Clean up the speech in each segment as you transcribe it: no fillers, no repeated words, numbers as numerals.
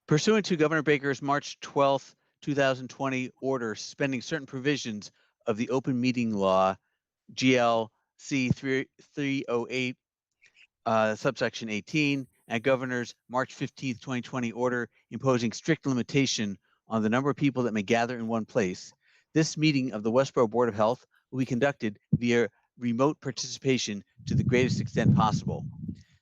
Pursuant to Governor Baker's March 12th, 2020 order suspending certain provisions of the open meeting law, GLC 308, subsection 18, and Governor's March 15th, 2020 order imposing strict limitation on the number of people that may gather in one place, this meeting of the Westborough Board of Health will be conducted via remote participation to the greatest extent possible.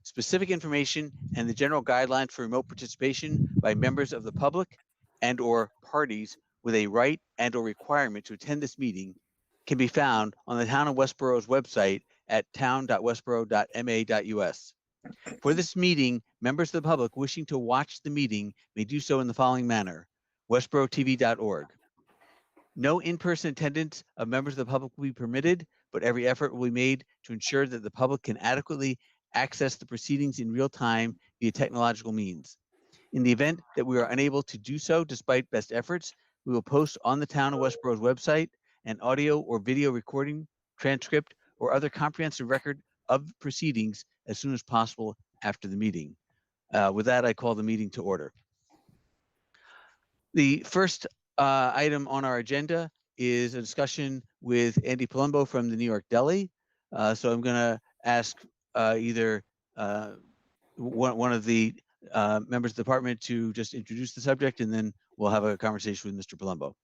Specific information and the general guidelines for remote participation by members of the public and or parties with a right and or requirement to attend this meeting can be found on the Town of Westborough's website at town.westborough.ma.us. For this meeting, members of the public wishing to watch the meeting may do so in the following manner: westboroughTV.org. No in-person attendance of members of the public will be permitted, but every effort will be made to ensure that the public can adequately access the proceedings in real time via technological means. In the event that we are unable to do so despite best efforts, we will post on the Town of Westborough's website an audio or video recording, transcript, or other comprehensive record of proceedings as soon as possible after the meeting. With that, I call the meeting to order. The first item on our agenda is a discussion with Andy Palumbo from the New York Deli. So I'm going to ask either one of the members of the department to just introduce the subject, and then we'll have a conversation with Mr. Palumbo.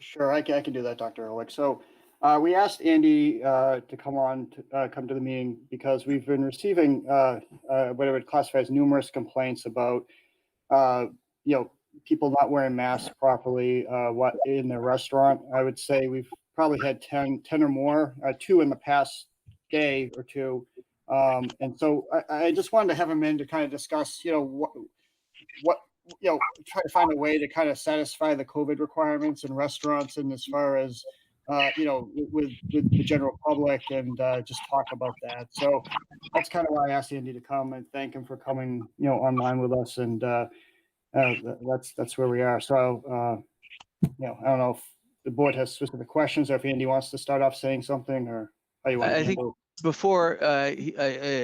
Sure, I can do that, Dr. Ehrlich. So we asked Andy to come to the meeting because we've been receiving what I would classify as numerous complaints about people not wearing masks properly what in the restaurant. I would say we've probably had 10 or more, 2 in the past day or 2. And so I just wanted to have him in to kind of discuss, what try to find a way to kind of satisfy the COVID requirements in restaurants, and as far as with the general public, and just talk about that. So that's kind of why I asked Andy to come, and thank him for coming, online with us, and that's where we are. So I don't know if the board has specific questions, or if Andy wants to start off saying something, or how you want to handle it. Before I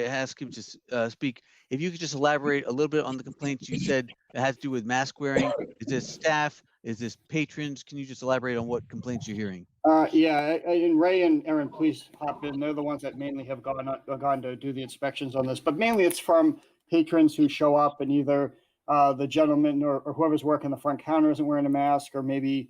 ask him to speak, if you could just elaborate a little bit on the complaints you said that has to do with mask wearing. Is this staff? Is this patrons? Can you just elaborate on what complaints you're hearing? And Ray and Aaron, please hop in. They're the ones that mainly have gone to do the inspections on this, but mainly it's from patrons who show up, and either the gentleman or whoever's working the front counter isn't wearing a mask, or maybe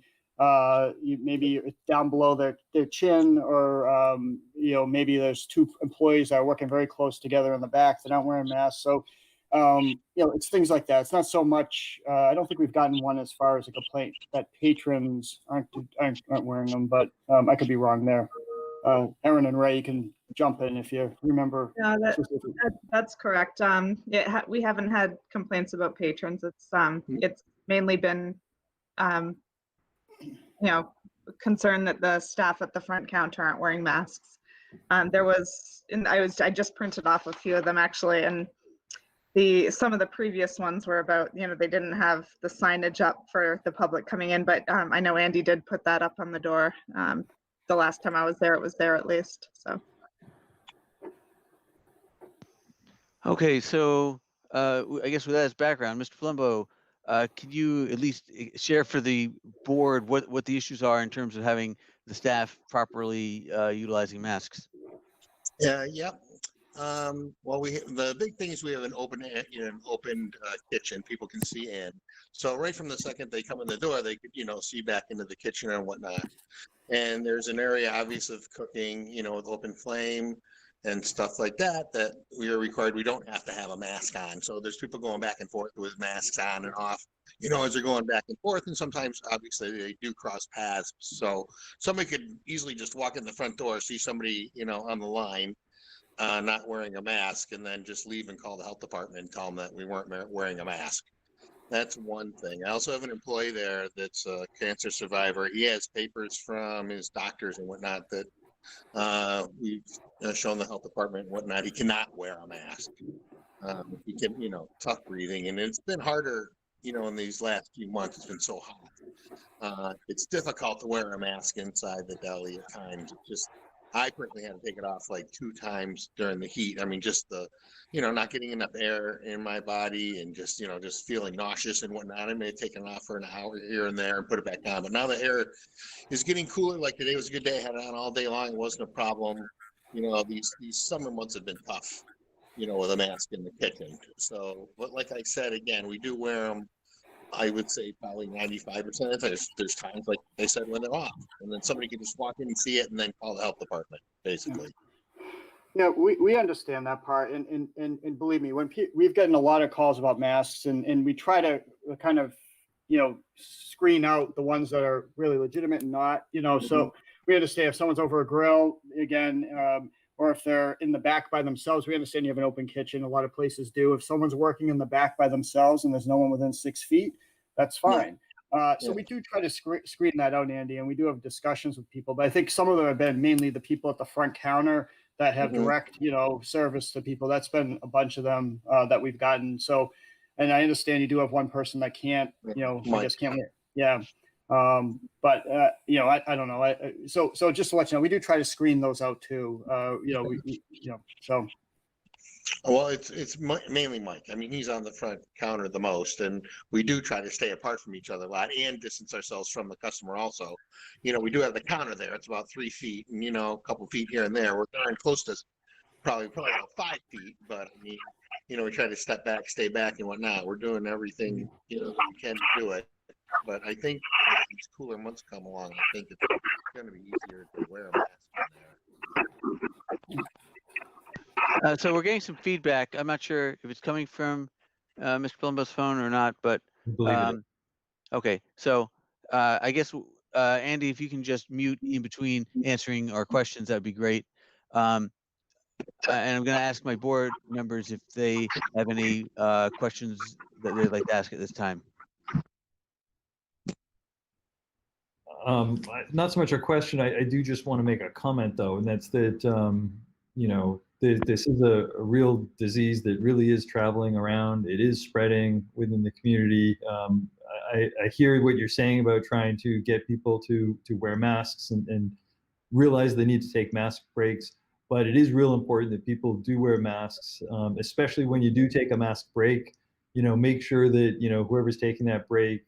maybe down below their chin, or maybe there's 2 employees that are working very close together in the back that aren't wearing masks. So it's things like that. It's not so much. I don't think we've gotten one as far as a complaint that patrons aren't wearing them, but I could be wrong there. Aaron and Ray, you can jump in if you remember. Yeah, that's correct. We haven't had complaints about patrons. It's mainly been concern that the staff at the front counter aren't wearing masks. I just printed off a few of them actually, and some of the previous ones were about, they didn't have the signage up for the public coming in, but I know Andy did put that up on the door. The last time I was there, it was there at least. So. Okay, so I guess with that as background, Mr. Palumbo, can you at least share for the board what the issues are in terms of having the staff properly utilizing masks? Yeah. Well, the big thing is we have an open kitchen people can see in. So right from the second they come in the door, they could see back into the kitchen and whatnot. And there's an area obviously of cooking, with open flame and stuff like that we are required. We don't have to have a mask on. So there's people going back and forth with masks on and off, as they're going back and forth. And sometimes obviously they do cross paths. So somebody could easily just walk in the front door, see somebody, on the line, not wearing a mask, and then just leave and call the health department and tell them that we weren't wearing a mask. That's one thing. I also have an employee there that's a cancer survivor. He has papers from his doctors and whatnot that we've shown the health department and whatnot. He cannot wear a mask. He can, tough breathing, and it's been harder, in these last few months. It's been so hot. It's difficult to wear a mask inside the deli at times. It's just I personally had to take it off like 2 times during the heat. I mean, just the, not getting enough air in my body and just, just feeling nauseous and whatnot. I may have taken it off for an hour here and there and put it back on. But now the air is getting cooler. Like today was a good day. I had it on all day long. It wasn't a problem. These summer months have been tough, with a mask in the kitchen. So, but like I said, again, we do wear them. I would say probably 95% of the time. There's times, like they said, when they're off, and then somebody can just walk in and see it, and then call the health department, basically. Yeah, we understand that part, and believe me, when we've gotten a lot of calls about masks, and we try to kind of, screen out the ones that are really legitimate and not, so we understand if someone's over a grill again, or if they're in the back by themselves. We understand you have an open kitchen. A lot of places do. If someone's working in the back by themselves and there's no one within 6 feet, that's fine. So we do try to screen that out, Andy, and we do have discussions with people. But I think some of them have been mainly the people at the front counter that have direct, service to people. That's been a bunch of them that we've gotten. So, and I understand you do have one person that can't, I guess can't. Yeah. But I don't know. So just to let you know, we do try to screen those out too. So. Well, it's mainly Mike. I mean, he's on the front counter the most, and we do try to stay apart from each other a lot and distance ourselves from the customer also. We do have the counter there. It's about 3 feet, and a couple feet here and there. We're darn close to probably about 5 feet, but I mean, we try to step back, stay back, and whatnot. We're doing everything that we can to do it. But I think as these cooler months come along, I think it's going to be easier to wear a mask in there. So we're getting some feedback. I'm not sure if it's coming from Mr. Palumbo's phone or not, but okay. So I guess Andy, if you can just mute in between answering our questions, that'd be great. And I'm going to ask my board members if they have any questions that they'd like to ask at this time. Not so much a question. I do just want to make a comment though, and that's that this is a real disease that really is traveling around. It is spreading within the community. I hear what you're saying about trying to get people to wear masks and realize they need to take mask breaks. But it is real important that people do wear masks, especially when you do take a mask break. Make sure that whoever's taking that break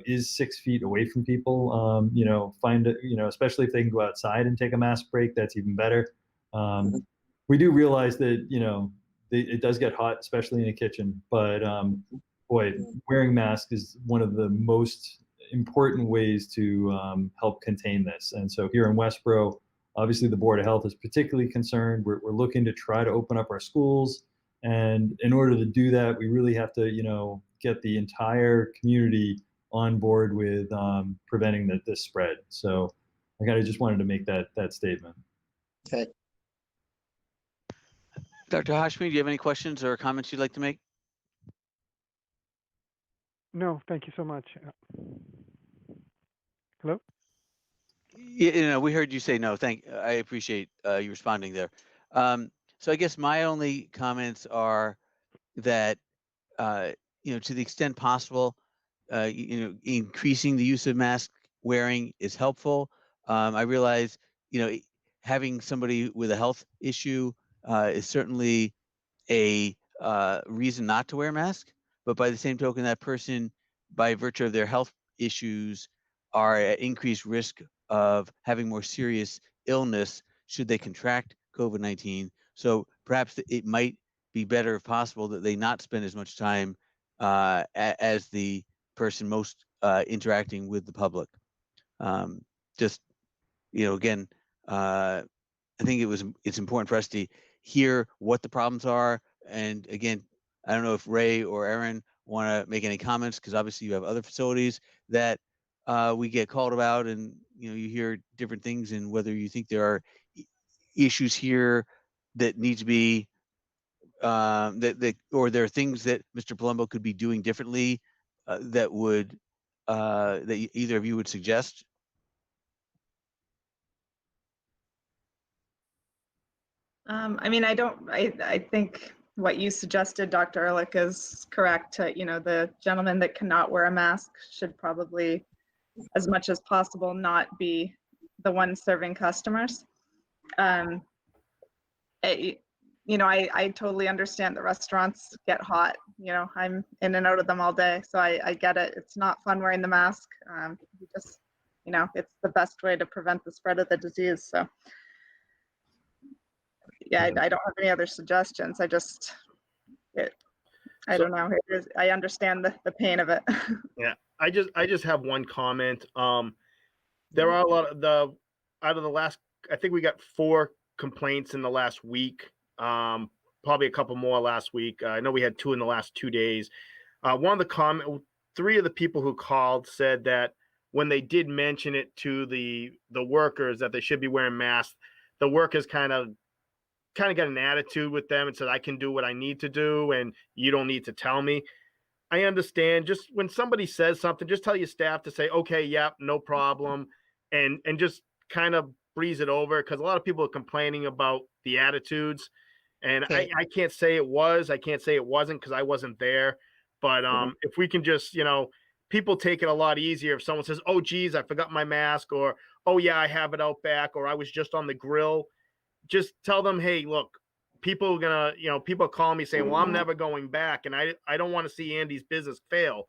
is 6 feet away from people. Find it, especially if they can go outside and take a mask break, that's even better. We do realize that, it does get hot, especially in a kitchen, but boy, wearing masks is one of the most important ways to help contain this. And so here in Westborough, obviously the Board of Health is particularly concerned. We're looking to try to open up our schools. And in order to do that, we really have to, get the entire community on board with preventing this spread. So I kind of just wanted to make that statement. Okay. Dr. Hashmi, do you have any questions or comments you'd like to make? No, thank you so much. Hello? Yeah, we heard you say no. I appreciate you responding there. So I guess my only comments are that, to the extent possible, increasing the use of mask wearing is helpful. I realize, having somebody with a health issue is certainly a reason not to wear a mask, but by the same token, that person, by virtue of their health issues, are at increased risk of having more serious illness should they contract COVID-19. So perhaps it might be better, if possible, that they not spend as much time as the person most interacting with the public. Again, I think it's important for us to hear what the problems are. And again, I don't know if Ray or Aaron want to make any comments, because obviously you have other facilities that we get called about, and you hear different things, and whether you think there are issues here that need to be or there are things that Mr. Palumbo could be doing differently that would that either of you would suggest. I think what you suggested, Dr. Ehrlich, is correct. The gentleman that cannot wear a mask should probably, as much as possible, not be the one serving customers. um, I totally understand the restaurants get hot. I'm in and out of them all day, so I get it. It's not fun wearing the mask. You just, it's the best way to prevent the spread of the disease. So, yeah, I don't have any other suggestions. I don't know. I understand the pain of it. Yeah, I just have one comment. There are a lot of out of the last, I think we got 4 complaints in the last week. Probably a couple more last week. I know we had 2 in the last 2 days. One of the 3 of the people who called said that when they did mention it to the workers that they should be wearing masks, the workers kind of got an attitude with them and said, I can do what I need to do and you don't need to tell me. I understand. Just when somebody says something, just tell your staff to say, okay, yep, no problem. And just kind of breeze it over, because a lot of people are complaining about the attitudes. And Okay. I can't say it was, I can't say it wasn't, because I wasn't there. But if we can just, people take it a lot easier if someone says, oh, geez, I forgot my mask, or, oh, yeah, I have it out back, or I was just on the grill. Just tell them, hey, look, people are gonna, people call me saying, well, I'm never going back. And I don't want to see Andy's business fail.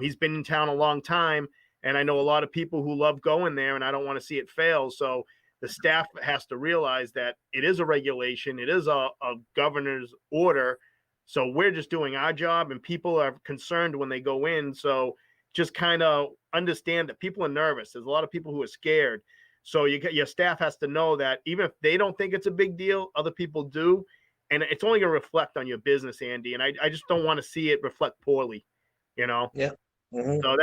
He's been in town a long time, and I know a lot of people who love going there, and I don't want to see it fail. So the staff has to realize that it is a regulation. It is a governor's order. So we're just doing our job, and people are concerned when they go in. So just kind of understand that people are nervous. There's a lot of people who are scared. So your staff has to know that even if they don't think it's a big deal, other people do. And it's only going to reflect on your business, Andy. And I just don't want to see it reflect poorly, Yeah. Mm-hmm. So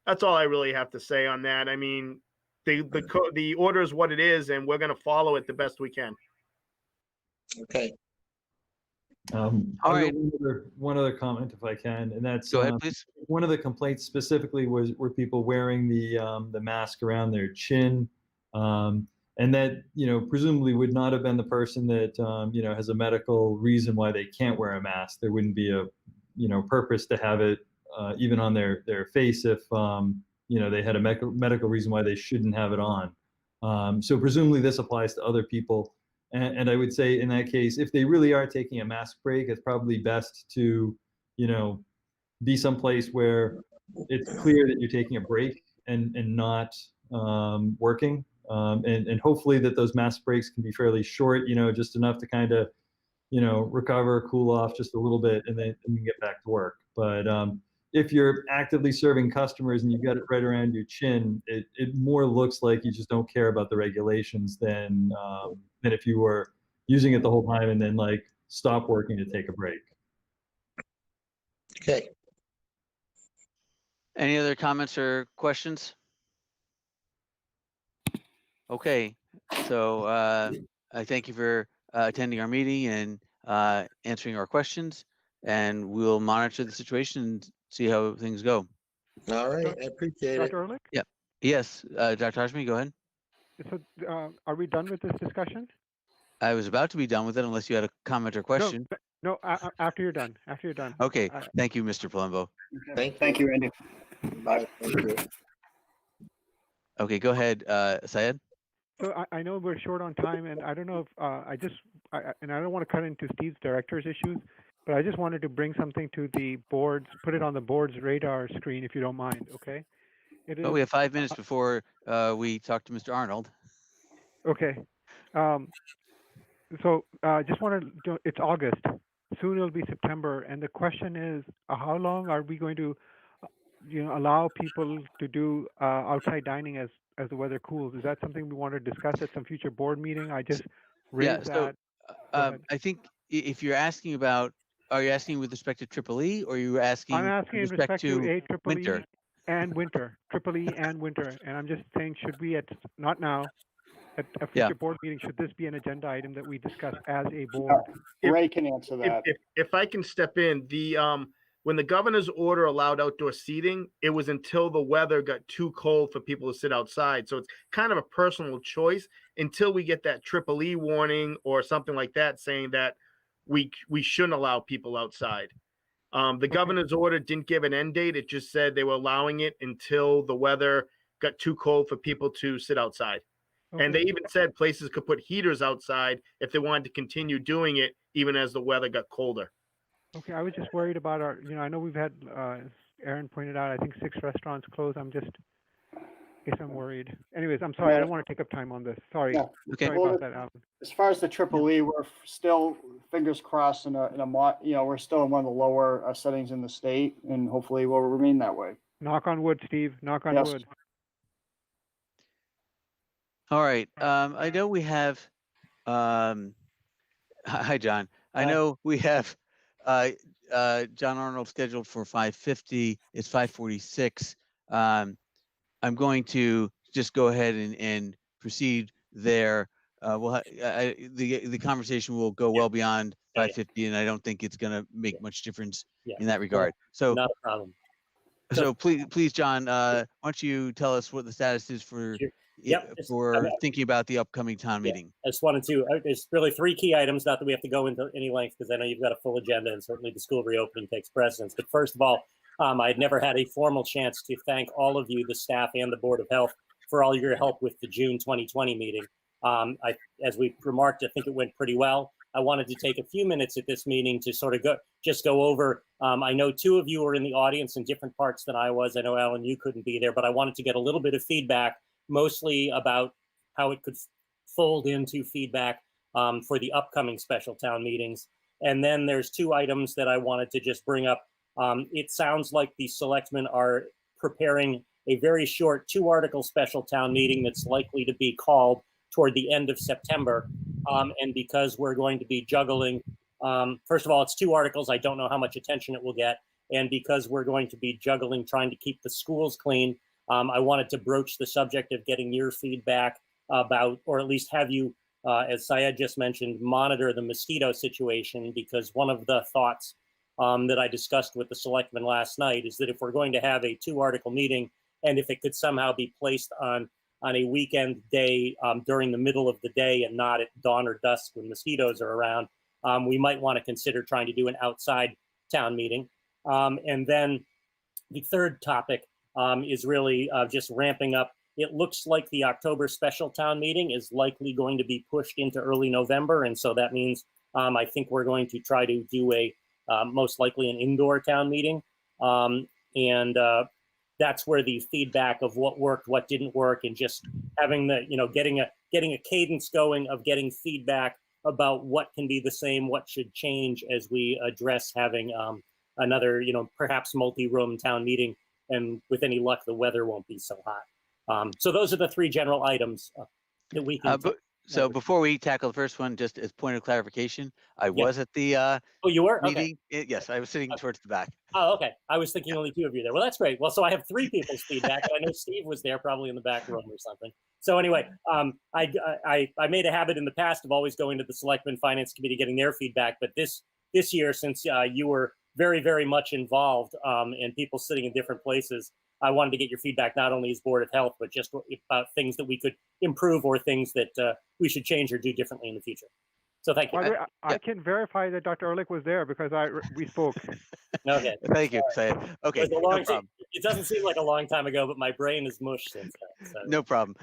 that's all I really have to say on that. I mean, the order is what it is, and we're going to follow it the best we can. Okay. All right. One other comment, if I can, and that's Go ahead, please. one of the complaints specifically were people wearing the mask around their chin, and that presumably would not have been the person that has a medical reason why they can't wear a mask. There wouldn't be a purpose to have it even on their face if they had a medical reason why they shouldn't have it on. So presumably this applies to other people. And I would say in that case, if they really are taking a mask break, it's probably best to, be someplace where it's clear that you're taking a break and not working. And hopefully that those mask breaks can be fairly short, just enough to kind of, recover, cool off just a little bit, and then get back to work. But if you're actively serving customers and you've got it right around your chin, it more looks like you just don't care about the regulations than if you were using it the whole time and then stop working to take a break. Okay. Any other comments or questions? Okay, so I thank you for attending our meeting and answering our questions, and we'll monitor the situation and see how things go. All right. I appreciate it. Dr. Ehrlich? Yes, Dr. Hashmi, go ahead. So, are we done with this discussion? I was about to be done with it unless you had a comment or question. No, after you're done. After you're done. Okay, thank you, Mr. Palumbo. Thank you, Andy. Bye. Thank you. Okay, go ahead, Syed. So I know we're short on time, and I don't know if I don't want to cut into Steve's director's issues, but I just wanted to bring something to the board's, put it on the board's radar screen, if you don't mind. Okay. It is, Oh, we have 5 minutes before we talk to Mr. Arnold. Okay. So just wanted to, it's August. Soon it'll be September, and the question is, how long are we going to, allow people to do outside dining as the weather cools? Is that something we want to discuss at some future board meeting? I just raised that. I think if you're asking about, are you asking with respect to Triple E, or are you asking? I'm asking with in respect to AEEE winter? and winter, Triple E and winter, and I'm just saying, should we not now, at a future board meeting, should this be an agenda item that we discuss as a board? Ray can answer that. If I can step in, when the governor's order allowed outdoor seating, it was until the weather got too cold for people to sit outside. So it's kind of a personal choice until we get that Triple E warning or something like that saying that we shouldn't allow people outside. The governor's order didn't give an end date. It just said they were allowing it until the weather got too cold for people to sit outside. And they Okay. even said places could put heaters outside if they wanted to continue doing it, even as the weather got colder. Okay, I was just worried about our, I know we've had, as Aaron pointed out, I think 6 restaurants closed. Guess I'm worried. Anyways, I'm sorry. I don't want to take up time on this. Sorry. Yeah. Okay. Sorry Well, about that, Alan. As far as the triple E, we're still, fingers crossed, we're still in one of the lower settings in the state, and hopefully will remain that way. Knock on wood, Steve. Knock on Yes. wood. All right. I know we have. Hi, John. I Hi. know we have John Arnold scheduled for 5:50. It's 5:46. I'm going to just go ahead and proceed there. The conversation will go well beyond Yeah, yeah. 5:50, and I don't think it's going to make much difference Yeah. in that regard. So, Not a problem. so please, John, why don't you tell us what the status is for Sure. Yep, just- for thinking about the upcoming town Yeah. meeting? I just wanted to, there's really 3 key items, not that we have to go into any length, because I know you've got a full agenda and certainly the school reopening takes precedence. But first of all, I'd never had a formal chance to thank all of you, the staff and the Board of Health, for all your help with the June 2020 meeting. As we remarked, I think it went pretty well. I wanted to take a few minutes at this meeting to sort of go over. I know 2 of you were in the audience in different parts than I was. I know, Alan, you couldn't be there, but I wanted to get a little bit of feedback, mostly about how it could fold into feedback for the upcoming special town meetings. And then there's 2 items that I wanted to just bring up. It sounds like the selectmen are preparing a very short 2-article special town meeting that's likely to be called toward the end of September. And because we're going to be juggling, first of all, it's 2 articles. I don't know how much attention it will get. And because we're going to be juggling trying to keep the schools clean, I wanted to broach the subject of getting your feedback about, or at least have you, as Syed just mentioned, monitor the mosquito situation, because one of the thoughts that I discussed with the selectmen last night is that if we're going to have a 2-article meeting, and if it could somehow be placed on a weekend day during the middle of the day and not at dawn or dusk when mosquitoes are around, we might want to consider trying to do an outside town meeting. And then the third topic is really just ramping up. It looks like the October special town meeting is likely going to be pushed into early November. And so that means I think we're going to try to do a most likely an indoor town meeting. That's where the feedback of what worked, what didn't work, and just having the, getting a cadence going of getting feedback about what can be the same, what should change as we address having another, perhaps multi-room town meeting. And with any luck, the weather won't be so hot. So those are the 3 general items that we can. So before we tackle the first one, just as point of clarification, I was at the Oh, you were? meeting. Okay. Yes, I was sitting towards the back. Oh, okay. I was thinking only 2 of you there. Well, that's great. Well, so I have 3 people's feedback. And I know Steve was there, probably in the back room or something. So anyway, I made a habit in the past of always going to the Selectmen Finance Committee, getting their feedback. But this year, since you were very, very much involved and people sitting in different places, I wanted to get your feedback, not only as Board of Health, but just about things that we could improve or things that we should change or do differently in the future. So thank you. By the way, I can verify that Dr. Ehrlich was there because we spoke. Okay. Thank you, Syed. Okay, It was a no long problem. It doesn't seem like a long time ago, but my brain is mush since then. So. No problem.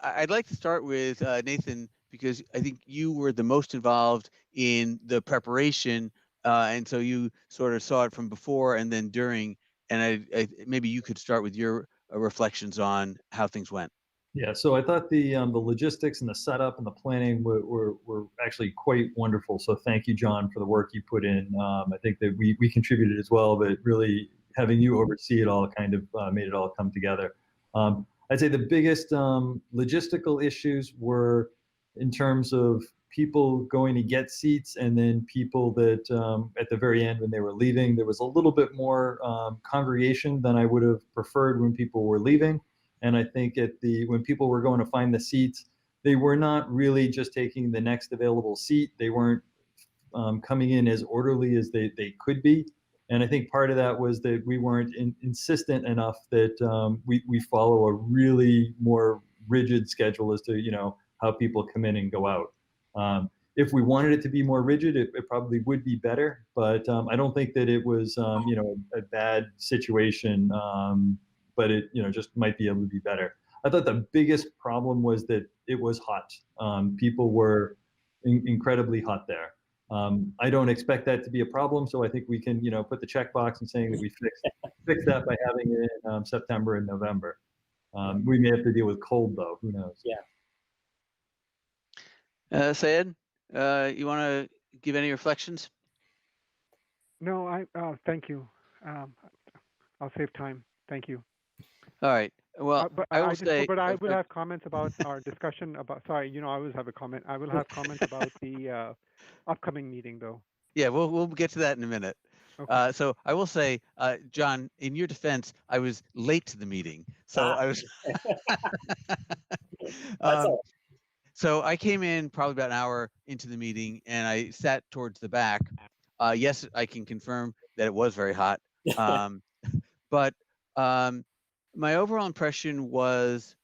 I'd like to start with Nathan, because I think you were the most involved in the preparation, and so you sort of saw it from before and then during. And maybe you could start with your reflections on how things went. Yeah, so I thought the logistics and the setup and the planning were actually quite wonderful. So thank you, John, for the work you put in. I think that we contributed as well, but really having you oversee it all kind of made it all come together. I'd say the biggest logistical issues were in terms of people going to get seats, and then people that at the very end when they were leaving, there was a little bit more congregation than I would have preferred when people were leaving. And I think when people were going to find the seats, they were not really just taking the next available seat. They weren't coming in as orderly as they could be. And I think part of that was that we weren't insistent enough that we follow a really more rigid schedule as to, how people come in and go out. If we wanted it to be more rigid, it probably would be better. But I don't think that it was, a bad situation. But it, just might be able to be better. I thought the biggest problem was that it was hot. People were incredibly hot there. I don't expect that to be a problem, so I think we can, put the checkbox and saying that we fix that by having it in September and November. We may have to deal with cold though. Who knows? Yeah. Syed, you want to give any reflections? No, thank you. I'll save time. Thank you. All right. Well, But I will just, say. but I will have comments about our discussion about. Sorry, I always have a comment. I will have comments about the upcoming meeting, though. Yeah, we'll get to that in a minute. Okay. So I will say, John, in your defense, I was late to the meeting, so I was. That's all. So I came in probably about an hour into the meeting, and I sat towards the back. Yes, I can confirm that it was very hot. But my overall impression was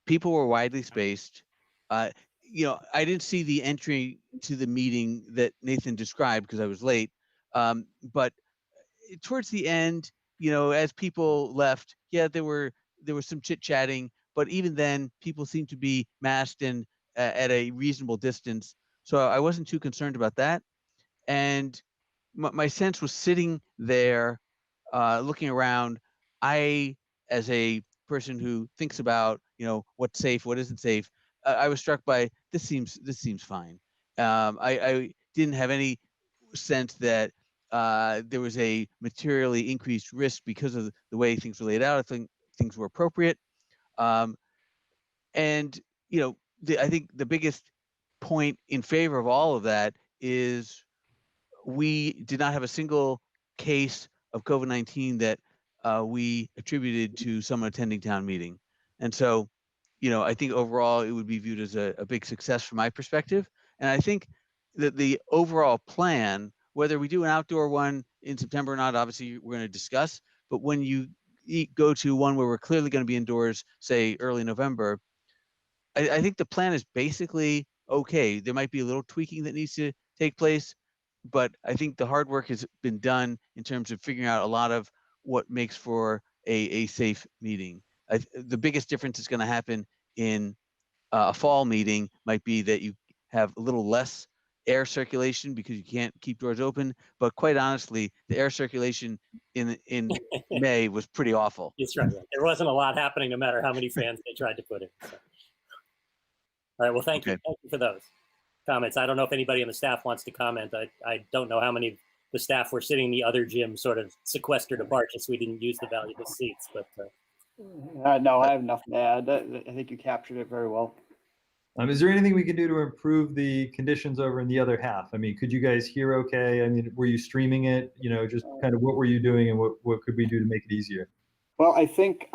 people were widely spaced. I didn't see the entry to the meeting that Nathan described because I was late. But towards the end, as people left, there was some chit chatting, but even then, people seemed to be masked and at a reasonable distance. So I wasn't too concerned about that. And my sense was sitting there, looking around. As a person who thinks about what's safe, what isn't safe, I was struck by this seems fine. I didn't have any sense that there was a materially increased risk because of the way things were laid out. I think things were appropriate. And I think the biggest point in favor of all of that is we did not have a single case of COVID-19 that we attributed to someone attending town meeting. And so, I think overall it would be viewed as a big success from my perspective. And I think that the overall plan, whether we do an outdoor one in September or not, obviously we're going to discuss, but when you go to one where we're clearly going to be indoors, say early November, I think the plan is basically okay. There might be a little tweaking that needs to take place, but I think the hard work has been done in terms of figuring out a lot of what makes for a safe meeting. The biggest difference is going to happen in a fall meeting might be that you have a little less air circulation because you can't keep doors open. But quite honestly, the air circulation in May was pretty awful. That's right. There wasn't a lot happening, no matter how many fans they tried to put in. So. All right. Well, thank you. Thank you for those comments. I don't know if anybody on the staff wants to comment. I don't know how many of the staff were sitting in the other gym, sort of sequestered apart, just so we didn't use the valuable seats. But no, I have nothing to add. I think you captured it very well. Is there anything we can do to improve the conditions over in the other half? I mean, could you guys hear okay? I mean, were you streaming it? Just kind of what were you doing and what could we do to make it easier? Well, I think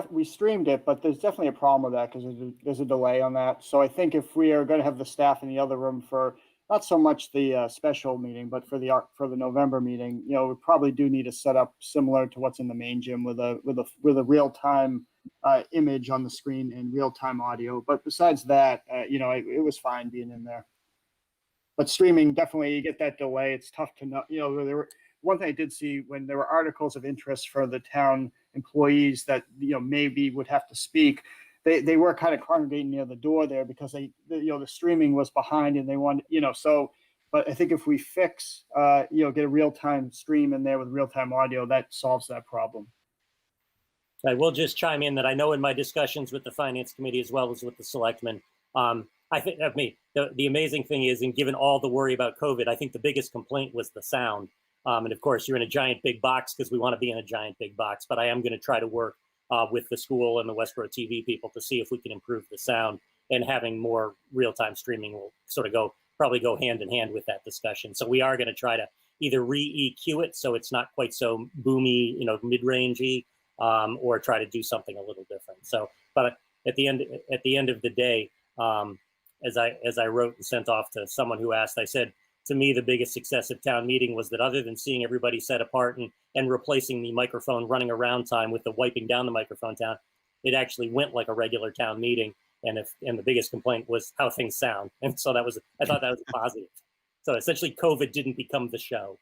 we streamed it, but there's definitely a problem with that because there's a delay on that. So I think if we are going to have the staff in the other room for not so much the special meeting, but for the November meeting, we probably do need a setup similar to what's in the main gym with a real time image on the screen and real time audio. But besides that, it was fine being in there. But streaming, definitely, you get that delay. It's tough to know. One thing I did see when there were articles of interest for the town employees that maybe would have to speak, they were kind of congregating near the door there because the streaming was behind and they wanted so. But I think if we fix get a real time stream in there with real time audio, that solves that problem. I will just chime in that I know in my discussions with the finance committee as well as with the selectmen, I think the amazing thing is, and given all the worry about COVID, I think the biggest complaint was the sound. And of course, you're in a giant big box because we want to be in a giant big box. But I am going to try to work with the school and the Westborough TV people to see if we can improve the sound. And having more real-time streaming will sort of probably go hand in hand with that discussion. So we are going to try to either re-EQ it so it's not quite so boomy, mid-rangey, or try to do something a little different. So, but at the end of the day, as I wrote and sent off to someone who asked, I said, to me, the biggest success of town meeting was that other than seeing everybody set apart and replacing the microphone running around time with the wiping down the microphone down, it actually went like a regular town meeting. And the biggest complaint was how things sound. And so I thought that was positive. So essentially COVID didn't become the show.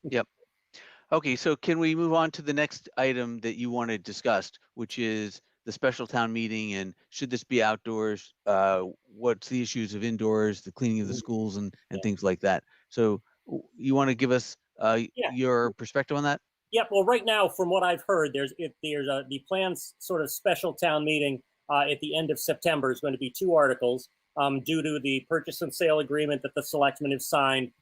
Yep. Okay, so can we move on to the next item that you wanted discussed, which is the special town meeting, and should this be outdoors? What's the issues of indoors, the cleaning of the schools and things like that? So you want to give us Yeah. your perspective on that? Yeah, well, right now, from what I've heard, the planned sort of special town meeting at the end of September is going to be 2 articles due to the purchase and sale agreement that the selectmen have signed.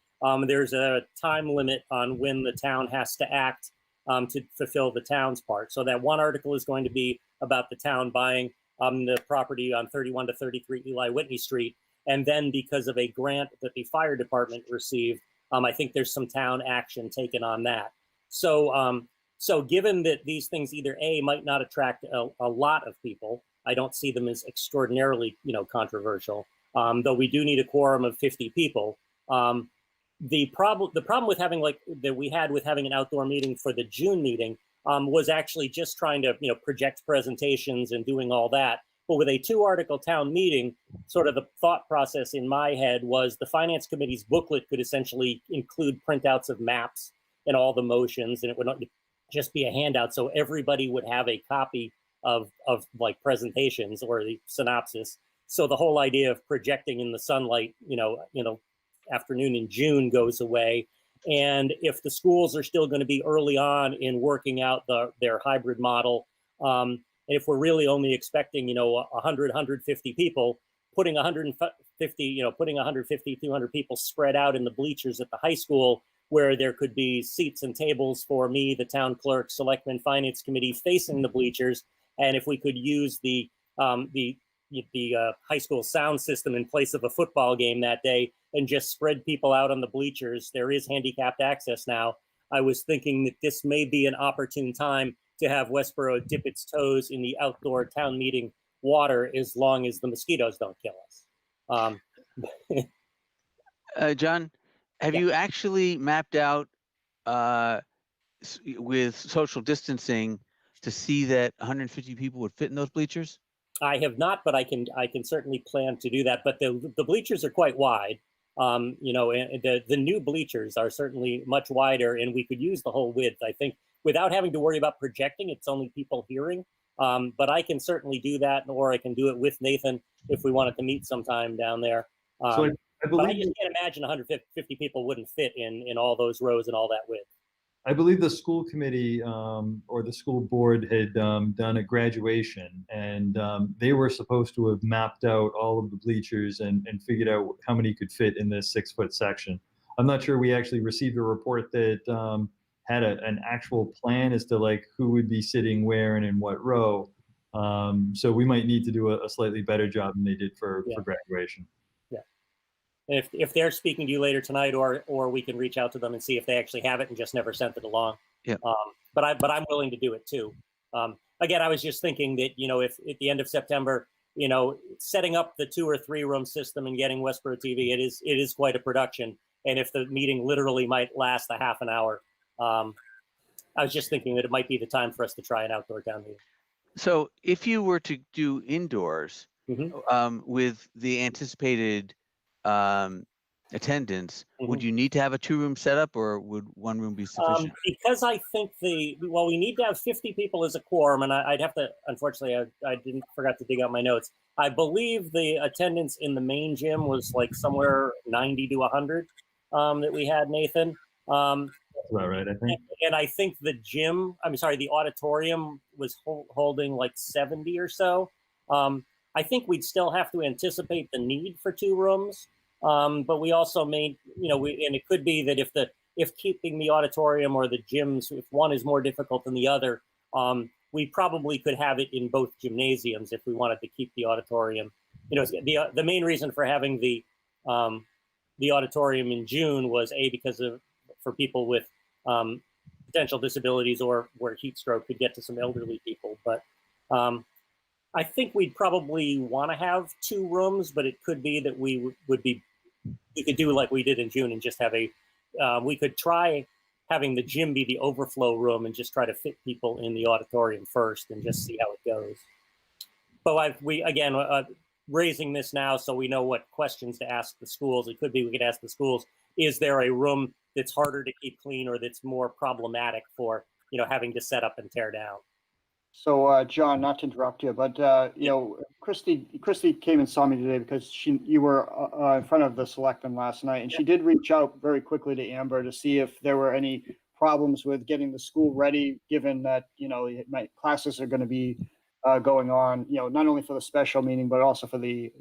There's a time limit on when the town has to act to fulfill the town's part. So that one article is going to be about the town buying the property on 31 to 33 Eli Whitney Street. And then because of a grant that the fire department received, I think there's some town action taken on that. So, so given that these things either A, might not attract a lot of people, I don't see them as extraordinarily, controversial, though we do need a quorum of 50 people. The problem with having we had with having an outdoor meeting for the June meeting was actually just trying to, project presentations and doing all that. But with a 2-article town meeting, sort of the thought process in my head was the finance committee's booklet could essentially include printouts of maps and all the motions, and it would not just be a handout, so everybody would have a copy of like presentations or the synopsis. So the whole idea of projecting in the sunlight, afternoon in June goes away. And if the schools are still going to be early on in working out their hybrid model, and if we're really only expecting, 100, 150 people, putting 150, 200 people spread out in the bleachers at the high school, where there could be seats and tables for me, the town clerk, selectmen, finance committee facing the bleachers. And if we could use the high school sound system in place of a football game that day and just spread people out on the bleachers, there is handicapped access now. I was thinking that this may be an opportune time to have Westborough dip its toes in the outdoor town meeting water, as long as the mosquitoes don't kill us. John, have you actually mapped out with social distancing to see that 150 people would fit in those bleachers? I have not, but I can certainly plan to do that. But the bleachers are quite wide. And the new bleachers are certainly much wider, and we could use the whole width, I think, without having to worry about projecting. It's only people hearing. But I can certainly do that, or I can do it with Nathan if we wanted to meet sometime down there. So I But I believe just can't imagine 150 people wouldn't fit in all those rows and all that width. I believe the school committee or the school board had done a graduation, and they were supposed to have mapped out all of the bleachers and figured out how many could fit in this 6-foot section. I'm not sure we actually received a report that had an actual plan as to like who would be sitting where and in what row. So we might need to do a slightly better job than they did for graduation. If they're speaking to you later tonight, or we can reach out to them and see if they actually have it and just never sent it along. Yeah. But I'm willing to do it too. Again, I was just thinking that, if at the end of September, setting up the 2 or 3 room system and getting Westborough TV, it is quite a production. And if the meeting literally might last a half an hour, I was just thinking that it might be the time for us to try an outdoor town meeting. So if you were to do indoors with the anticipated attendance, would you need to have a 2-room setup, or would 1 room be sufficient? Because I think we need to have 50 people as a quorum, and I'd have to, unfortunately, I forgot to dig out my notes. I believe the attendance in the main gym was like somewhere 90 to 100 that we had, Nathan. That's about right, I think. And I think the auditorium was holding like 70 or so. I think we'd still have to anticipate the need for 2 rooms. But we also and it could be that if keeping the auditorium or the gyms, if one is more difficult than the other, we probably could have it in both gymnasiums if we wanted to keep the auditorium. The main reason for having the auditorium in June was because for people with potential disabilities or where heat stroke could get to some elderly people. But I think we'd probably want to have 2 rooms, but it could be that we could do like we did in June and just have we could try having the gym be the overflow room and just try to fit people in the auditorium first and just see how it goes. But raising this now so we know what questions to ask the schools. It could be we could ask the schools, is there a room that's harder to keep clean or that's more problematic for, having to set up and tear down. So, John, not to interrupt you, but Christy came and saw me today because you were in front of the selectmen last night, and she did reach out very quickly to Amber to see if there were any problems with getting the school ready, given that my classes are going to be going on, not only for the special meeting but also for the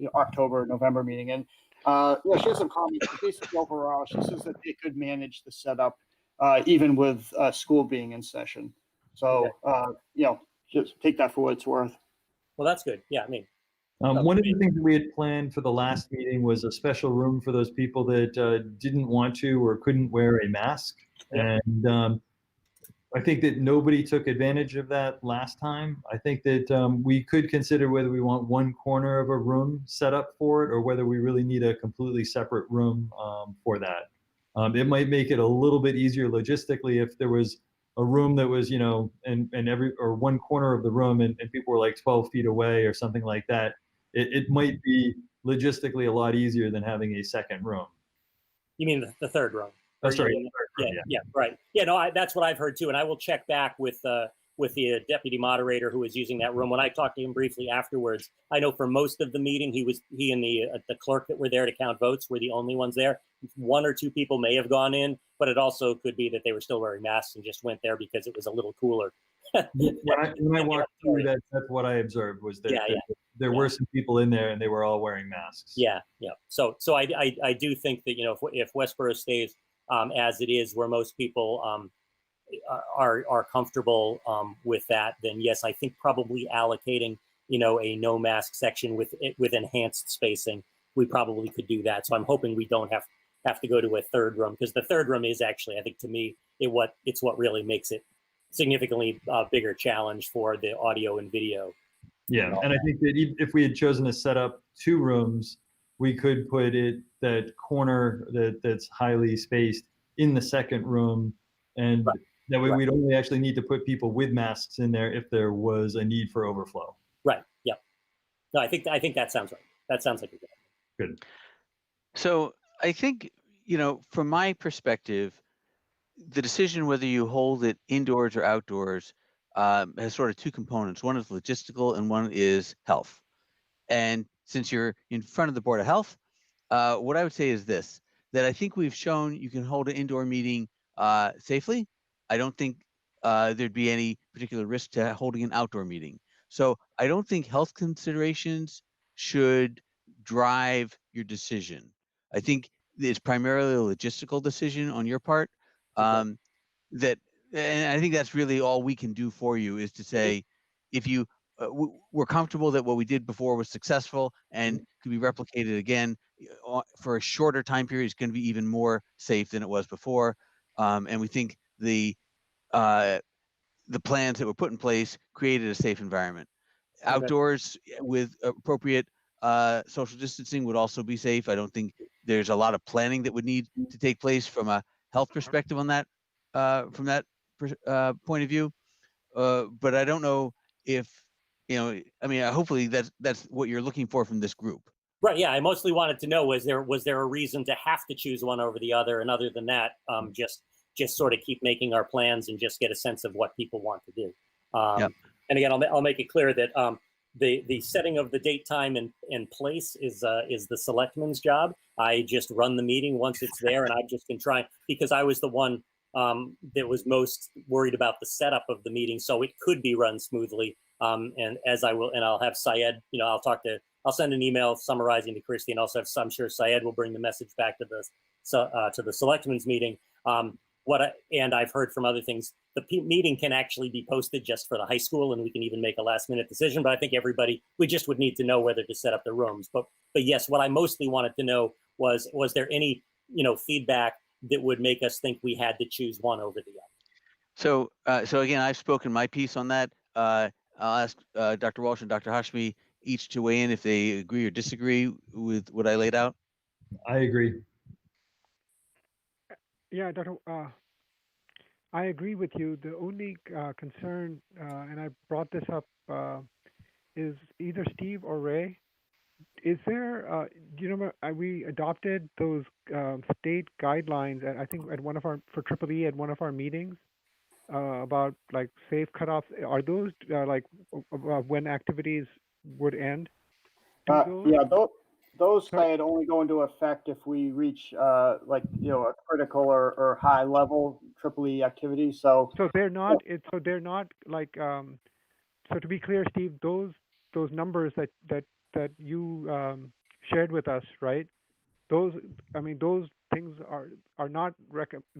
November meeting. And she has some comments. But basically, overall, she says that they could manage the setup even with school being in session. So, just take that for what it's worth. Well, that's good. Yeah, I mean, one of the things that we had planned for the last meeting was a special room for those people that didn't want to or couldn't wear a mask. Yeah. And I think that nobody took advantage of that last time. I think that we could consider whether we want one corner of a room set up for it or whether we really need a completely separate room for that. It might make it a little bit easier logistically if there was a room that was, or one corner of the room and people were like 12 feet away or something like that. It might be logistically a lot easier than having a second room. You mean the third room? Oh, sorry. Yeah, right. Yeah, no, that's what I've heard too, and I will check back with the deputy moderator who was using that room. When I talked to him briefly afterwards, I know for most of the meeting, he and the clerk that were there to count votes were the only ones there. One or two people may have gone in, but it also could be that they were still wearing masks and just went there because it was a little cooler. When I walked through, that's what I observed was that there were some people in there and they were all wearing masks. Yeah. So I do think that if Westborough stays as it is, where most people are comfortable with that, then yes, I think probably allocating a no mask section with enhanced spacing, we probably could do that. So I'm hoping we don't have to go to a third room, because the third room is actually, I think, to me, it's what really makes it significantly bigger challenge for the audio and video. Yeah, and I think that if we had chosen to set up two rooms, we could put that corner that's highly spaced in the second room, and that way we'd only actually need to put people with masks in there if there was a need for overflow. Right. Yeah. No, I think that sounds right. That sounds like a good idea. Good. So I think, from my perspective, the decision whether you hold it indoors or outdoors has sort of two components. One is logistical and one is health. And since you're in front of the Board of Health, what I would say is this, that I think we've shown you can hold an indoor meeting safely. I don't think there'd be any particular risk to holding an outdoor meeting. So I don't think health considerations should drive your decision. I think it's primarily a logistical decision on your part. And I think that's really all we can do for you, is to say, if you we're comfortable that what we did before was successful and could be replicated again for a shorter time period, is going to be even more safe than it was before. And we think the plans that were put in place created a safe environment. Outdoors with appropriate social distancing would also be safe. I don't think there's a lot of planning that would need to take place from a health perspective on that, from that point of view. But I don't know if, hopefully that's what you're looking for from this group. Right. Yeah. I mostly wanted to know, was there a reason to have to choose one over the other? And other than that, just sort of keep making our plans and just get a sense of what people want to do. And again, I'll make it clear that the setting of the date, time, and place is the selectman's job. I just run the meeting once it's there, and I've just been trying, because I was the one that was most worried about the setup of the meeting, so it could be run smoothly. And I'll have Syed, I'll send an email summarizing to Christy, and also I'm sure Syed will bring the message back to the selectmen's meeting. And I've heard from other things, the meeting can actually be posted just for the high school, and we can even make a last minute decision. But I think we just would need to know whether to set up the rooms. But yes, what I mostly wanted to know was there any feedback that would make us think we had to choose one over the other? So again, I've spoken my piece on that. I'll ask Dr. Walsh and Dr. Hashmi each to weigh in if they agree or disagree with what I laid out. I agree. Yeah, Dr. I agree with you. The only concern, and I brought this up, is either Steve or Ray. is there, we adopted those state guidelines, I think for Triple E at one of our meetings about like safe cutoffs. Are those when activities would end? Yeah, those Sorry. had only go into effect if we reach a critical or high level Triple E activity. So they're not. So they're not like. So to be clear, Steve, those numbers that you shared with us, right? Those things are not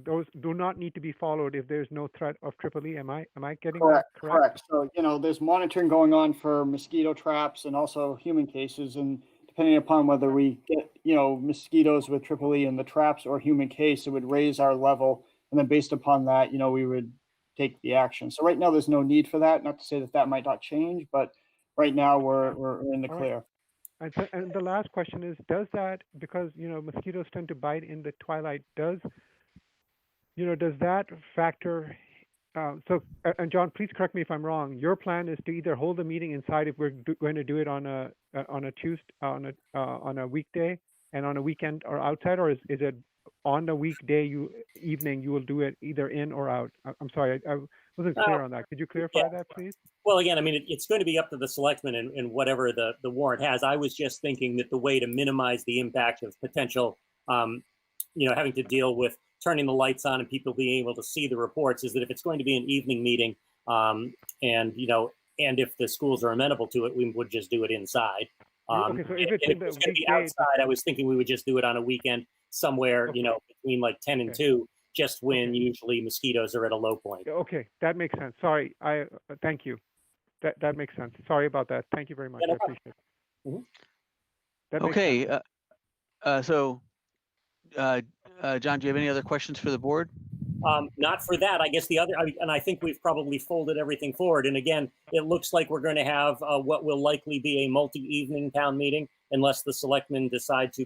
those do not need to be followed if there's no threat of Triple E. Am I getting that correct? So there's monitoring going on for mosquito traps and also human cases, and depending upon whether we get mosquitoes with Triple E in the traps or human case, it would raise our level, and then based upon that, we would take the action. So right now there's no need for that. Not to say that might not change, but right now we're in the clear. And the last question is, does that, because mosquitoes tend to bite in the twilight, does that factor? And John, please correct me if I'm wrong. Your plan is to either hold the meeting inside if we're going to do it on a Tuesday, on a weekday, and on a weekend or outside, or is it on the weekday evening you will do it either in or out? I'm sorry, I wasn't clear on that. Could you clarify that, please? Well, again, it's going to be up to the selectmen and whatever the warrant has. I was just thinking that the way to minimize the impact of potential, having to deal with turning the lights on and people being able to see the reports is that if it's going to be an evening meeting, and if the schools are amenable to it, we would just do it inside. Okay, so if it's going to be outside, I was thinking we would just do it on a weekend somewhere, between like 10 and 2, just when usually mosquitoes are at a low point. Okay, that makes sense. Sorry, thank you. That makes sense. Sorry about that. Thank you very much. I appreciate it. Mm-hmm. Okay. John, do you have any other questions for the board? Not for that. I guess the other, and I think we've probably folded everything forward. And again, it looks like we're going to have what will likely be a multi-evening town meeting, unless the selectmen decide to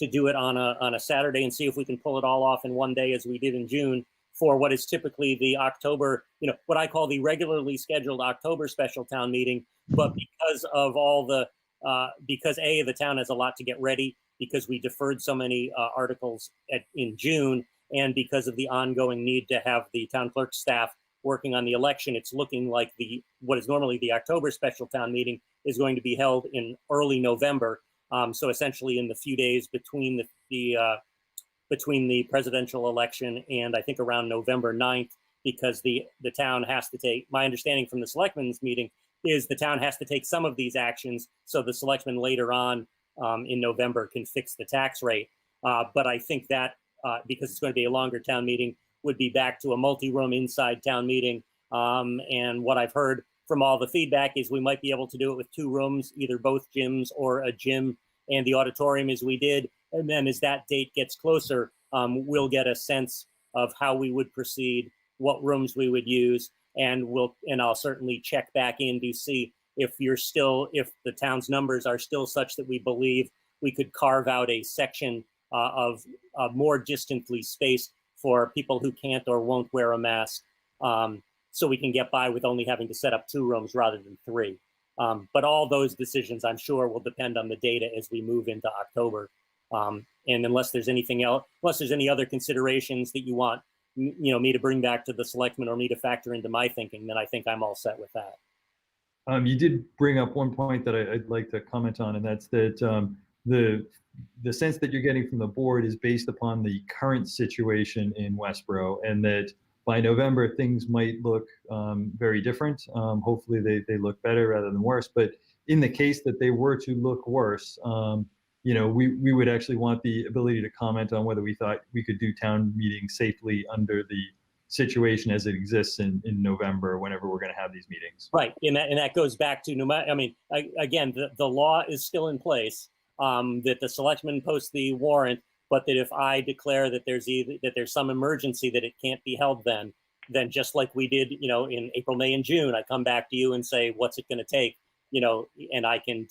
do it on a Saturday and see if we can pull it all off in one day, as we did in June, for what is typically the October, what I call the regularly scheduled October special town meeting. But because of all the, because the town has a lot to get ready, because we deferred so many articles in June, and because of the ongoing need to have the town clerk staff working on the election, it's looking like what is normally the October special town meeting is going to be held in early November. So essentially in the few days between between the presidential election and I think around November 9th, because the town has to take, my understanding from the selectmen's meeting is the town has to take some of these actions so the selectmen later on in November can fix the tax rate. But I think that because it's going to be a longer town meeting, would be back to a multi-room inside town meeting. And what I've heard from all the feedback is we might be able to do it with 2 rooms, either both gyms or a gym and the auditorium as we did. And then as that date gets closer, we'll get a sense of how we would proceed, what rooms we would use, and I'll certainly check back in to see if the town's numbers are still such that we believe we could carve out a section of more distantly spaced for people who can't or won't wear a mask, so we can get by with only having to set up 2 rooms rather than 3. But all those decisions, I'm sure, will depend on the data as we move into October. And unless there's anything else, unless there's any other considerations that you want, me to bring back to the selectmen or me to factor into my thinking, then I think I'm all set with that. You did bring up one point that I'd like to comment on, and that's that the sense that you're getting from the board is based upon the current situation in Westborough, and that by November things might look very different. Hopefully they look better rather than worse. But in the case that they were to look worse, we would actually want the ability to comment on whether we thought we could do town meetings safely under the situation as it exists in November, whenever we're going to have these meetings. Right, and that goes back to again, the law is still in place, that the selectmen post the warrant, but that if I declare that there's some emergency that it can't be held, then just like we did, in April, May, and June, I come back to you and say, what's it going to take, and I can,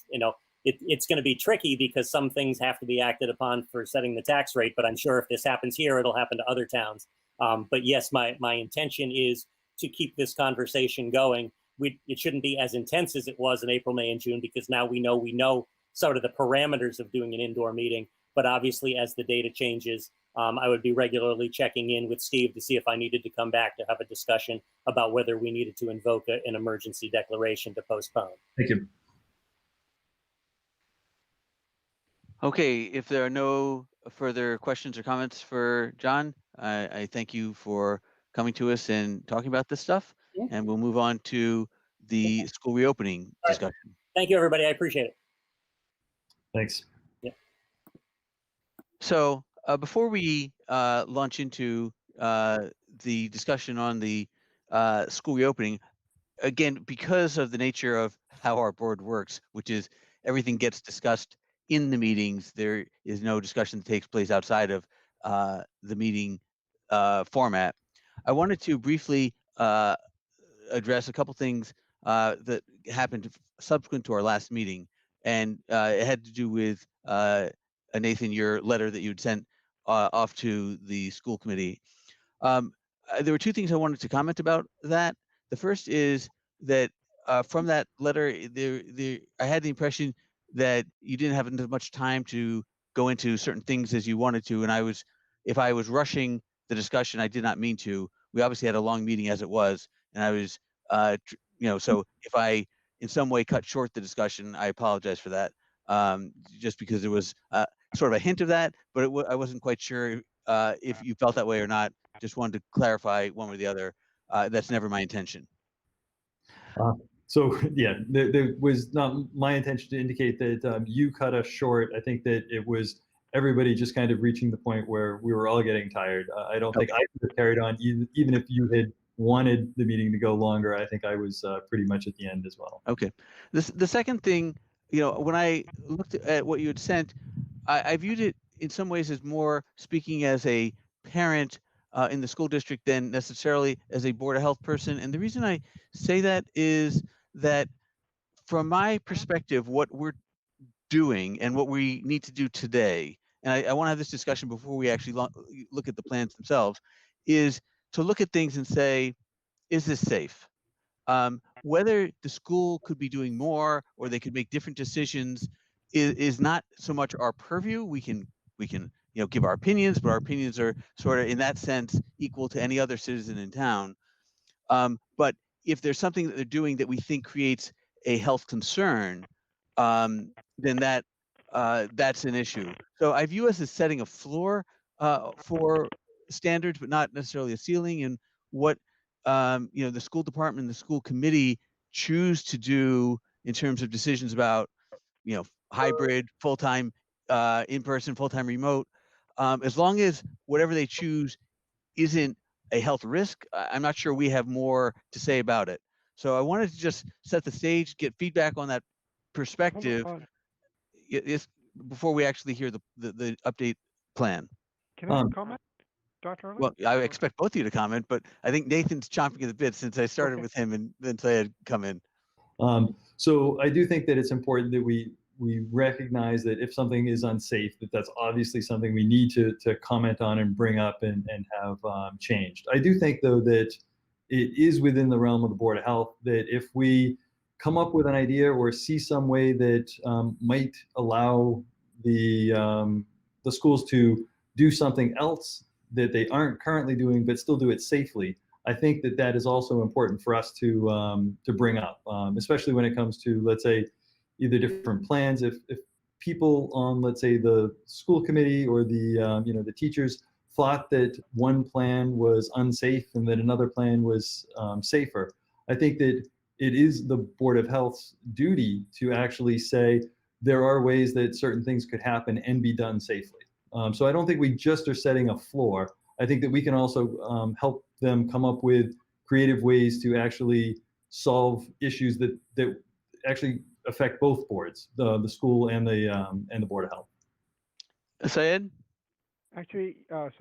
it's going to be tricky because some things have to be acted upon for setting the tax rate, but I'm sure if this happens here, it'll happen to other towns. But yes, my intention is to keep this conversation going. It shouldn't be as intense as it was in April, May, and June, because now we know sort of the parameters of doing an indoor meeting. But obviously, as the data changes, I would be regularly checking in with Steve to see if I needed to come back to have a discussion about whether we needed to invoke an emergency declaration to postpone. Thank you. Okay, if there are no further questions or comments for John, I thank you for coming to us and talking about this stuff. Yeah. And we'll move on to the school reopening discussion. Thank you, everybody. I appreciate it. Thanks. So before we launch into the discussion on the school reopening, again, because of the nature of how our board works, which is everything gets discussed in the meetings, there is no discussion that takes place outside of the meeting format. I wanted to briefly address a couple things that happened subsequent to our last meeting, and it had to do with Nathan, your letter that you'd sent off to the school committee. There were two things I wanted to comment about that. The first is that from that letter, I had the impression that you didn't have as much time to go into certain things as you wanted to, and if I was rushing the discussion, I did not mean to. We obviously had a long meeting as it was, and I was, so if I in some way cut short the discussion, I apologize for that. Just because there was sort of a hint of that, but I wasn't quite sure if you felt that way or not. Just wanted to clarify one or the other. That's never my intention. So yeah, there was not my intention to indicate that you cut us short. I think that it was everybody just kind of reaching the point where we were all getting tired. I don't think I could have carried on even if you had wanted the meeting to go longer. I think I was pretty much at the end as well. Okay. The second thing, when I looked at what you had sent, I viewed it in some ways as more speaking as a parent in the school district than necessarily as a Board of Health person. And the reason I say that is that from my perspective, what we're doing and what we need to do today, and I want to have this discussion before we actually look at the plans themselves, is to look at things and say, is this safe? Whether the school could be doing more or they could make different decisions is not so much our purview. We can give our opinions, but our opinions are sort of in that sense equal to any other citizen in town. But if there's something that they're doing that we think creates a health concern, then that's an issue. So I view us as setting a floor for standards, but not necessarily a ceiling. And what the school department and the school committee choose to do in terms of decisions about hybrid, full-time in-person, full-time remote, as long as whatever they choose isn't a health risk, I'm not sure we have more to say about it. So I wanted to just set the stage, get feedback on that perspective before we actually hear the update plan. Can I comment, Dr. Ehrlich? Well, I expect both of you to comment, but I think Nathan's chomping at the bit since I started with him and then Syed come in. So I do think that it's important that we recognize that if something is unsafe, that's obviously something we need to comment on and bring up and have changed. I do think, though, that it is within the realm of the Board of Health that if we come up with an idea or see some way that might allow the schools to do something else that they aren't currently doing but still do it safely, I think that is also important for us to bring up, especially when it comes to, let's say, either different plans. If people on, let's say, the school committee or the teachers thought that one plan was unsafe and that another plan was safer, I think that it is the Board of Health's duty to actually say there are ways that certain things could happen and be done safely. So I don't think we just are setting a floor. I think that we can also help them come up with creative ways to actually solve issues that actually affect both boards, the school and the Board of Health. Syed? Actually, so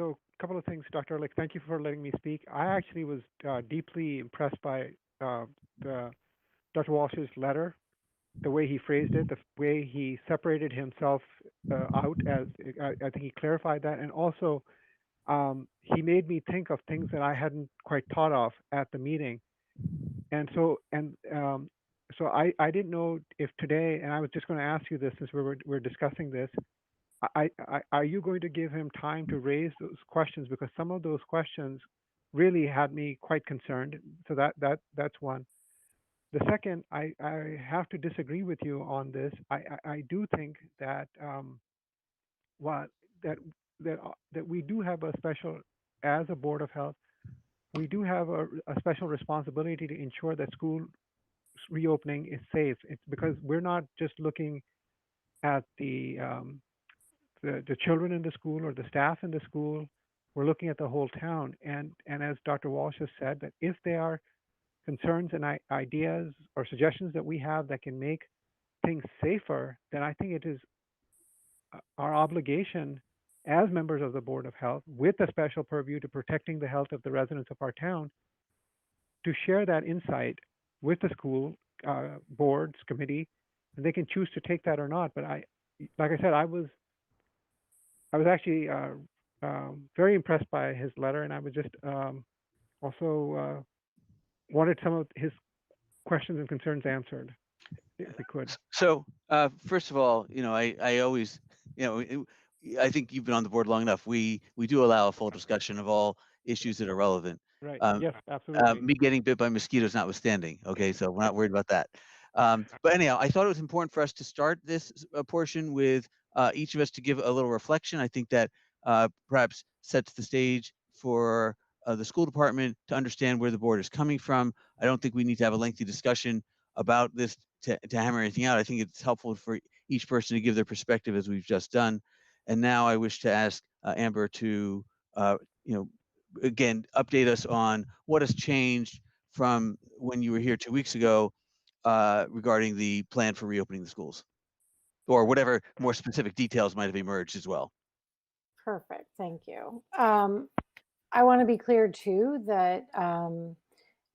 a couple of things, Dr. Ehrlich. Thank you for letting me speak. I actually was deeply impressed by Dr. Walsh's letter, the way he phrased it, the way he separated himself out, as I think he clarified that, and also he made me think of things that I hadn't quite thought of at the meeting, and so I didn't know if today, and I was just going to ask you this since we're discussing this. Are you going to give him time to raise those questions? Because some of those questions really had me quite concerned. So that's one. The second, I have to disagree with you on this. I do think that what that that we do have a special, as a Board of Health, we do have a special responsibility to ensure that school reopening is safe. It's because we're not just looking at the children in the school or the staff in the school. We're looking at the whole town. And as Dr. Walsh has said, that if there are concerns and ideas or suggestions that we have that can make things safer, then I think it is our obligation as members of the Board of Health, with a special purview to protecting the health of the residents of our town, to share that insight with the school boards committee, and they can choose to take that or not. But like I said, I was actually very impressed by his letter, and I was just also wanted some of his questions and concerns answered, if we could. So first of all, I always, I think you've been on the board long enough. We do allow a full discussion of all issues that are relevant. Right. Um, Yes, absolutely. Me getting bit by mosquitoes notwithstanding. Okay, so we're not worried about that. But anyhow, I thought it was important for us to start this portion with each of us to give a little reflection. I think that perhaps sets the stage for the school department to understand where the board is coming from. I don't think we need to have a lengthy discussion about this to hammer anything out. I think it's helpful for each person to give their perspective, as we've just done. And now I wish to ask Amber to, again, update us on what has changed from when you were here 2 weeks ago regarding the plan for reopening the schools, or whatever more specific details might have emerged as well. Perfect. Thank you. I want to be clear too that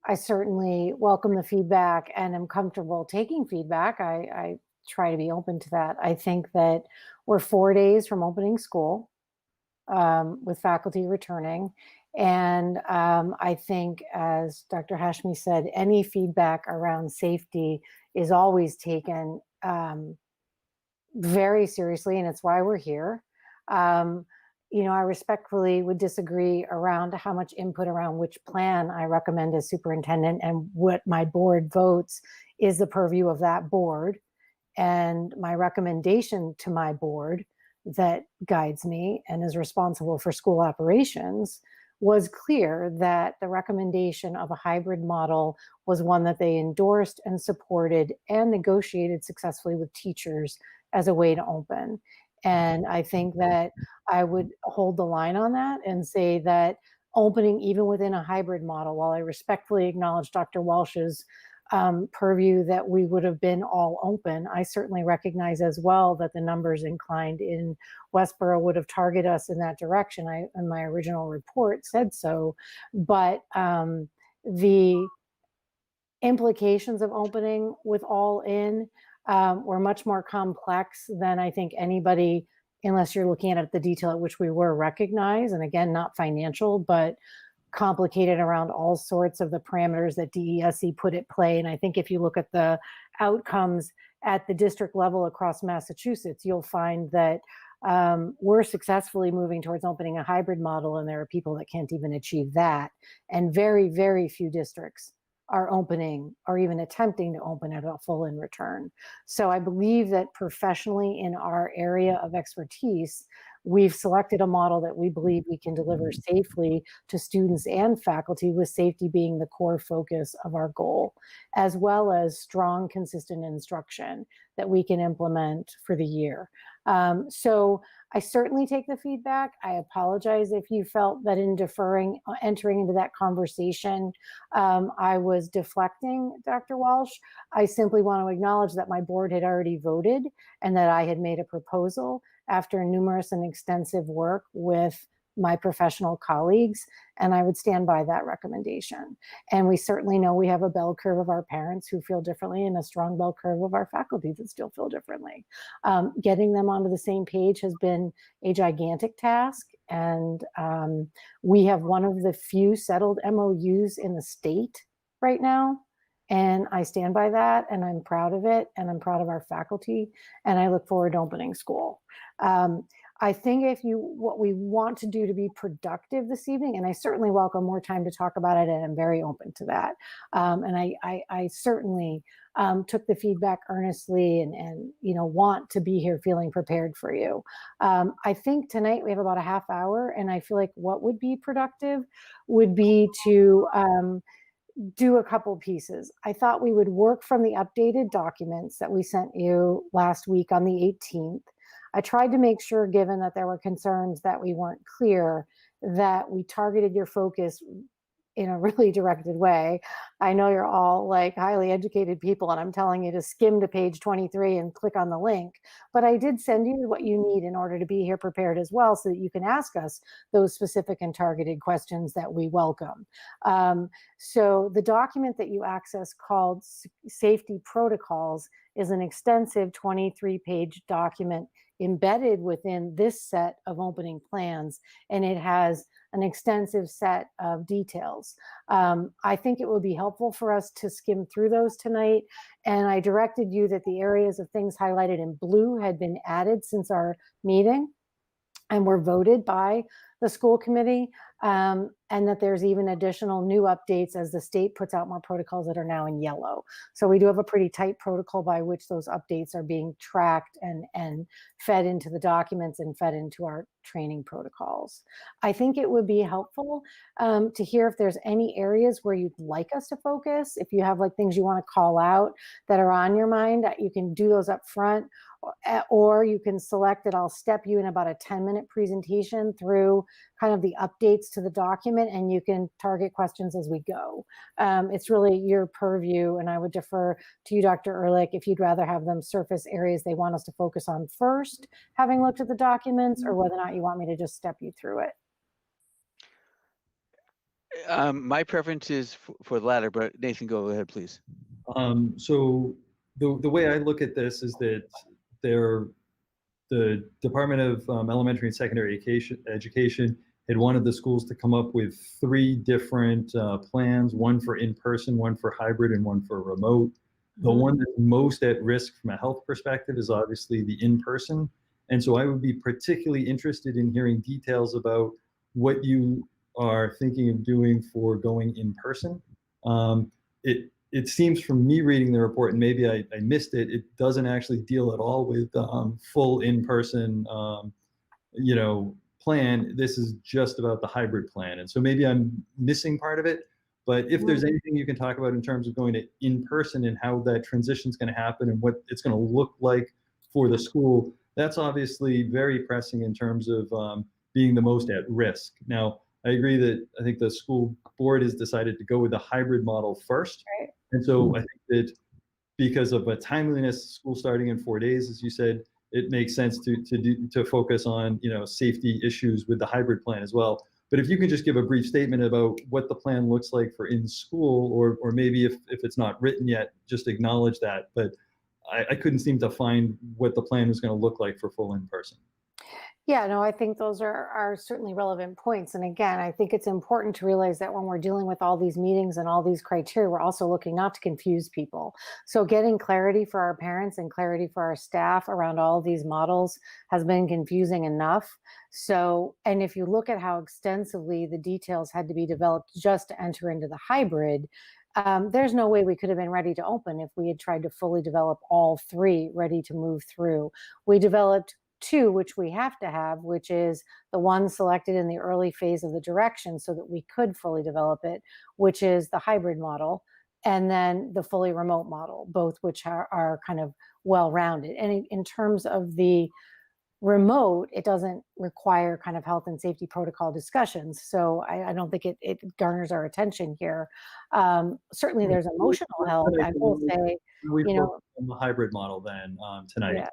I certainly welcome the feedback and am comfortable taking feedback. I try to be open to that. I think that we're 4 days from opening school with faculty returning. And I think, as Dr. Hashmi said, any feedback around safety is always taken very seriously, and it's why we're here. I respectfully would disagree around how much input around which plan I recommend as superintendent, and what my board votes is the purview of that board. And my recommendation to my board that guides me and is responsible for school operations was clear that the recommendation of a hybrid model was one that they endorsed and supported and negotiated successfully with teachers as a way to open. And I think that I would hold the line on that and say that opening even within a hybrid model, while I respectfully acknowledge Dr. Walsh's purview that we would have been all open, I certainly recognize as well that the numbers inclined in Westborough would have targeted us in that direction. In my original report said so, but the implications of opening with all in were much more complex than I think anybody, unless you're looking at the detail at which we were recognized, and again, not financial, but complicated around all sorts of the parameters that DESE put at play. And I think if you look at the outcomes at the district level across Massachusetts, you'll find that we're successfully moving towards opening a hybrid model, and there are people that can't even achieve that. And very, very few districts are opening or even attempting to open at a full in return. So I believe that professionally in our area of expertise, we've selected a model that we believe we can deliver safely to students and faculty, with safety being the core focus of our goal, as well as strong, consistent instruction that we can implement for the year. So I certainly take the feedback. I apologize if you felt that in deferring, entering into that conversation, I was deflecting, Dr. Walsh. I simply want to acknowledge that my board had already voted and that I had made a proposal after numerous and extensive work with my professional colleagues, and I would stand by that recommendation. And we certainly know we have a bell curve of our parents who feel differently and a strong bell curve of our faculty that still feel differently. Getting them onto the same page has been a gigantic task, and we have one of the few settled MOUs in the state right now. And I stand by that, and I'm proud of it, and I'm proud of our faculty, and I look forward to opening school. I think what we want to do to be productive this evening, and I certainly welcome more time to talk about it, and I'm very open to that. And I certainly took the feedback earnestly and want to be here feeling prepared for you. I think tonight we have about a half hour, and I feel like what would be productive would be to do a couple pieces. I thought we would work from the updated documents that we sent you last week on the 18th. I tried to make sure, given that there were concerns that we weren't clear, that we targeted your focus in a really directed way. I know you're all like highly educated people, and I'm telling you to skim to page 23 and click on the link. But I did send you what you need in order to be here prepared as well, so that you can ask us those specific and targeted questions that we welcome. So the document that you access, called Safety Protocols, is an extensive 23-page document embedded within this set of opening plans, and it has an extensive set of details. I think it would be helpful for us to skim through those tonight, and I directed you that the areas of things highlighted in blue had been added since our meeting and were voted by the school committee, and that there's even additional new updates as the state puts out more protocols that are now in yellow. So we do have a pretty tight protocol by which those updates are being tracked and fed into the documents and fed into our training protocols. I think it would be helpful to hear if there's any areas where you'd like us to focus. If you have like things you want to call out that are on your mind, you can do those up front, or you can select that I'll step you in about a 10-minute presentation through kind of the updates to the document, and you can target questions as we go. It's really your purview, and I would defer to you, Dr. Ehrlich, if you'd rather have them surface areas they want us to focus on first, having looked at the documents, or whether or not you want me to just step you through it. My preference is for the latter, but Nathan, go ahead, please. So the way I look at this is that the Department of Elementary and Secondary Education had wanted the schools to come up with 3 different plans, one for in-person, one for hybrid, and one for remote. The one that's most at risk from a health perspective is obviously the in-person. And so I would be particularly interested in hearing details about what you are thinking of doing for going in person. It seems from me reading the report, and maybe I missed it, it doesn't actually deal at all with full in-person, plan. This is just about the hybrid plan. And so maybe I'm missing part of it, but if there's anything you can talk about in terms of going to in-person and how that transition is going to happen and what it's going to look like for the school, that's obviously very pressing in terms of being the most at risk. Now, I agree that I think the school board has decided to go with the hybrid model first. Right. And so I think that because of a timeliness, school starting in 4 days, as you said, it makes sense to focus on safety issues with the hybrid plan as well. But if you can just give a brief statement about what the plan looks like for in school, or maybe if it's not written yet, just acknowledge that. But I couldn't seem to find what the plan was going to look like for full in person. Yeah, no, I think those are certainly relevant points. And again, I think it's important to realize that when we're dealing with all these meetings and all these criteria, we're also looking not to confuse people. So getting clarity for our parents and clarity for our staff around all of these models has been confusing enough. So, and if you look at how extensively the details had to be developed just to enter into the hybrid, there's no way we could have been ready to open if we had tried to fully develop all 3 ready to move through. We developed 2, which we have to have, which is the one selected in the early phase of the direction so that we could fully develop it, which is the hybrid model, and then the fully remote model, both which are kind of well-rounded. And in terms of the remote, it doesn't require kind of health and safety protocol discussions. So I don't think it garners our attention here. Certainly there's emotional health. I will say, we focus on the hybrid model then tonight.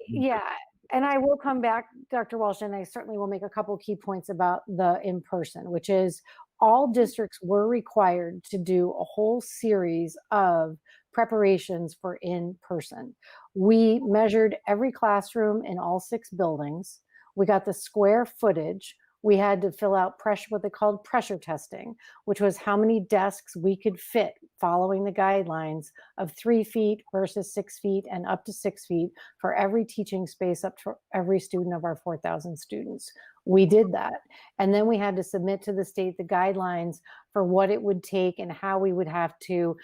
Yeah. And I will come back, Dr. Walsh, and I certainly will make a couple key points about the in-person, which is all districts were required to do a whole series of preparations for in-person. We measured every classroom in all 6 buildings. We got the square footage. we had to fill out what they called pressure testing, which was how many desks we could fit following the guidelines of 3 feet versus 6 feet and up to 6 feet for every teaching space up to every student of our 4,000 students. We did that. And then we had to submit to the state the guidelines for what it would take and how we would have to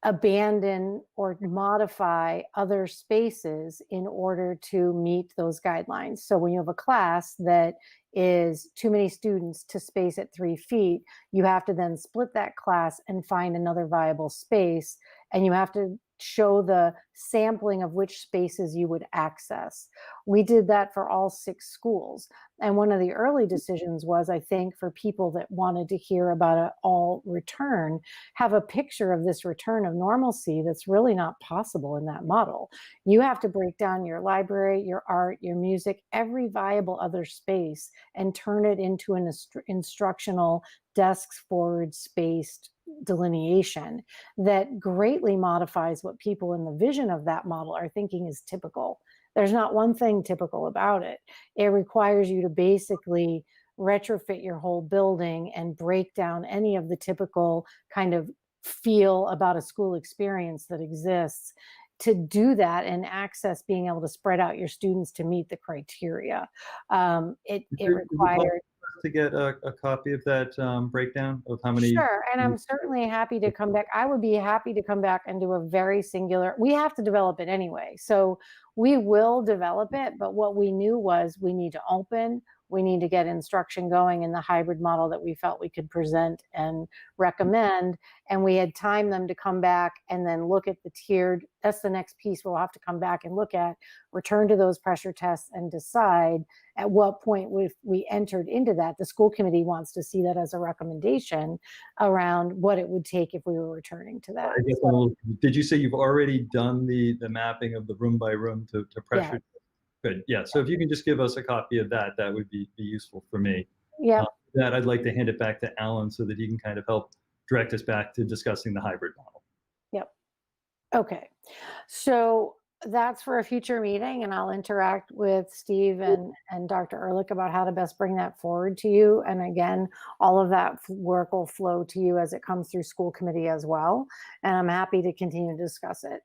abandon or modify other spaces in order to meet those guidelines. So when you have a class that is too many students to space at 3 feet, you have to then split that class and find another viable space. And you have to show the sampling of which spaces you would access. We did that for all 6 schools. And one of the early decisions was, I think, for people that wanted to hear about an all return, have a picture of this return of normalcy that's really not possible in that model. You have to break down your library, your art, your music, every viable other space and turn it into an instructional desks forward spaced delineation that greatly modifies what people in the vision of that model are thinking is typical. There's not one thing typical about it. It requires you to basically retrofit your whole building and break down any of the typical kind of feel about a school experience that exists. To do that and access being able to spread out your students to meet the criteria. It required to get a copy of that breakdown of how many. Sure, and I'm certainly happy to come back. I would be happy to come back and do a very singular, we have to develop it anyway. So we will develop it, but what we knew was we need to open, we need to get instruction going in the hybrid model that we felt we could present and recommend. And we had timed them to come back and then look at the tiered, that's the next piece we'll have to come back and look at, return to those pressure tests and decide at what point we entered into that. The school committee wants to see that as a recommendation around what it would take if we were returning to that. I guess did you say you've already done the mapping of the room by room to pressure? Yeah. Good, yeah. So if you can just give us a copy of that, that would be useful for me. Yeah. That I'd like to hand it back to Alan so that he can kind of help direct us back to discussing the hybrid model. Yep. Okay. So that's for a future meeting, and I'll interact with Steve and Dr. Ehrlich about how to best bring that forward to you. And again, all of that work will flow to you as it comes through school committee as well. And I'm happy to continue to discuss it.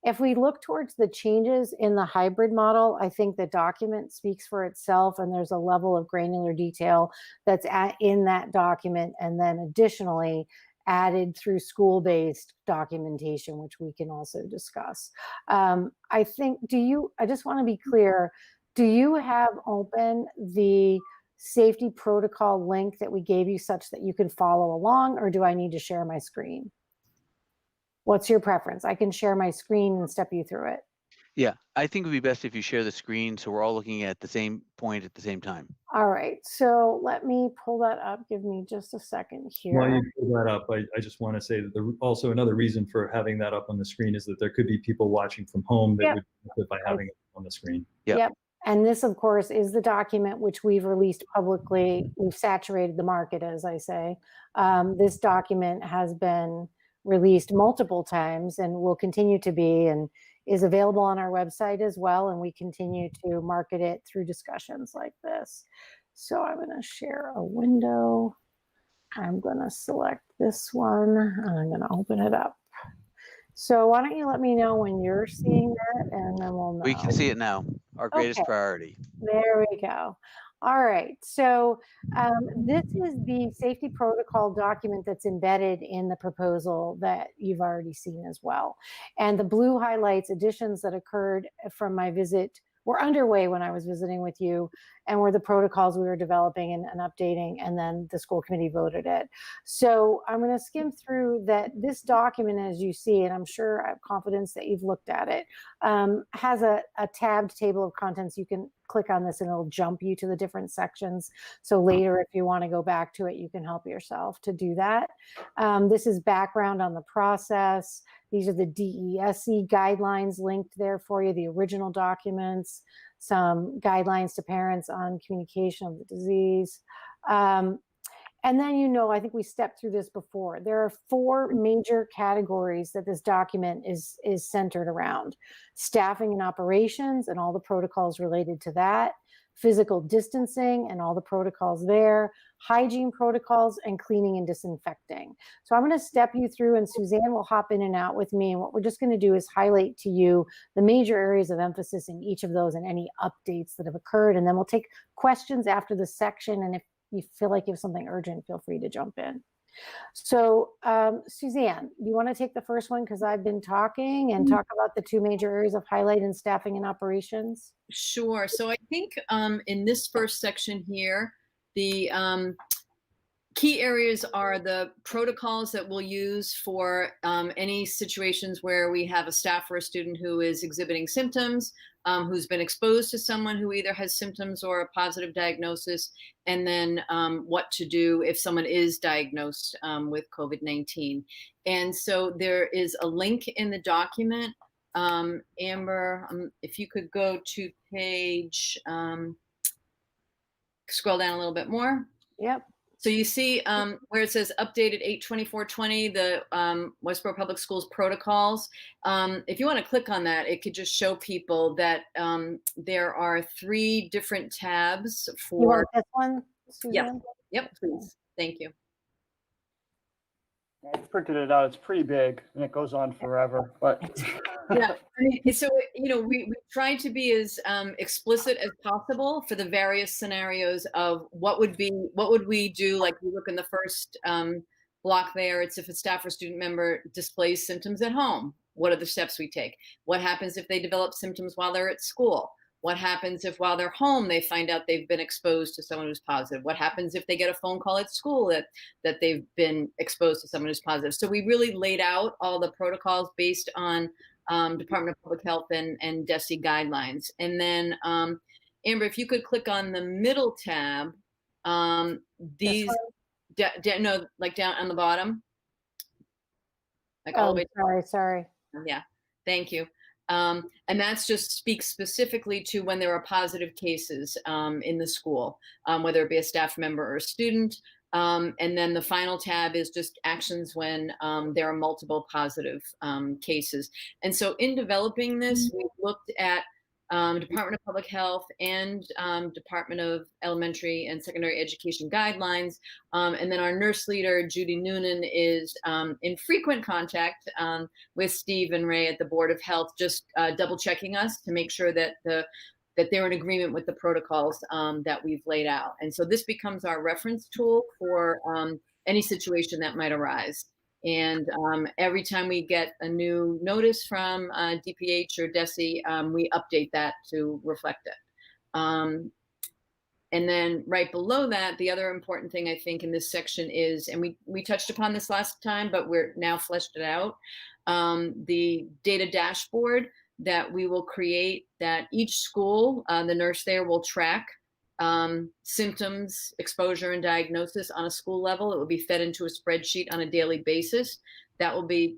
If we look towards the changes in the hybrid model, I think the document speaks for itself, and there's a level of granular detail that's in that document. And then additionally, added through school-based documentation, which we can also discuss. I think, I just want to be clear, do you have open the safety protocol link that we gave you such that you can follow along, or do I need to share my screen? What's your preference? I can share my screen and step you through it. Yeah, I think it would be best if you share the screen so we're all looking at the same point at the same time. All right, so let me pull that up. Give me just a second here. While you pull that up, I just want to say that also another reason for having that up on the screen is that there could be people watching from home that would benefit by having it on the screen. Yep. And this, of course, is the document which we've released publicly. We've saturated the market, as I say. This document has been released multiple times and will continue to be, and is available on our website as well. And we continue to market it through discussions like this. So I'm going to share a window. I'm going to select this one and I'm going to open it up. So why don't you let me know when you're seeing that, and then we'll know. We can see it now. Our greatest priority. There we go. All right, so this is the safety protocol document that's embedded in the proposal that you've already seen as well. And the blue highlights additions that occurred from my visit were underway when I was visiting with you, and were the protocols we were developing and updating, and then the school committee voted it. So I'm going to skim through that. This document, as you see, and I'm sure I have confidence that you've looked at it, has a tabbed table of contents. You can click on this and it'll jump you to the different sections. So later, if you want to go back to it, you can help yourself to do that. This is background on the process. These are the DESE guidelines linked there for you, the original documents, some guidelines to parents on communication of the disease. And then, I think we stepped through this before. There are 4 major categories that this document is centered around: staffing and operations and all the protocols related to that, physical distancing and all the protocols there, hygiene protocols, and cleaning and disinfecting. So I'm going to step you through, and Suzanne will hop in and out with me. And what we're just going to do is highlight to you the major areas of emphasis in each of those and any updates that have occurred. And then we'll take questions after this section. And if you feel like you have something urgent, feel free to jump in. So Suzanne, you want to take the first one because I've been talking and talk about the two major areas of highlight in staffing and operations? Sure. So I think in this first section here, the key areas are the protocols that we'll use for any situations where we have a staff or a student who is exhibiting symptoms, who's been exposed to someone who either has symptoms or a positive diagnosis, and then what to do if someone is diagnosed with COVID-19. And so there is a link in the document. Amber, if you could go to page, scroll down a little bit more. Yep. So you see where it says updated 8/24/20, the Westborough Public Schools protocols. If you want to click on that, it could just show people that there are 3 different tabs for. You want this one, Suzanne? Yep, please. Thank you. I printed it out. It's pretty big and it goes on forever, but Yeah, I mean, so we try to be as explicit as possible for the various scenarios of what would we do. Like you look in the first block there, it's if a staff or student member displays symptoms at home, what are the steps we take? What happens if they develop symptoms while they're at school? What happens if while they're home they find out they've been exposed to someone who's positive? What happens if they get a phone call at school that they've been exposed to someone who's positive? So we really laid out all the protocols based on Department of Public Health and DESE guidelines. And then Amber, if you could click on the middle tab, these no, like down on the bottom, like all the way. Sorry. Yeah, thank you. And that's just speaks specifically to when there are positive cases in the school, whether it be a staff member or a student. And then the final tab is just actions when there are multiple positive cases. And so in developing this, we looked at Department of Public Health and Department of Elementary and Secondary Education guidelines. And then our nurse leader, Judy Noonan, is in frequent contact with Steve and Ray at the Board of Health, just double checking us to make sure that they're in agreement with the protocols that we've laid out. And so this becomes our reference tool for any situation that might arise. And every time we get a new notice from DPH or DESE, we update that to reflect it. And then right below that, the other important thing I think in this section is, and we touched upon this last time, but we're now fleshed it out, the data dashboard that we will create, that each school, the nurse there will track symptoms, exposure, and diagnosis on a school level. It will be fed into a spreadsheet on a daily basis. That will be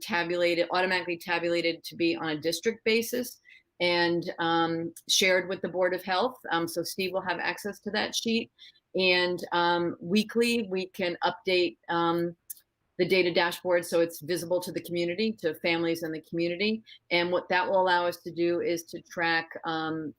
automatically tabulated to be on a district basis and shared with the Board of Health. So Steve will have access to that sheet. And weekly, we can update the data dashboard so it's visible to the community, to families in the community. And what that will allow us to do is to track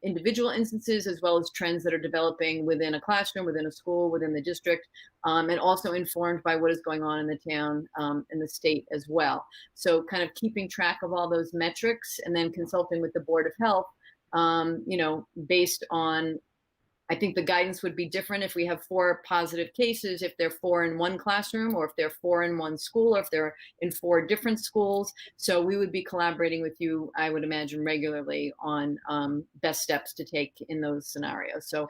individual instances as well as trends that are developing within a classroom, within a school, within the district, and also informed by what is going on in the town and the state as well. So kind of keeping track of all those metrics and then consulting with the Board of Health, based on, I think the guidance would be different if we have 4 positive cases, if they're 4 in one classroom, or if they're 4 in one school, or if they're in 4 different schools. So we would be collaborating with you, I would imagine, regularly on best steps to take in those scenarios. So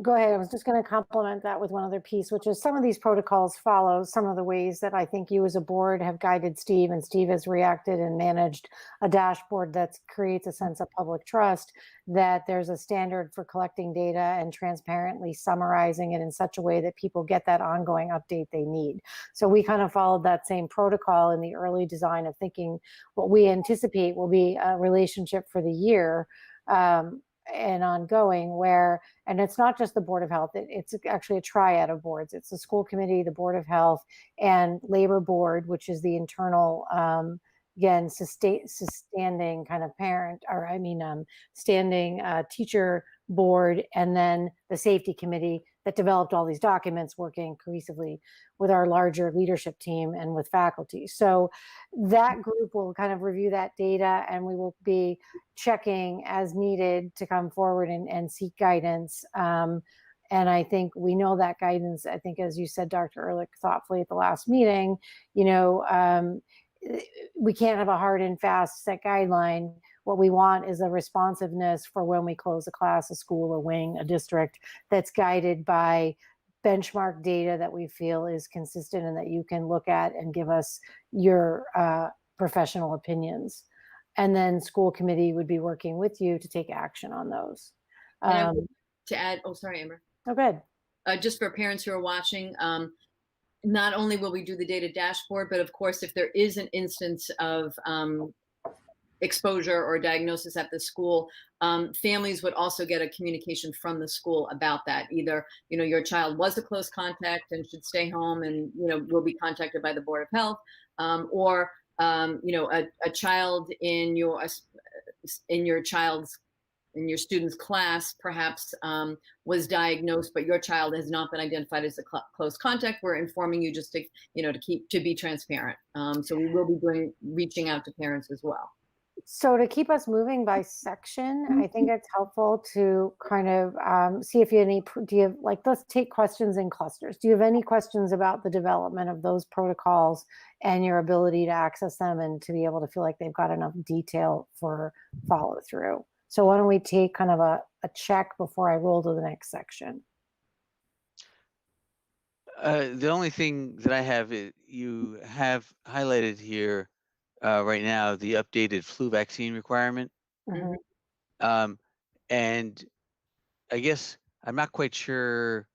go ahead. I was just going to complement that with one other piece, which is some of these protocols follow some of the ways that I think you as a board have guided Steve, and Steve has reacted and managed a dashboard that creates a sense of public trust, that there's a standard for collecting data and transparently summarizing it in such a way that people get that ongoing update they need. So we kind of followed that same protocol in the early design of thinking what we anticipate will be a relationship for the year and ongoing, and it's not just the Board of Health, it's actually a triad of boards. It's the school committee, the Board of Health, and Labor Board, which is the internal, standing kind of parent, or standing teacher board, and then the safety committee that developed all these documents, working cohesively with our larger leadership team and with faculty. So that group will kind of review that data, and we will be checking as needed to come forward and seek guidance. And I think we know that guidance, I think, as you said, Dr. Ehrlich, thoughtfully at the last meeting, we can't have a hard and fast set guideline. What we want is a responsiveness for when we close a class, a school, a wing, a district, that's guided by benchmark data that we feel is consistent and that you can look at and give us your professional opinions. And then school committee would be working with you to take action on those. To add, oh, sorry, Amber. Oh, good. Just for parents who are watching, not only will we do the data dashboard, but of course, if there is an instance of exposure or diagnosis at the school, families would also get a communication from the school about that. Either, your child was a close contact and should stay home and, will be contacted by the Board of Health, or, a child in your student's class perhaps was diagnosed, but your child has not been identified as a close contact. We're informing you just to be transparent. So we will be reaching out to parents as well. So to keep us moving by section, I think it's helpful to kind of see if let's take questions in clusters. Do you have any questions about the development of those protocols and your ability to access them and to be able to feel like they've got enough detail for follow through? So why don't we take kind of a check before I roll to the next section? The only thing that I have, you have highlighted here right now, the updated flu vaccine requirement. Mm-hmm. And I guess I'm not quite sure.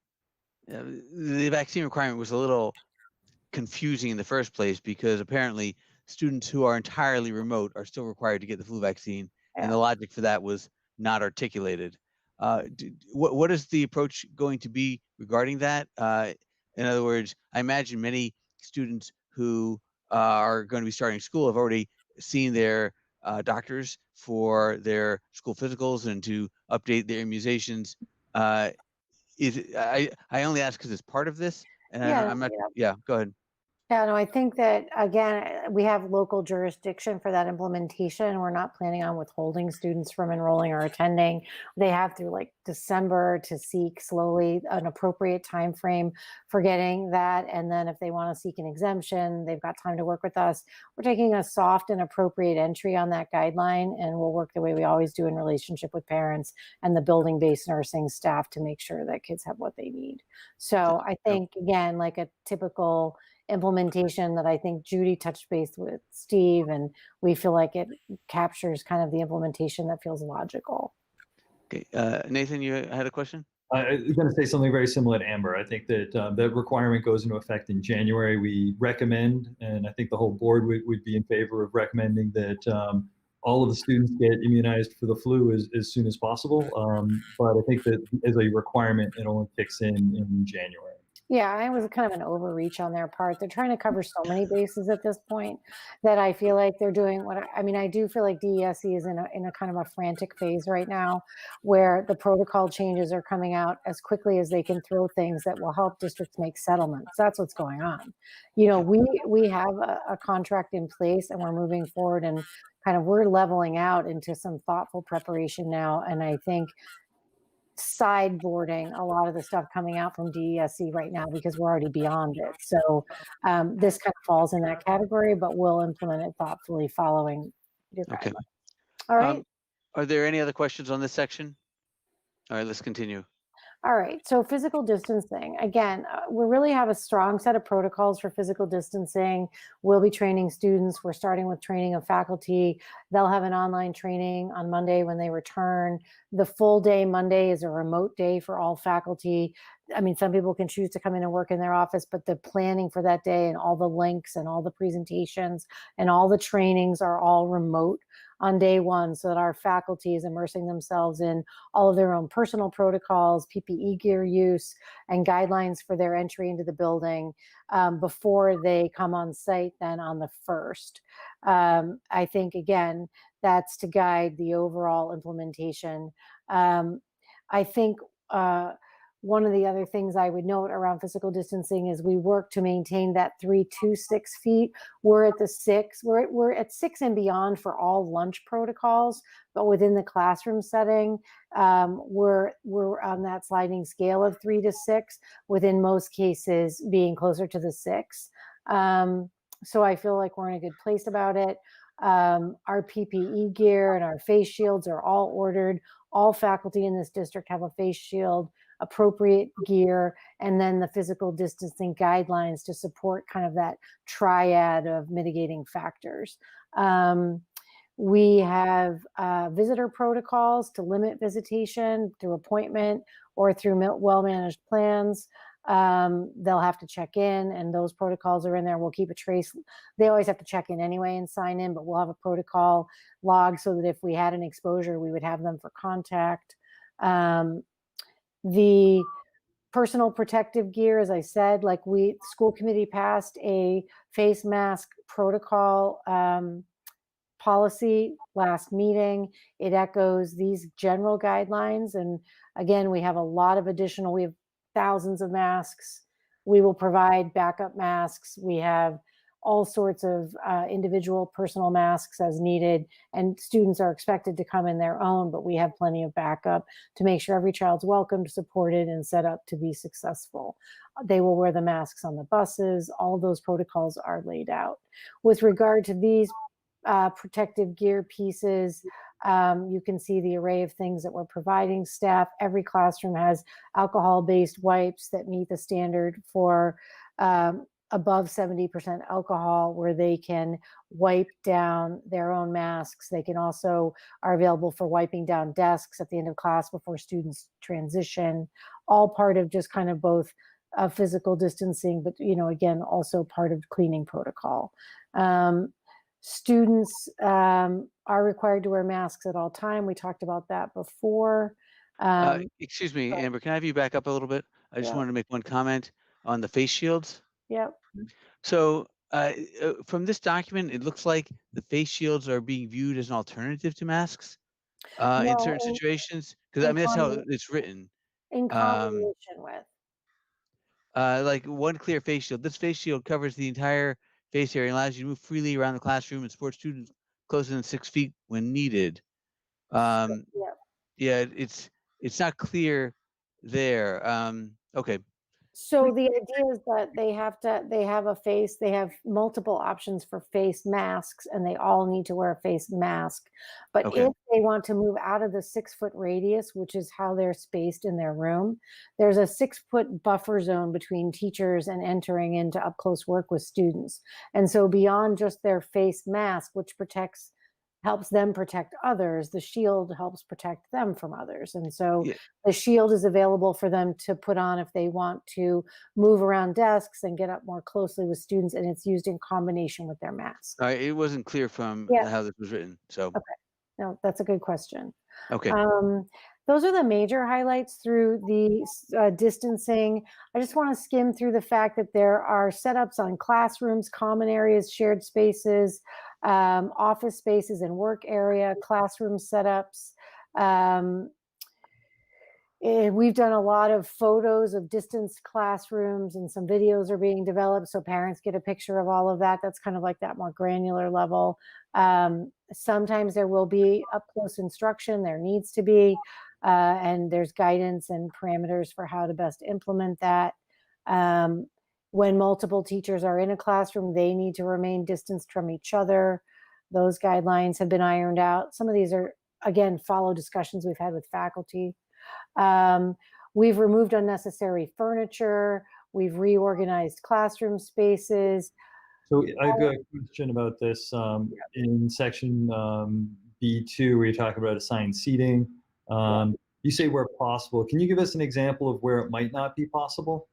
The vaccine requirement was a little confusing in the first place because apparently students who are entirely remote are still required to get the flu vaccine. Yeah. And the logic for that was not articulated. What is the approach going to be regarding that? In other words, I imagine many students who are going to be starting school have already seen their doctors for their school physicals and to update their immunizations. I only ask because it's part of this, and I'm not. Yeah, go ahead. Yeah, no, I think that, again, we have local jurisdiction for that implementation. We're not planning on withholding students from enrolling or attending. They have through like December to seek slowly an appropriate time frame for getting that. And then if they want to seek an exemption, they've got time to work with us. We're taking a soft and appropriate entry on that guideline, and we'll work the way we always do in relationship with parents and the building-based nursing staff to make sure that kids have what they need. So I think, again, like a typical implementation that I think Judy touched base with Steve, and we feel like it captures kind of the implementation that feels logical. Okay, Nathan, you had a question? I was going to say something very similar to Amber. I think that that requirement goes into effect in January. We recommend, and I think the whole board would be in favor of recommending that all of the students get immunized for the flu as soon as possible. But I think that as a requirement, it only kicks in January. Yeah, it was kind of an overreach on their part. They're trying to cover so many bases at this point that I feel like they're doing I do feel like DESE is in a kind of a frantic phase right now where the protocol changes are coming out as quickly as they can throw things that will help districts make settlements. That's what's going on. We have a contract in place and we're moving forward and kind of we're leveling out into some thoughtful preparation now. And I think sideboarding a lot of the stuff coming out from DESE right now because we're already beyond it. So this kind of falls in that category, but we'll implement it thoughtfully following your guidelines. Okay. All right. Are there any other questions on this section? All right, let's continue. All right, so physical distancing. Again, we really have a strong set of protocols for physical distancing. We'll be training students. We're starting with training of faculty. They'll have an online training on Monday when they return. The full day Monday is a remote day for all faculty. I mean, some people can choose to come in and work in their office, but the planning for that day and all the links and all the presentations and all the trainings are all remote on day one so that our faculty is immersing themselves in all of their own personal protocols, PPE gear use, and guidelines for their entry into the building before they come on site then on the 1st. I think, again, that's to guide the overall implementation. I think one of the other things I would note around physical distancing is we work to maintain that 3 to 6 feet. We're at the 6. We're at 6 and beyond for all lunch protocols, but within the classroom setting, we're on that sliding scale of 3 to 6. Within most cases, being closer to the 6. So I feel like we're in a good place about it. Our PPE gear and our face shields are all ordered. All faculty in this district have a face shield, appropriate gear, and then the physical distancing guidelines to support kind of that triad of mitigating factors. We have visitor protocols to limit visitation through appointment or through well-managed plans. They'll have to check in, and those protocols are in there. We'll keep a trace. They always have to check in anyway and sign in, but we'll have a protocol log so that if we had an exposure, we would have them for contact. The personal protective gear, as I said, like school committee passed a face mask protocol policy last meeting. It echoes these general guidelines. And again, we have a lot of additional, we have thousands of masks. We will provide backup masks. We have all sorts of individual personal masks as needed, and students are expected to come in their own, but we have plenty of backup to make sure every child's welcomed, supported, and set up to be successful. They will wear the masks on the buses. All those protocols are laid out. With regard to these protective gear pieces, you can see the array of things that we're providing staff. Every classroom has alcohol-based wipes that meet the standard for above 70% alcohol, where they can wipe down their own masks. They can also are available for wiping down desks at the end of class before students transition, all part of just kind of both physical distancing, but again, also part of cleaning protocol. Students are required to wear masks at all time. We talked about that before. Excuse me, Amber, can I have you back up a little bit? I just wanted to make one comment on the face shields. Yep. So from this document, it looks like the face shields are being viewed as an alternative to masks in certain situations. Because I mean, that's how it's written. In combination with. Like one clear face shield. This face shield covers the entire face area and allows you to move freely around the classroom and support students closer than 6 feet when needed. Yeah, it's not clear there. Okay. So the idea is that they have multiple options for face masks, and they all need to wear a face mask. But if they want to move out of the 6-foot radius, which is how they're spaced in their room, there's a 6-foot buffer zone between teachers and entering into up close work with students. And so beyond just their face mask, which helps them protect others, the shield helps protect them from others. And so the shield is available for them to put on if they want to move around desks and get up more closely with students, and it's used in combination with their mask. It wasn't clear from how this was written, so. Okay, no, that's a good question. Okay. Those are the major highlights through the distancing. I just want to skim through the fact that there are setups on classrooms, common areas, shared spaces, office spaces and work area, classroom setups. We've done a lot of photos of distanced classrooms, and some videos are being developed so parents get a picture of all of that. That's kind of like that more granular level. Sometimes there will be up close instruction, there needs to be, and there's guidance and parameters for how to best implement that. When multiple teachers are in a classroom, they need to remain distanced from each other. Those guidelines have been ironed out. Some of these are, again, follow discussions we've had with faculty. We've removed unnecessary furniture. We've reorganized classroom spaces. So I've got a question about this in section B2, where you talk about assigned seating. You say where possible. Can you give us an example of where it might not be possible?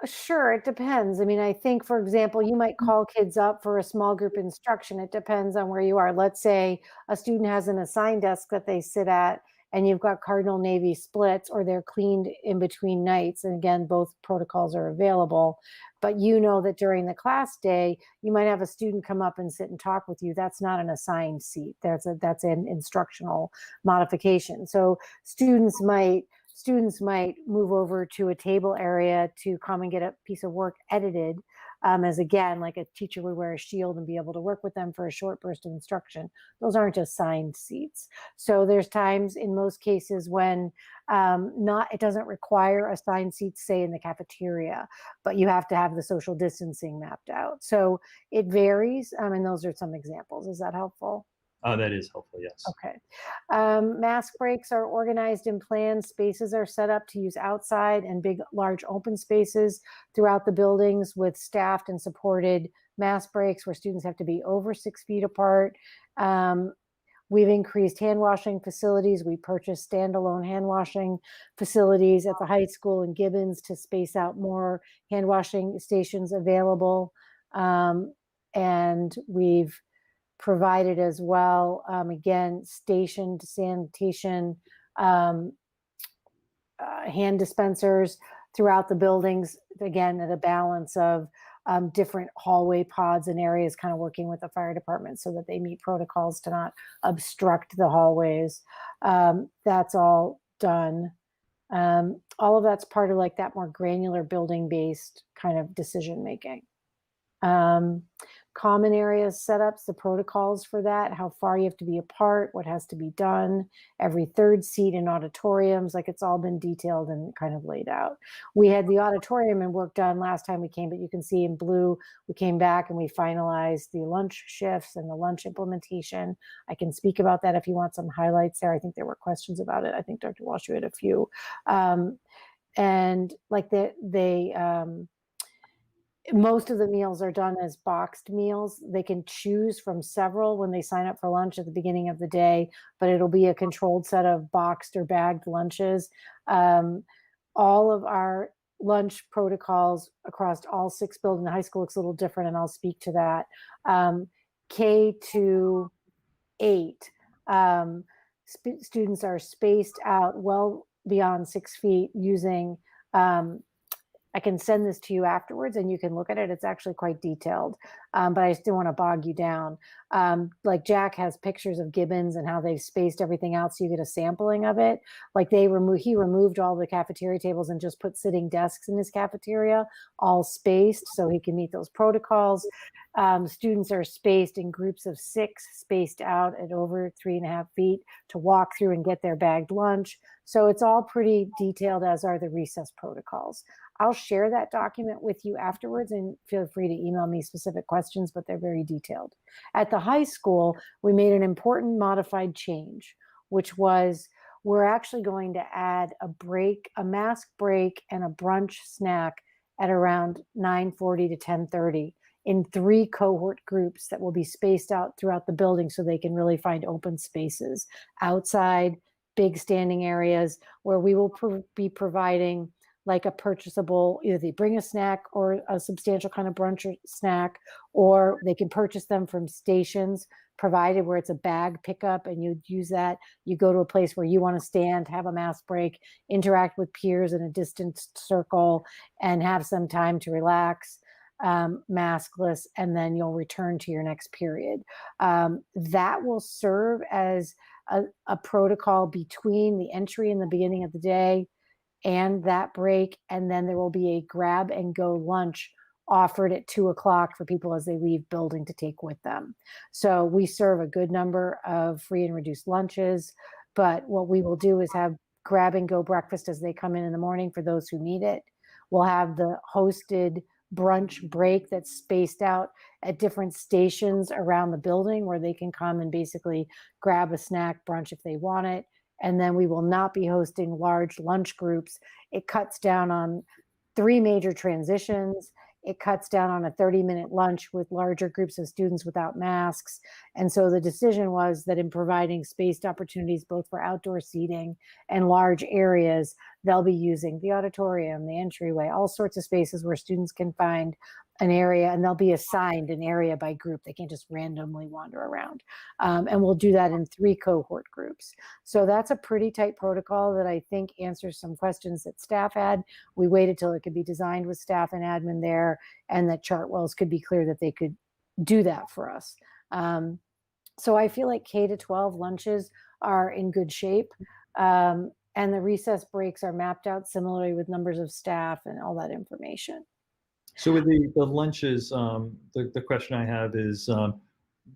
Sure, it depends. I mean, I think, for example, you might call kids up for a small group instruction. It depends on where you are. Let's say a student has an assigned desk that they sit at, and you've got cardinal navy splits, or they're cleaned in between nights, and again, both protocols are available, but you know that during the class day, you might have a student come up and sit and talk with you. That's not an assigned seat. That's an instructional modification. So students might move over to a table area to come and get a piece of work edited, as again, like a teacher would wear a shield and be able to work with them for a short burst of instruction. Those aren't assigned seats. So there's times in most cases when it doesn't require assigned seats, say in the cafeteria, but you have to have the social distancing mapped out. So it varies, and those are some examples. Is that helpful? That is helpful, yes. Okay. Mask breaks are organized in planned spaces are set up to use outside and big, large open spaces throughout the buildings with staffed and supported mask breaks where students have to be over 6 feet apart. We've increased hand washing facilities. We purchased standalone hand washing facilities at the high school in Gibbons to space out more hand washing stations available. And we've provided as well, again, stationed sanitation hand dispensers throughout the buildings, again, at a balance of different hallway pods and areas, kind of working with the fire department so that they meet protocols to not obstruct the hallways. That's all done. All of that's part of like that more granular building-based kind of decision-making. Common areas setups, the protocols for that, how far you have to be apart, what has to be done, every third seat in auditoriums, like it's all been detailed and kind of laid out. We had the auditorium and work done last time we came, but you can see in blue, we came back and we finalized the lunch shifts and the lunch implementation. I can speak about that if you want some highlights there. I think there were questions about it. I think Dr. Walsh, you had a few. And like most of the meals are done as boxed meals. They can choose from several when they sign up for lunch at the beginning of the day, but it'll be a controlled set of boxed or bagged lunches. All of our lunch protocols across all 6 buildings, the high school looks a little different, and I'll speak to that. K to 8, students are spaced out well beyond 6 feet using I can send this to you afterwards and you can look at it. It's actually quite detailed, but I just didn't want to bog you down. Like Jack has pictures of Gibbons and how they've spaced everything out so you get a sampling of it. Like he removed all the cafeteria tables and just put sitting desks in his cafeteria, all spaced so he can meet those protocols. Students are spaced in groups of 6, spaced out at over 3.5 feet to walk through and get their bagged lunch. So it's all pretty detailed, as are the recess protocols. I'll share that document with you afterwards, and feel free to email me specific questions, but they're very detailed. At the high school, we made an important modified change, which was we're actually going to add a mask break and a brunch snack at around 9:40 to 10:30 in 3 cohort groups that will be spaced out throughout the building so they can really find open spaces outside, big standing areas where we will be providing like a purchasable, either they bring a snack or a substantial kind of brunch or snack, or they can purchase them from stations provided where it's a bag pickup and you'd use that. You go to a place where you want to stand, have a mask break, interact with peers in a distanced circle, and have some time to relax, maskless, and then you'll return to your next period. That will serve as a protocol between the entry and the beginning of the day and that break, and then there will be a grab and go lunch offered at 2 o'clock for people as they leave building to take with them. So we serve a good number of free and reduced lunches, but what we will do is have grab and go breakfast as they come in the morning for those who need it. We'll have the hosted brunch break that's spaced out at different stations around the building where they can come and basically grab a snack brunch if they want it. And then we will not be hosting large lunch groups. It cuts down on 3 major transitions. It cuts down on a 30-minute lunch with larger groups of students without masks. And so the decision was that in providing spaced opportunities, both for outdoor seating and large areas, they'll be using the auditorium, the entryway, all sorts of spaces where students can find an area, and they'll be assigned an area by group. They can't just randomly wander around. And we'll do that in 3 cohort groups. So that's a pretty tight protocol that I think answers some questions that staff had. We waited till it could be designed with staff and admin there, and that Chartwell's could be clear that they could do that for us. So I feel like K to 12 lunches are in good shape. And the recess breaks are mapped out similarly with numbers of staff and all that information. So with the lunches, the question I have is,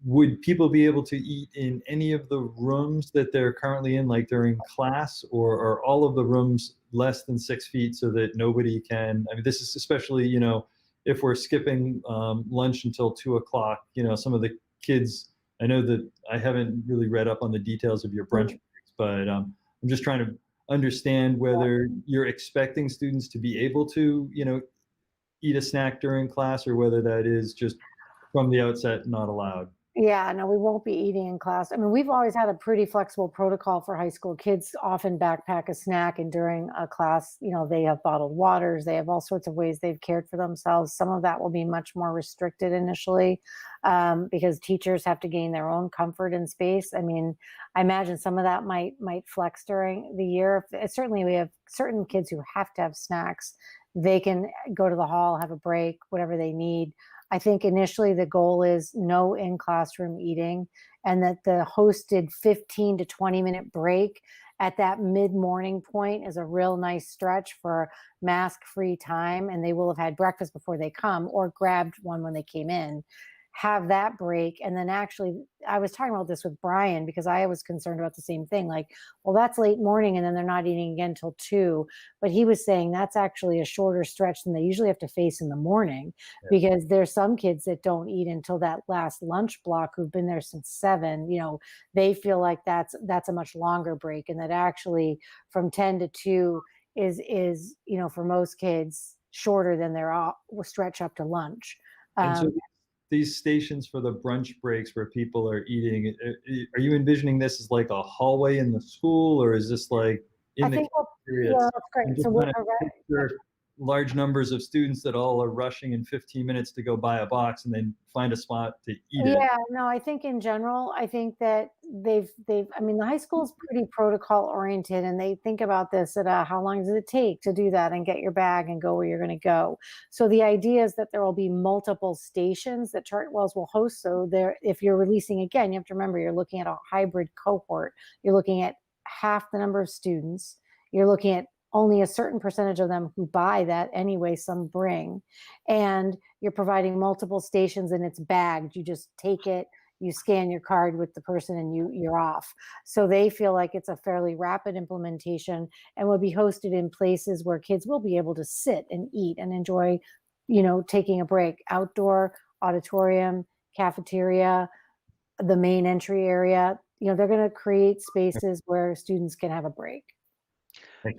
would people be able to eat in any of the rooms that they're currently in, like during class, or are all of the rooms less than 6 feet so that nobody can, I mean, this is especially, you know, if we're skipping lunch until 2 o'clock, you know, some of the kids, I know that I haven't really read up on the details of your brunch breaks, but I'm just trying to understand whether you're expecting students to be able to, you know, eat a snack during class, or whether that is just from the outset not allowed. Yeah, no, we won't be eating in class. I mean, we've always had a pretty flexible protocol for high school kids. Often backpack a snack, and during a class, you know, they have bottled waters. They have all sorts of ways they've cared for themselves. Some of that will be much more restricted initially, because teachers have to gain their own comfort and space. I mean, I imagine some of that might flex during the year. Certainly, we have certain kids who have to have snacks. They can go to the hall, have a break, whatever they need. I think initially the goal is no in-classroom eating, and that the hosted 15 to 20-minute break at that mid-morning point is a real nice stretch for mask-free time, and they will have had breakfast before they come, or grabbed one when they came in. Have that break, and then actually, I was talking about this with Brian because I was concerned about the same thing. Like, well, that's late morning, and then they're not eating again till 2. But he was saying that's actually a shorter stretch than they usually have to face in the morning, because there's some kids that don't eat until that last lunch block who've been there since 7. You know, they feel like that's a much longer break, and that actually from 10 to 2 is you know, for most kids shorter than their stretch up to lunch. And so these stations for the brunch breaks where people are eating, are you envisioning this as like a hallway in the school, or is this like in the cafeteria? Yeah, that's great. So we're large numbers of students that all are rushing in 15 minutes to go buy a box and then find a spot to eat it. Yeah, no, I think in general, I think that I mean, the high school is pretty protocol oriented, and they think about this at how long does it take to do that and get your bag and go where you're going to go. So the idea is that there will be multiple stations that Chartwells will host. So there, if you're releasing again, you have to remember you're looking at a hybrid cohort. You're looking at half the number of students. You're looking at only a certain percentage of them who buy that anyway, some bring, and you're providing multiple stations, and it's bagged. You just take it, you scan your card with the person, and you're off. So they feel like it's a fairly rapid implementation, and will be hosted in places where kids will be able to sit and eat and enjoy, you know, taking a break. Outdoor, auditorium, cafeteria, the main entry area. You know, they're going to create spaces where students can have a break.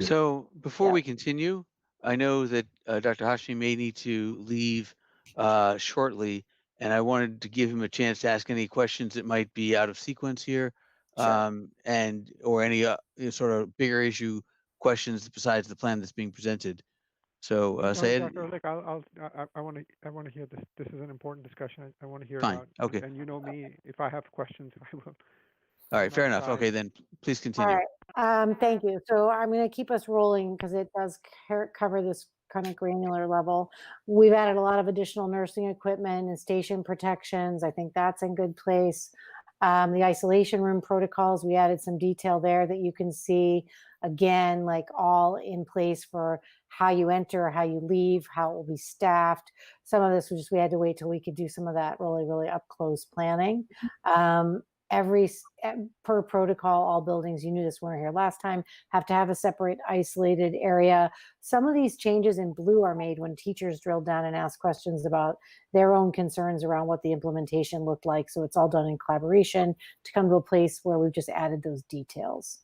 So before we continue, I know that Dr. Hashmi may need to leave shortly, and I wanted to give him a chance to ask any questions that might be out of sequence here, and or any sort of bigger issue questions besides the plan that's being presented. So, Syed. Dr. Oleg, I want to hear this. This is an important discussion. I want to hear Fine. about. Okay. And you know me, if I have questions, I will. All right, fair enough. Okay, then please continue. All right. Thank you. So I'm going to keep us rolling because it does cover this kind of granular level. We've added a lot of additional nursing equipment and station protections. I think that's in good place. The isolation room protocols, we added some detail there that you can see, again, like all in place for how you enter, how you leave, how it will be staffed. Some of this was just, we had to wait till we could do some of that really, really up close planning. Per protocol, all buildings, you knew this when we were here last time, have to have a separate isolated area. Some of these changes in blue are made when teachers drill down and ask questions about their own concerns around what the implementation looked like. So it's all done in collaboration to come to a place where we've just added those details.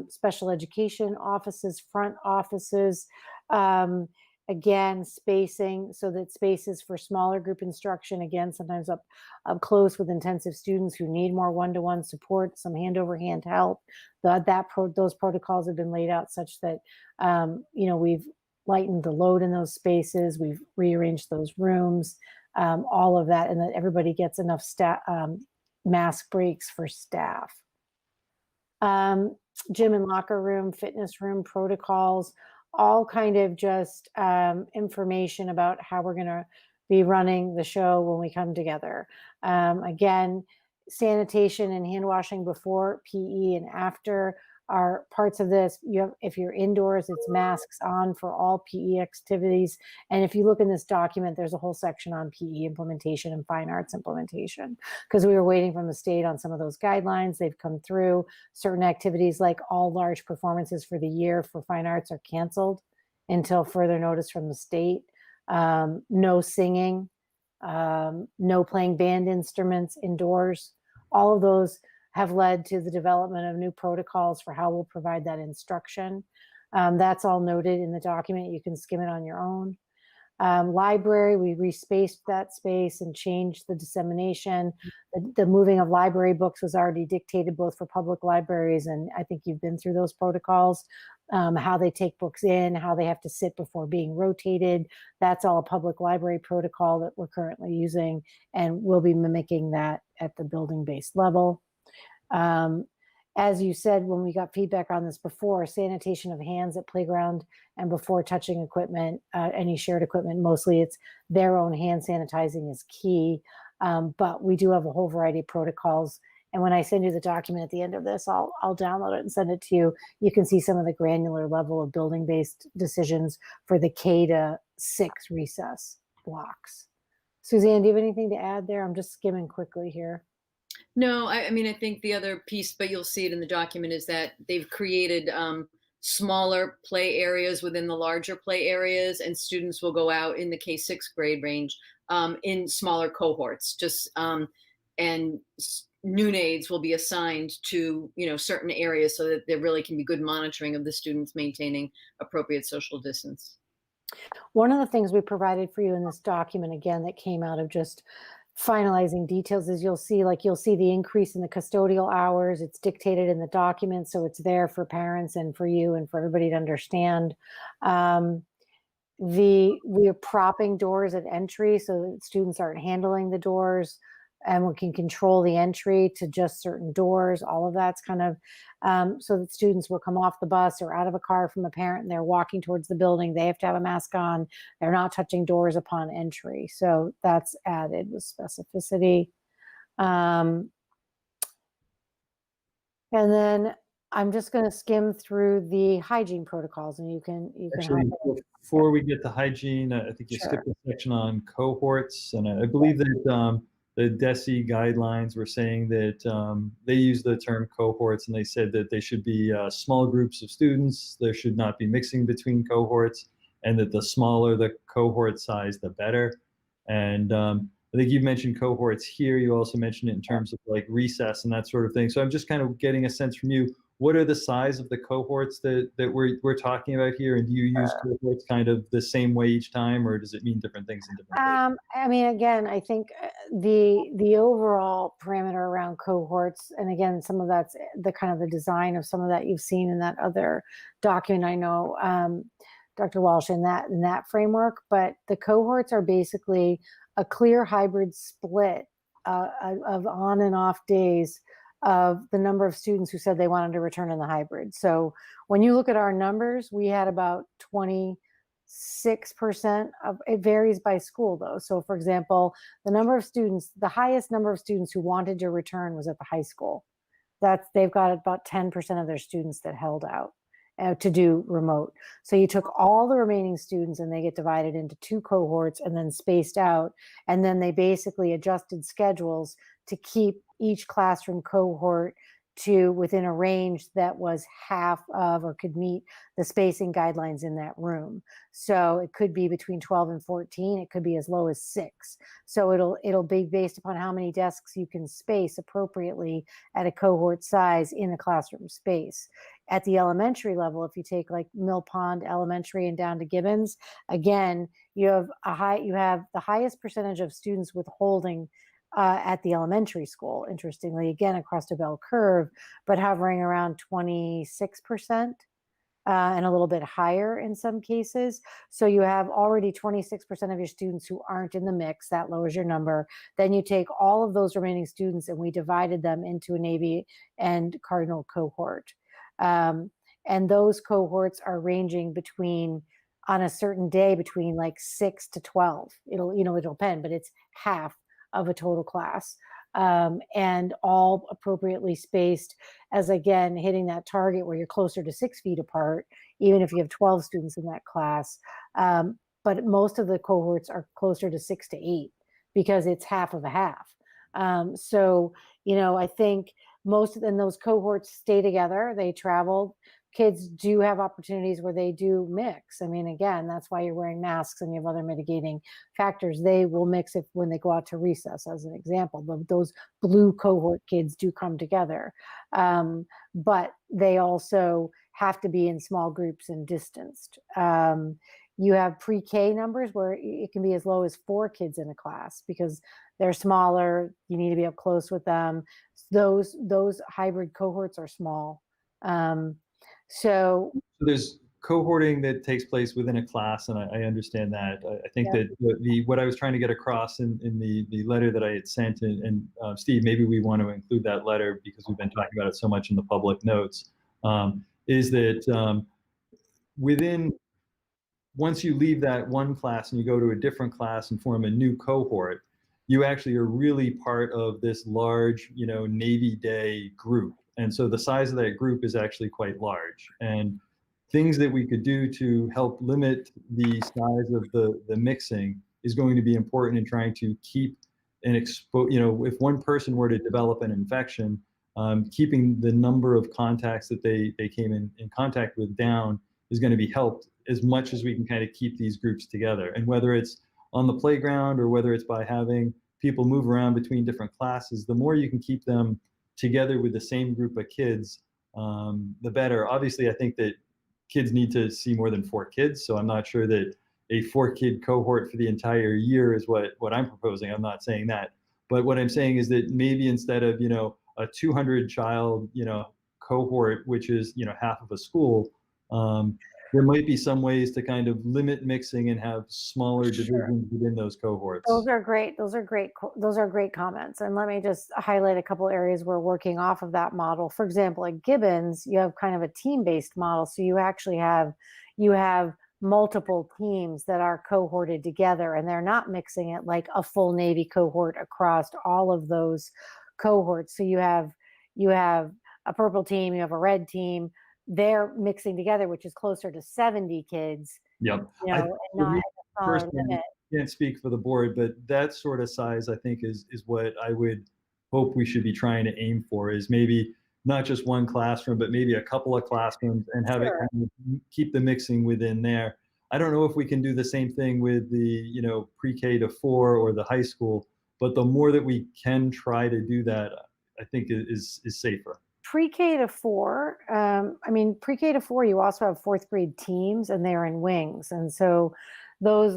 Special education offices, front offices, again, spacing so that spaces for smaller group instruction, again, sometimes up close with intensive students who need more one-to-one support, some hand-over-hand help. Those protocols have been laid out such that, you know, we've lightened the load in those spaces. We've rearranged those rooms, all of that, and that everybody gets enough mask breaks for staff. Gym and locker room, fitness room protocols, all kind of just information about how we're going to be running the show when we come together. Again, sanitation and hand washing before PE and after are parts of this. If you're indoors, it's masks on for all PE activities. And if you look in this document, there's a whole section on PE implementation and fine arts implementation, because we were waiting from the state on some of those guidelines. They've come through. Certain activities, like all large performances for the year for fine arts, are canceled until further notice from the state. No singing, no playing band instruments indoors. All of those have led to the development of new protocols for how we'll provide that instruction. That's all noted in the document. You can skim it on your own. Library, we respaced that space and changed the dissemination. The moving of library books was already dictated both for public libraries, and I think you've been through those protocols, how they take books in, how they have to sit before being rotated. That's all a public library protocol that we're currently using, and we'll be mimicking that at the building-based level. As you said, when we got feedback on this before, sanitation of hands at playground and before touching equipment, any shared equipment, mostly it's their own hand sanitizing is key. But we do have a whole variety of protocols. And when I send you the document at the end of this, I'll download it and send it to you. You can see some of the granular level of building-based decisions for the K to 6 recess blocks. Suzanne, do you have anything to add there? I'm just skimming quickly here. No, I mean, I think the other piece, but you'll see it in the document, is that they've created smaller play areas within the larger play areas, and students will go out in the K-6 grade range in smaller cohorts. And noon aides will be assigned to certain areas so that there really can be good monitoring of the students maintaining appropriate social distance. One of the things we provided for you in this document, again, that came out of just finalizing details, is you'll see the increase in the custodial hours. It's dictated in the document, so it's there for parents and for you and for everybody to understand. We are propping doors at entry so that students aren't handling the doors, and we can control the entry to just certain doors. All of that's kind of so that students will come off the bus or out of a car from a parent and they're walking towards the building. They have to have a mask on. They're not touching doors upon entry. So that's added with specificity. And then I'm just going to skim through the hygiene protocols, and you can Actually, before we get to hygiene, I think you skipped a section on cohorts, and I believe that the DESE guidelines were saying that they use the term cohorts, and they said that they should be small groups of students. There should not be mixing between cohorts, and that the smaller the cohort size, the better. And I think you've mentioned cohorts here. You also mentioned it in terms of like recess and that sort of thing. So I'm just kind of getting a sense from you, what are the size of the cohorts that we're talking about here? And do you use cohorts kind of the same way each time, or does it mean different things in different places? I mean, again, I think the overall parameter around cohorts, and again, some of that's the kind of the design of some of that you've seen in that other document. I know, Dr. Walsh, in that framework, but the cohorts are basically a clear hybrid split of on and off days of the number of students who said they wanted to return in the hybrid. So when you look at our numbers, we had about 26% of, it varies by school though. So for example, the highest number of students who wanted to return was at the high school. They've got about 10% of their students that held out to do remote. So you took all the remaining students and they get divided into 2 cohorts and then spaced out. And then they basically adjusted schedules to keep each classroom cohort to within a range that was half of or could meet the spacing guidelines in that room. So it could be between 12 and 14. It could be as low as 6. So it'll be based upon how many desks you can space appropriately at a cohort size in a classroom space. At the elementary level, if you take like Mill Pond Elementary and down to Gibbons, again, you have the highest percentage of students withholding at the elementary school, interestingly, again, across a bell curve, but hovering around 26%. and a little bit higher in some cases. So you have already 26% of your students who aren't in the mix. That lowers your number. Then you take all of those remaining students and we divided them into a Navy and Cardinal cohort. And those cohorts are ranging between, on a certain day, between like 6 to 12. It'll depend, but it's half of a total class. And all appropriately spaced, as again, hitting that target where you're closer to 6 feet apart, even if you have 12 students in that class. But most of the cohorts are closer to 6 to 8 because it's half of a half. So, I think most of those cohorts stay together, they travel. Kids do have opportunities where they do mix. I mean, again, that's why you're wearing masks and you have other mitigating factors. They will mix if when they go out to recess, as an example. Those blue cohort kids do come together. But they also have to be in small groups and distanced. You have pre-K numbers where it can be as low as 4 kids in a class because they're smaller. You need to be up close with them. Those hybrid cohorts are small. So there's cohorting that takes place within a class, and I understand that. I think that what I was trying to get across in the letter that I had sent, and Steve, maybe we want to include that letter because we've been talking about it so much in the public notes, is that once you leave that one class and you go to a different class and form a new cohort, you actually are really part of this large, Navy Day group. And so the size of that group is actually quite large. And things that we could do to help limit the size of the mixing is going to be important in trying to keep if one person were to develop an infection, keeping the number of contacts that they came in contact with down is going to be helped as much as we can kind of keep these groups together. And whether it's on the playground or whether it's by having people move around between different classes, the more you can keep them together with the same group of kids, the better. Obviously, I think that kids need to see more than 4 kids. So I'm not sure that a 4-kid cohort for the entire year is what I'm proposing. I'm not saying that. But what I'm saying is that maybe instead of, a 200 child, cohort, which is, half of a school, there might be some ways to kind of limit mixing and have smaller divisions within those cohorts. Those are great comments. And let me just highlight a couple areas we're working off of that model. For example, at Gibbons, you have kind of a team-based model. So you actually have multiple teams that are cohorted together, and they're not mixing it like a full Navy cohort across all of those cohorts. So you have a purple team, you have a red team. They're mixing together, which is closer to 70 kids. Yep. And not a smaller limit. Can't speak for the board, but that sort of size, I think, is what I would hope we should be trying to aim for, is maybe not just one classroom, but maybe a couple of classrooms and have it kind of keep the mixing within there. I don't know if we can do the same thing with the, pre-K to 4 or the high school, but the more that we can try to do that, I think is safer. Pre-K to 4, pre-K to 4, you also have 4th grade teams and they're in wings. And so those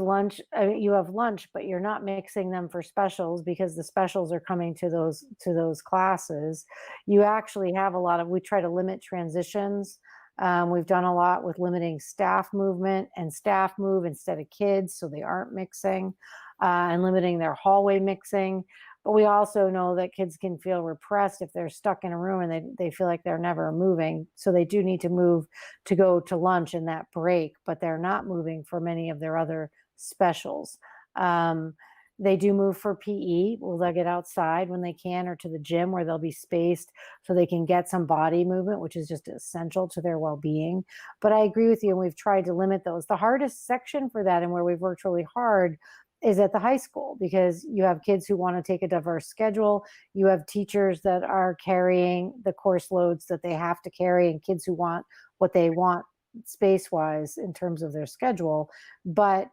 you have lunch, but you're not mixing them for specials because the specials are coming to those classes. You actually have we try to limit transitions. We've done a lot with limiting staff movement and staff move instead of kids, so they aren't mixing, and limiting their hallway mixing. But we also know that kids can feel repressed if they're stuck in a room and they feel like they're never moving. So they do need to move to go to lunch in that break, but they're not moving for many of their other specials. They do move for PE. Well, they'll get outside when they can or to the gym where they'll be spaced so they can get some body movement, which is just essential to their well-being. But I agree with you, and we've tried to limit those. The hardest section for that, and where we've worked really hard, is at the high school, because you have kids who want to take a diverse schedule. You have teachers that are carrying the course loads that they have to carry, and kids who want what they want space-wise in terms of their schedule. But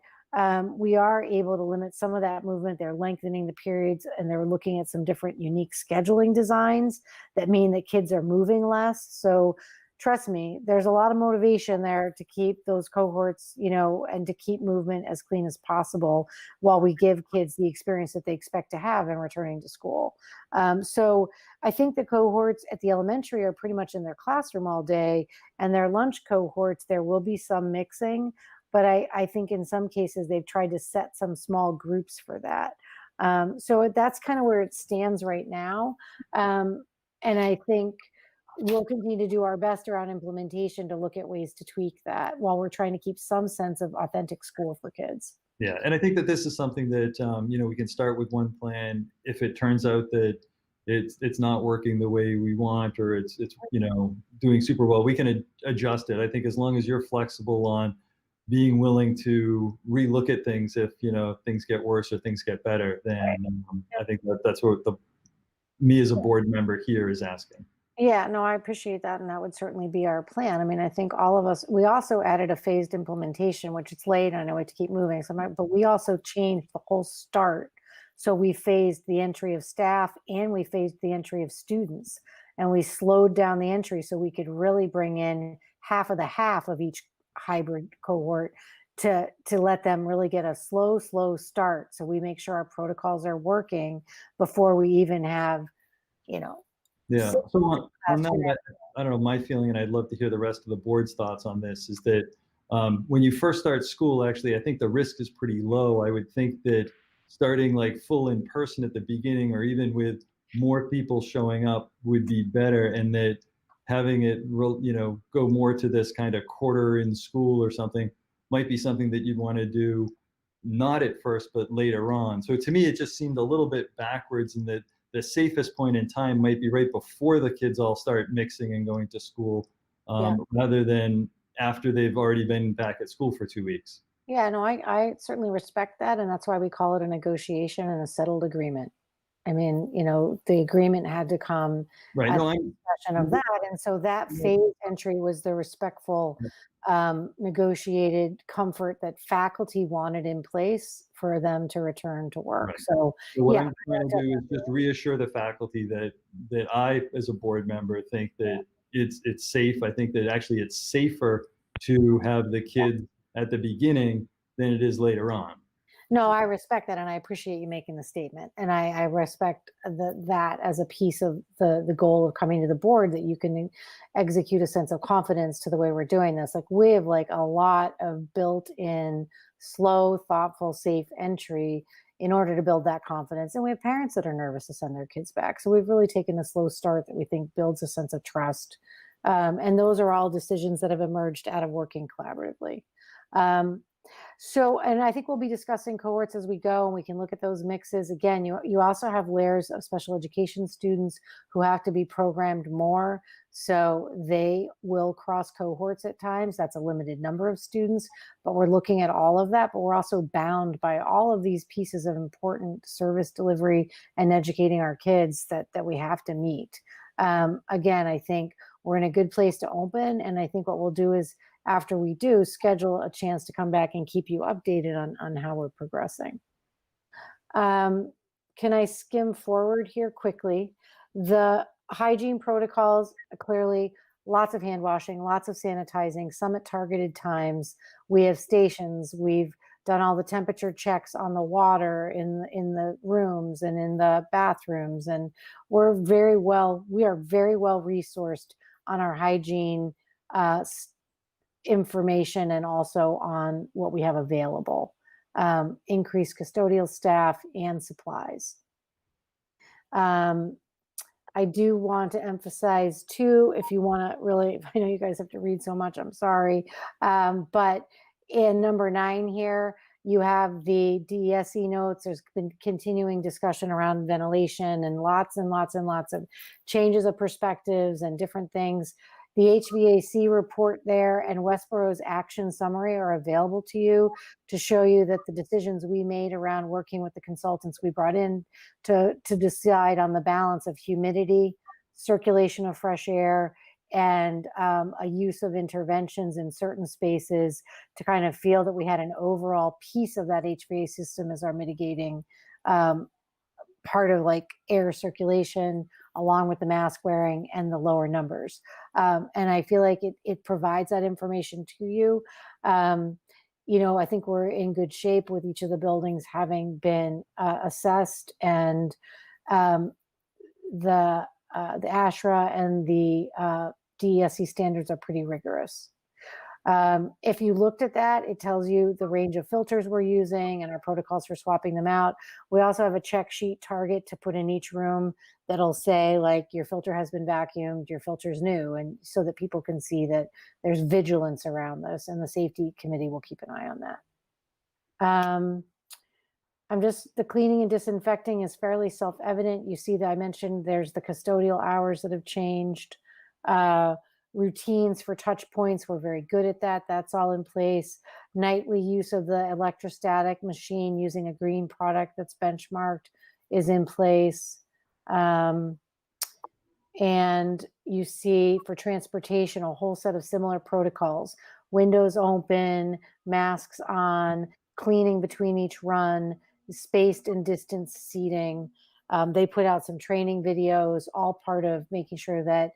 we are able to limit some of that movement. They're lengthening the periods, and they're looking at some different unique scheduling designs that mean that kids are moving less. So trust me, there's a lot of motivation there to keep those cohorts, you know, and to keep movement as clean as possible while we give kids the experience that they expect to have in returning to school. So I think the cohorts at the elementary are pretty much in their classroom all day, and their lunch cohorts, there will be some mixing, but I think in some cases they've tried to set some small groups for that. So that's kind of where it stands right now. And I think we'll continue to do our best around implementation to look at ways to tweak that while we're trying to keep some sense of authentic school for kids. Yeah, and I think that this is something that you know, we can start with one plan. If it turns out that it's not working the way we want, or it's you know, doing super well, we can adjust it. I think as long as you're flexible on being willing to relook at things if, you know, things get worse or things get better, then I think that's what me as a board member here is asking. Yeah, no, I appreciate that. And that would certainly be our plan. I mean, I think all of us, we also added a phased implementation, which it's late and I know we have to keep moving. But we also changed the whole start. So we phased the entry of staff and we phased the entry of students, and we slowed down the entry so we could really bring in half of each hybrid cohort to let them really get a slow start. So we make sure our protocols are working before we even have, you know. Yeah. So on that, I don't know, my feeling, and I'd love to hear the rest of the board's thoughts on this, is that when you first start school, actually, I think the risk is pretty low. I would think that starting like full in person at the beginning, or even with more people showing up, would be better, and that having it, you know, go more to this kind of quarter in school or something might be something that you'd want to do not at first, but later on. So to me, it just seemed a little bit backwards, in that the safest point in time might be right before the kids all start mixing and going to school, rather than after they've already been back at school for 2 weeks. Yeah, no, I certainly respect that. And that's why we call it a negotiation and a settled agreement. I mean, you know, the agreement had to come Right. at No, the discussion of that. And so that phased entry was the respectful, negotiated comfort that faculty wanted in place for them to return to work. Right. So what yeah, I'm trying to do is just reassure the faculty that I, as a board member, think that it's safe. I think that actually it's safer to have the kids at the beginning than it is later on. no, I respect that, and I appreciate you making the statement, and I respect that as a piece of the goal of coming to the board, that you can execute a sense of confidence to the way we're doing this. Like, we have like a lot of built-in, slow, thoughtful, safe entry in order to build that confidence, and we have parents that are nervous to send their kids back. So we've really taken a slow start that we think builds a sense of trust, and those are all decisions that have emerged out of working collaboratively. So, and I think we'll be discussing cohorts as we go, and we can look at those mixes. Again, you also have layers of special education students who have to be programmed more. So they will cross cohorts at times. That's a limited number of students, but we're looking at all of that. But we're also bound by all of these pieces of important service delivery and educating our kids that we have to meet. Again, I think we're in a good place to open. And I think what we'll do is, after we do, schedule a chance to come back and keep you updated on how we're progressing. Can I skim forward here quickly? The hygiene protocols, clearly lots of hand washing, lots of sanitizing, some at targeted times. We have stations. We've done all the temperature checks on the water in the rooms and in the bathrooms. And we are very well resourced on our hygiene information, and also on what we have available, increased custodial staff and supplies. I do want to emphasize too, if you want to really, I know you guys have to read so much, I'm sorry, but in number 9 here, you have the DESE notes. There's been continuing discussion around ventilation, and lots of changes of perspectives and different things. The HVAC report there and Westborough's action summary are available to you to show you that the decisions we made around working with the consultants we brought in to decide on the balance of humidity, circulation of fresh air, and a use of interventions in certain spaces to kind of feel that we had an overall piece of that HVAC system as our mitigating part of like air circulation along with the mask wearing and the lower numbers. And I feel like it provides that information to you. You know, I think we're in good shape with each of the buildings having been assessed, and the ASHRA and the DESE standards are pretty rigorous. If you looked at that, it tells you the range of filters we're using and our protocols for swapping them out. We also have a check sheet target to put in each room that'll say like your filter has been vacuumed, your filter's new, and so that people can see that there's vigilance around this, and the safety committee will keep an eye on that. The cleaning and disinfecting is fairly self-evident. You see that I mentioned there's the custodial hours that have changed. Routines for touch points, we're very good at that. That's all in place. Nightly use of the electrostatic machine using a green product that's benchmarked is in place. And you see for transportation, a whole set of similar protocols: windows open, masks on, cleaning between each run, spaced and distanced seating. They put out some training videos, all part of making sure that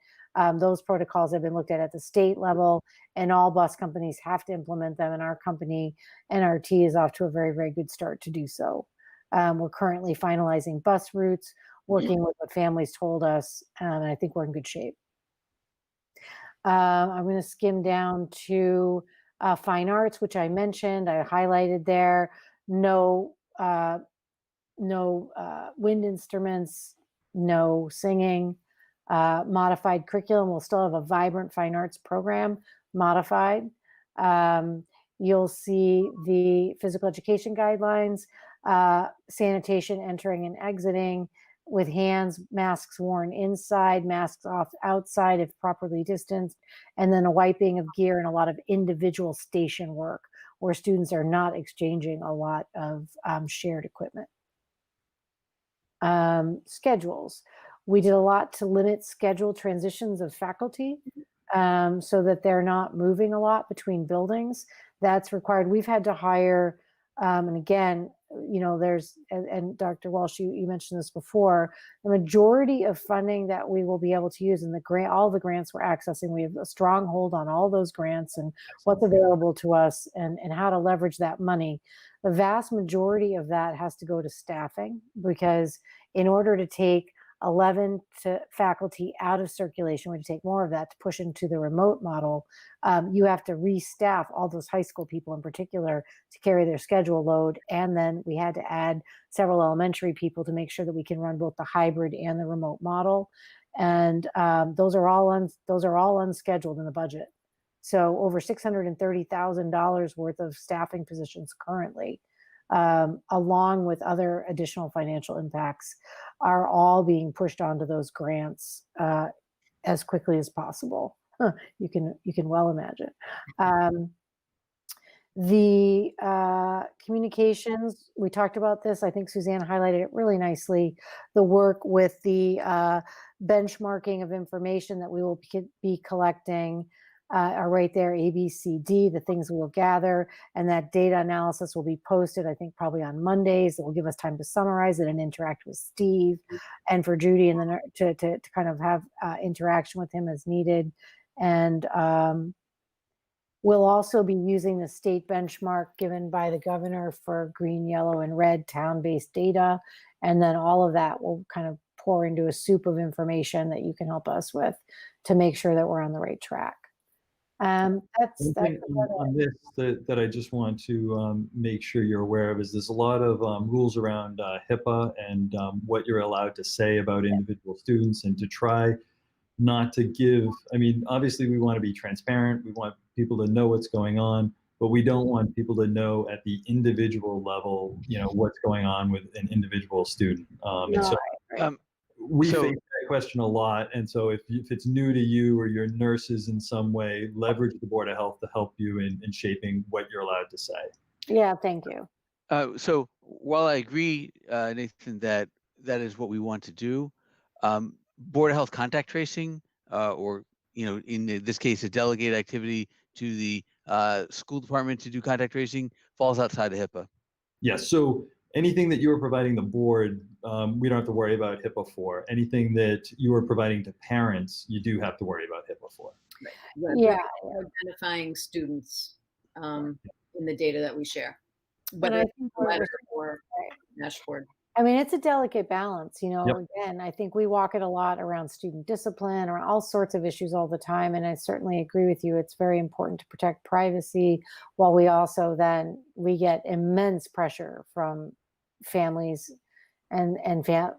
those protocols have been looked at the state level, and all bus companies have to implement them. And our company, NRT, is off to a very, very good start to do so. We're currently finalizing bus routes, working with what families told us, and I think we're in good shape. I'm going to skim down to fine arts, which I mentioned. I highlighted there. No wind instruments, no singing. Modified curriculum. We'll still have a vibrant fine arts program, modified. You'll see the physical education guidelines, sanitation entering and exiting with hands, masks worn inside, masks off outside if properly distanced, and then a wiping of gear and a lot of individual station work where students are not exchanging a lot of shared equipment. Schedules. We did a lot to limit schedule transitions of faculty so that they're not moving a lot between buildings. That's required. We've had to hire, and again, you know, and Dr. Walsh, you mentioned this before, the majority of funding that we will be able to use in all the grants we're accessing, we have a strong hold on all those grants and what's available to us and how to leverage that money. The vast majority of that has to go to staffing, because in order to take 11 faculty out of circulation, we take more of that to push into the remote model. You have to restaff all those high school people in particular to carry their schedule load. And then we had to add several elementary people to make sure that we can run both the hybrid and the remote model. And those are all unscheduled in the budget. So over $630,000 worth of staffing positions currently, along with other additional financial impacts, are all being pushed onto those grants as quickly as possible. You can well imagine. The communications, we talked about this. I think Suzanne highlighted it really nicely. The work with the benchmarking of information that we will be collecting are right there, A, B, C, D, the things we will gather, and that data analysis will be posted, I think, probably on Mondays. It will give us time to summarize it and interact with Steve, and for Judy and then to kind of have interaction with him as needed. And we'll also be using the state benchmark given by the governor for green, yellow, and red town-based data. And then all of that will kind of pour into a soup of information that you can help us with to make sure that we're on the right track. That's on this that I just want to make sure you're aware of is there's a lot of rules around HIPAA and what you're allowed to say about individual students, and to try not to give, I mean, obviously we want to be transparent. We want people to know what's going on, but we don't want people to know at the individual level, you know, what's going on with an individual student. We face that question a lot, and so if it's new to you or your nurses in some way, leverage the Board of Health to help you in shaping what you're allowed to say. Yeah, thank you. So while I agree, Nathan, that is what we want to do, Board of Health contact tracing, or in this case, a delegated activity to the school department to do contact tracing, falls outside of HIPAA. Yes. So anything that you are providing the board, we don't have to worry about HIPAA for. Anything that you are providing to parents, you do have to worry about HIPAA for. Yeah. Identifying students in the data that we share, And whether I it's think a letter or dashboard. I mean, it's a delicate balance, you know. Yep. Again, I think we walk it a lot around student discipline or all sorts of issues all the time. And I certainly agree with you. It's very important to protect privacy, while we also then we get immense pressure from families and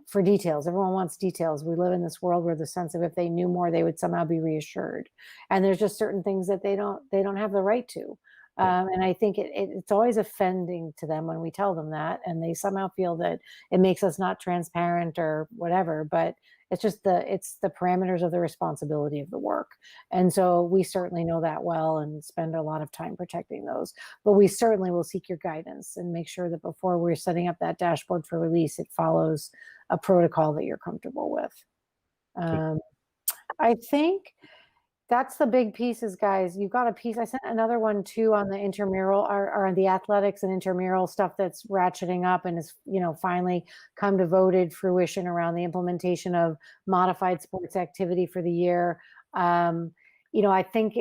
for details. Everyone wants details. We live in this world where the sense of if they knew more, they would somehow be reassured. And there's just certain things that they don't have the right to. And I think it's always offending to them when we tell them that, and they somehow feel that it makes us not transparent or whatever. But it's just it's the parameters of the responsibility of the work. And so we certainly know that well and spend a lot of time protecting those. But we certainly will seek your guidance and make sure that before we're setting up that dashboard for release, it follows a protocol that you're comfortable with. I think that's the big pieces, guys. You've got a piece. I sent another one too on the intramural or on the athletics and intramural stuff that's ratcheting up and is, finally come to voted fruition around the implementation of modified sports activity for the year. I think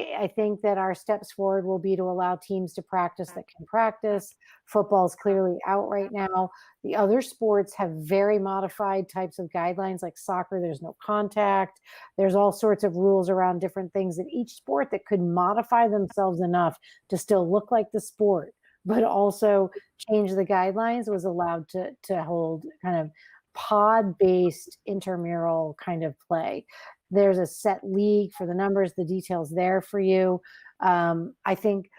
that our steps forward will be to allow teams to practice that can practice. Football's clearly out right now. The other sports have very modified types of guidelines, like soccer, there's no contact. There's all sorts of rules around different things in each sport that could modify themselves enough to still look like the sport, but also change the guidelines, was allowed to hold kind of pod-based intramural kind of play. There's a set league for the numbers, the details there for you. I think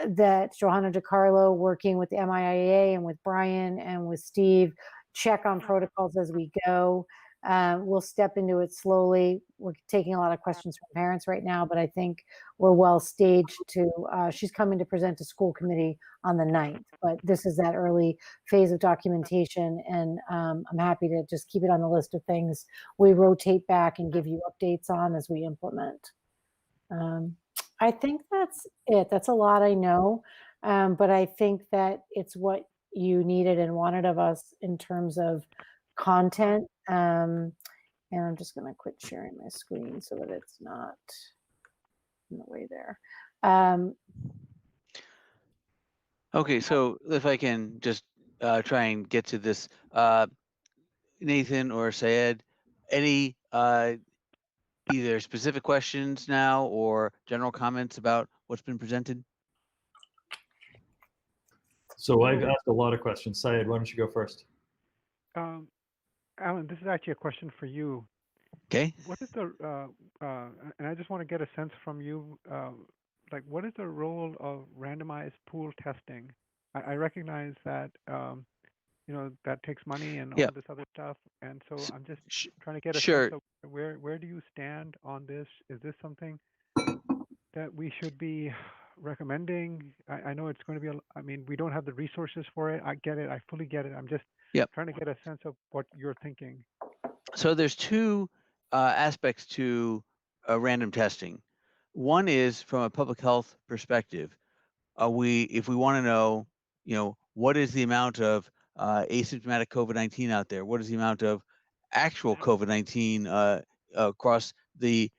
that Johanna DiCarlo, working with the MIAA and with Brian and with Steve, check on protocols as we go. We'll step into it slowly. We're taking a lot of questions from parents right now, but I think we're well staged to, she's coming to present to school committee on the 9th, but this is that early phase of documentation, and I'm happy to just keep it on the list of things we rotate back and give you updates on as we implement. I think that's it. That's a lot, I know, but I think that it's what you needed and wanted of us in terms of content. And I'm just going to quit sharing my screen so that it's not in the way there. Okay, so if I can just try and get to this, Nathan or Syed, any either specific questions now or general comments about what's been presented? So I've asked a lot of questions. Syed, why don't you go first? Alan, this is actually a question for you. Okay. What is the, and I just want to get a sense from you, like what is the role of randomized pool testing? I recognize that, that takes money and all this other stuff. And so I'm just trying to get a sense of where do you stand on this? Is this something that we should be recommending? I know it's going to be, we don't have the resources for it. I get it. I fully get it. I'm just trying to get a sense of what you're thinking. So there's two aspects to random testing. One is from a public health perspective. If we want to know, what is the amount of asymptomatic COVID-19 out there? What is the amount of actual COVID-19 across the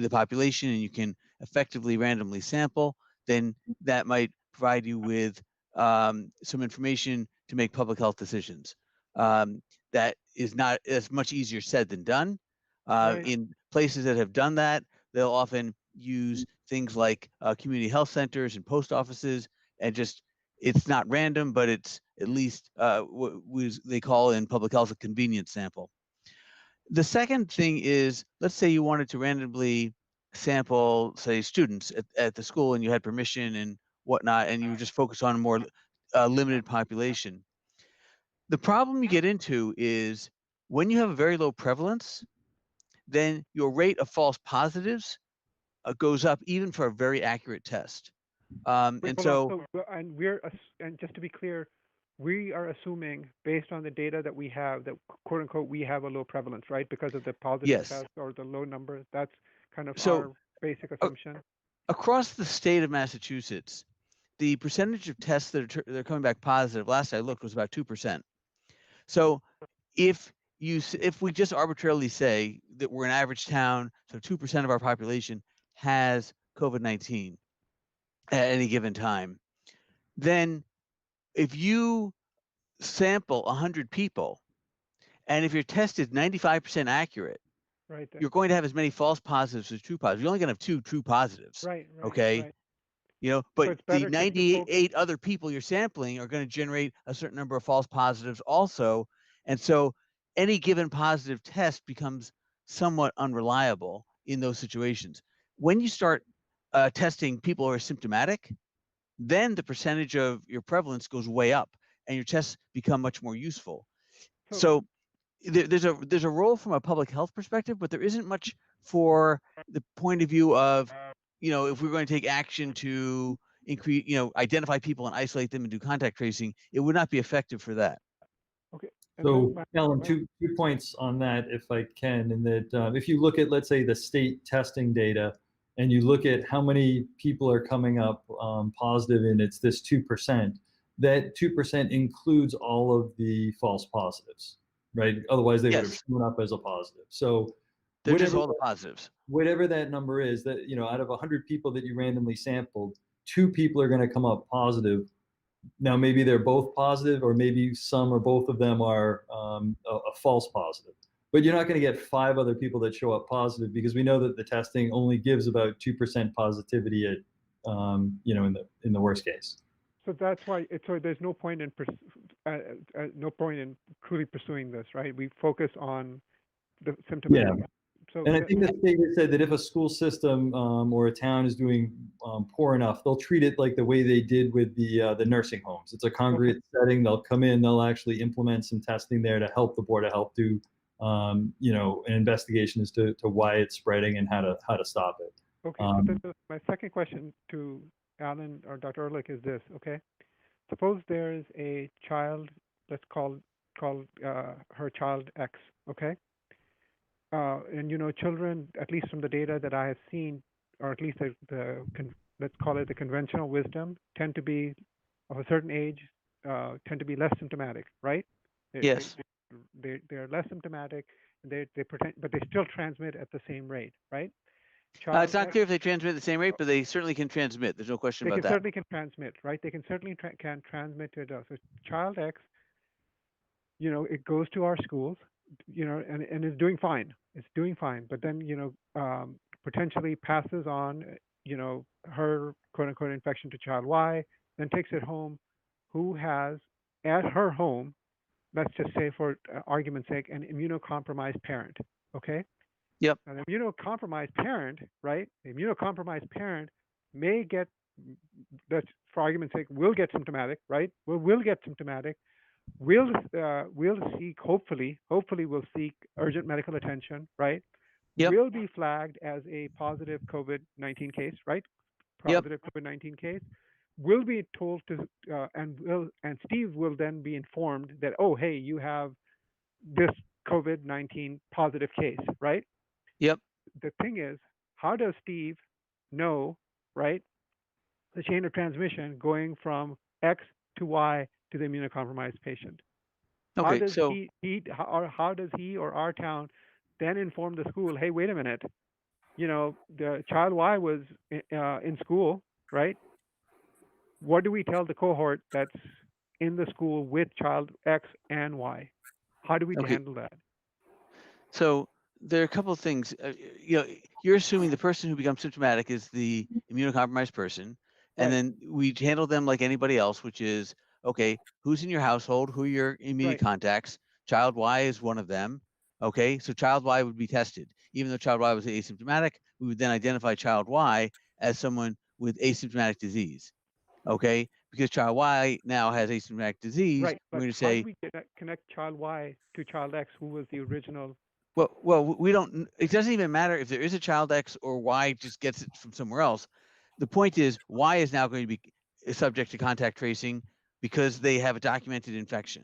population, and you can effectively randomly sample, then that might provide you with some information to make public health decisions. That is not as much easier said than done. In places that have done that, they'll often use things like community health centers and post offices, and it's not random, but it's at least what they call in public health a convenience sample. The second thing is, let's say you wanted to randomly sample, say, students at the school, and you had permission and whatnot, and you just focus on a more limited population. The problem you get into is when you have a very low prevalence, then your rate of false positives goes up even for a very accurate test. And just to be clear, we are assuming, based on the data that we have, that quote unquote we have a low prevalence, right? Because of the positive test or the low numbers. That's kind of our basic assumption. Across the state of Massachusetts, the percentage of tests that they're coming back positive, last I looked, was about 2%. So if we just arbitrarily say that we're an average town, so 2% of our population has COVID-19 at any given time, then if you sample 100 people, and if your test is 95% accurate, Right. you're going to have as many false positives as true positives. You're only going to have 2 true positives. Right. Okay. Right. But it's the better to focus. 98 other people you're sampling are going to generate a certain number of false positives also. And so any given positive test becomes somewhat unreliable in those situations. When you start testing people who are symptomatic, then the percentage of your prevalence goes way up and your tests become much more useful. So there's a role from a public health perspective, but there isn't much for the point of view of, if we're going to take action to increase, identify people and isolate them and do contact tracing, it would not be effective for that. Okay. So, Alan, two points on that, if I can, in that if you look at, let's say, the state testing data, and you look at how many people are coming up positive, and it's this 2%, that 2% includes all of the false positives, right? Otherwise, they would have shown up as a positive. So they're just all the positives. Whatever that number is, that out of 100 people that you randomly sampled, 2 people are going to come up positive. Now, maybe they're both positive, or maybe some or both of them are a false positive. But you're not going to get 5 other people that show up positive, because we know that the testing only gives about 2% positivity at, in the worst case. So that's why there's no point in truly pursuing this, right? We focus on the symptomatic. Yeah. And I think the state has said that if a school system or a town is doing poor enough, they'll treat it like the way they did with the nursing homes. It's a congregate setting. They'll come in, they'll actually implement some testing there to help the Board of Health do, an investigation as to why it's spreading and how to stop it. Okay. So my second question to Alan or Dr. Ehrlich is this. Okay. Suppose there is a child. Let's call her child X. Okay. And children, at least from the data that I have seen, or at least let's call it the conventional wisdom, tend to be of a certain age, tend to be less symptomatic, right? Yes. They're less symptomatic. They pretend, but they still transmit at the same rate, right? It's not clear if they transmit at the same rate, but they certainly can transmit. There's no question about that. They certainly can transmit, right? They can certainly can transmit to adults. So child X, it goes to our schools, and is doing fine. It's doing fine, but then potentially passes on, her quote unquote infection to child Y, then takes it home, who has at her home, let's just say for argument's sake, an immunocompromised parent. Okay. Yep. Now, the immunocompromised parent, right? The immunocompromised parent may get, that's for argument's sake, will get symptomatic, right? Will get symptomatic. We'll seek, hopefully we'll seek urgent medical attention, right? Yep. Will be flagged as a positive COVID-19 case, right? Positive COVID-19 case. Will be told to, and Steve will then be informed that, oh, hey, you have this COVID-19 positive case, right? Yep. The thing is, how does Steve know, right, the chain of transmission going from X to Y to the immunocompromised patient? Okay, How does he or our town then inform the school, hey, wait a minute, the child Y was in school, right? What do we tell the cohort that's in the school with child X and Y? How do we handle that? So there are a couple of things. You're assuming the person who becomes symptomatic is the immunocompromised person, and then we handle them like anybody else, which is, okay, who's in your household? Who are your immediate contacts? Child Y is one of them. Okay, so child Y would be tested. Even though child Y was asymptomatic, we would then identify child Y as someone with asymptomatic disease. Okay, because child Y now has asymptomatic disease. Right, we're but going to how say, do we connect child Y to child X, who was the original? Well, we don't. It doesn't even matter if there is a child X or Y just gets it from somewhere else. The point is, Y is now going to be subject to contact tracing because they have a documented infection.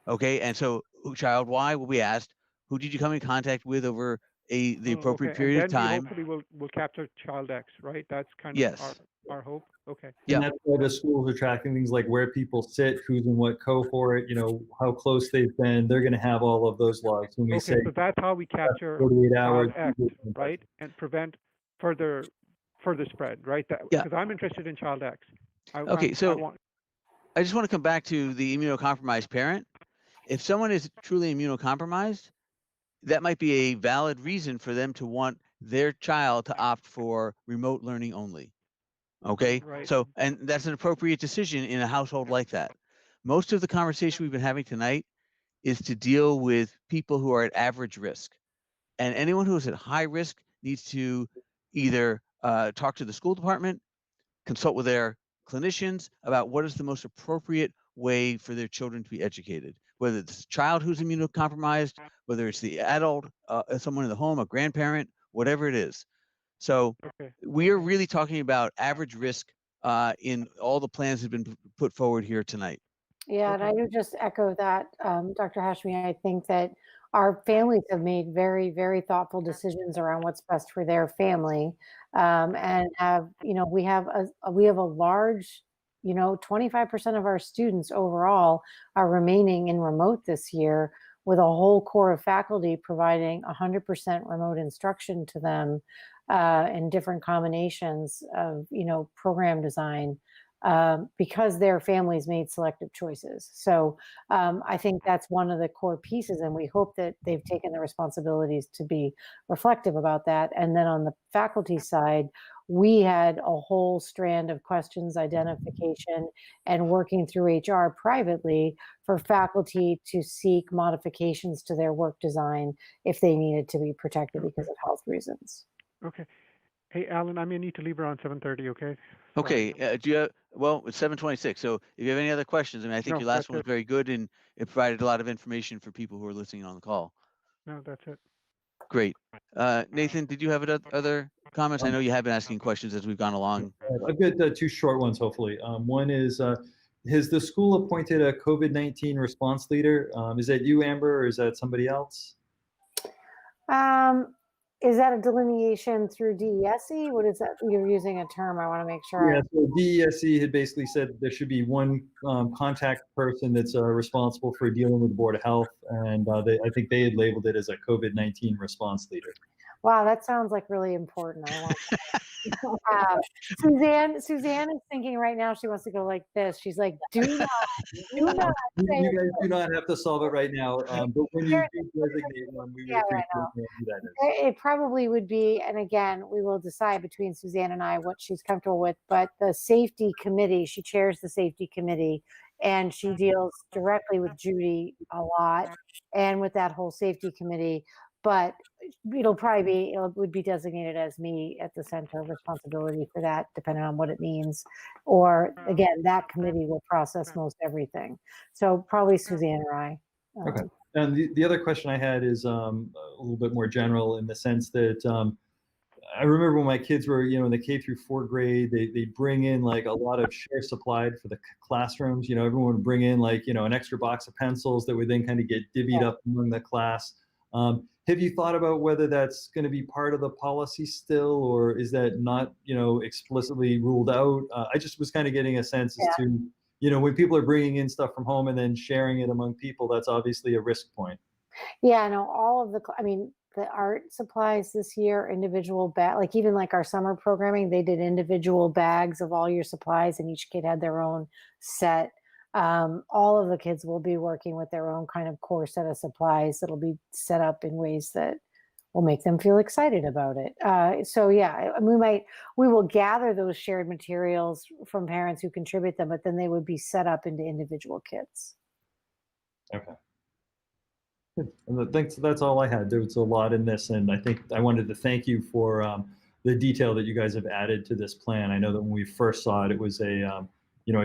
Okay, and so child Y will be asked, who did you come in contact with over the appropriate period of time? Hopefully we'll capture child X, right? That's kind Yes. of our hope. Okay. Yeah. And that's why the schools are tracking things like where people sit, who's in what cohort, how close they've been. They're going to have all of those logs when we Okay, say so that's how we capture 48 hours. Child X, right? And prevent further spread, right? Yeah. Because I'm interested in Child X. Okay, so I just want to come back to the immunocompromised parent. If someone is truly immunocompromised, that might be a valid reason for them to want their child to opt for remote learning only. Okay, Right. so, and that's an appropriate decision in a household like that. Most of the conversation we've been having tonight is to deal with people who are at average risk. And anyone who is at high risk needs to either talk to the school department, consult with their clinicians about what is the most appropriate way for their children to be educated, whether it's a child who's immunocompromised, whether it's the adult, someone in the home, a grandparent, whatever it is. So Okay. we are really talking about average risk in all the plans that have been put forward here tonight. Yeah, and I would just echo that, Dr. Hashmi. I think that our families have made very, very thoughtful decisions around what's best for their family, and have, we have a large, 25% of our students overall are remaining in remote this year, with a whole core of faculty providing 100% remote instruction to them in different combinations of, program design. Because their families made selective choices. So I think that's one of the core pieces, and we hope that they've taken the responsibilities to be reflective about that. And then on the faculty side, we had a whole strand of questions identification and working through HR privately for faculty to seek modifications to their work design if they needed to be protected because of health reasons. Okay. Hey, Alan, I may need to leave around 7:30. Okay. Okay. Do you have, well, it's 7:26. So if you have any other questions, I mean, I think No, your last that's one was it. very good and it provided a lot of information for people who are listening on the call. No, that's it. Great. Nathan, did you have other comments? I know you have been asking questions as we've gone along. I've got two short ones, hopefully. One is, has the school appointed a COVID-19 response leader? Is that you, Amber, or is that somebody else? Is that a delineation through DESE? What is that? You're using a term. I want to make sure. Yeah, so DESE had basically said that there should be one contact person that's responsible for dealing with the Board of Health, and I think they had labeled it as a COVID-19 response leader. Wow, that sounds like really important. I want Suzanne is thinking right now she wants to go like this. She's like, do not You say guys do not have to solve it right now, but when you do designate one, we would appreciate knowing who that is. it probably would be, and again, we will decide between Suzanne and I what she's comfortable with, but the safety committee, she chairs the safety committee, and she deals directly with Judy a lot and with that whole safety committee. But it would be designated as me at the center of responsibility for that, depending on what it means. Or again, that committee will process most everything. So probably Suzanne or I. Okay. And the other question I had is a little bit more general in the sense that I remember when my kids were, in the K through 4th grade, they bring in like a lot of share supplied for the classrooms. Everyone would bring in like, an extra box of pencils that would then kind of get divvied up among the class. Have you thought about whether that's going to be part of the policy still, or is that not, explicitly ruled out? I just was kind of getting a sense as to, when people are bringing in stuff from home and then sharing it among people, that's obviously a risk point. Yeah, no, the art supplies this year, individual bag, like even like our summer programming, they did individual bags of all your supplies and each kid had their own set. All of the kids will be working with their own kind of core set of supplies that'll be set up in ways that will make them feel excited about it. So yeah, we will gather those shared materials from parents who contribute them, but then they would be set up into individual kits. Okay. Thanks. That's all I had. There was a lot in this, and I think I wanted to thank you for the detail that you guys have added to this plan. I know that when we first saw it, it was a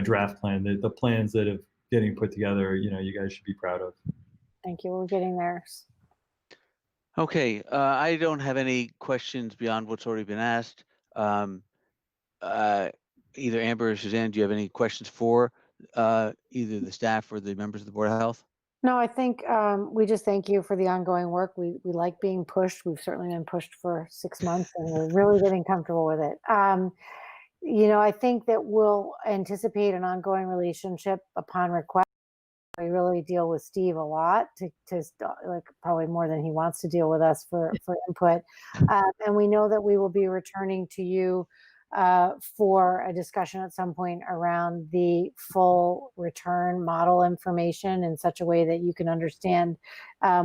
draft plan. The plans that are getting put together, you guys should be proud of. Thank you. We're getting there. Okay, I don't have any questions beyond what's already been asked. Either Amber or Suzanne, do you have any questions for either the staff or the members of the Board of Health? No, I think we just thank you for the ongoing work. We like being pushed. We've certainly been pushed for 6 months, and we're really getting comfortable with it. I think that we'll anticipate an ongoing relationship upon request. We really deal with Steve a lot like probably more than he wants to deal with us for input. And we know that we will be returning to you for a discussion at some point around the full return model information in such a way that you can understand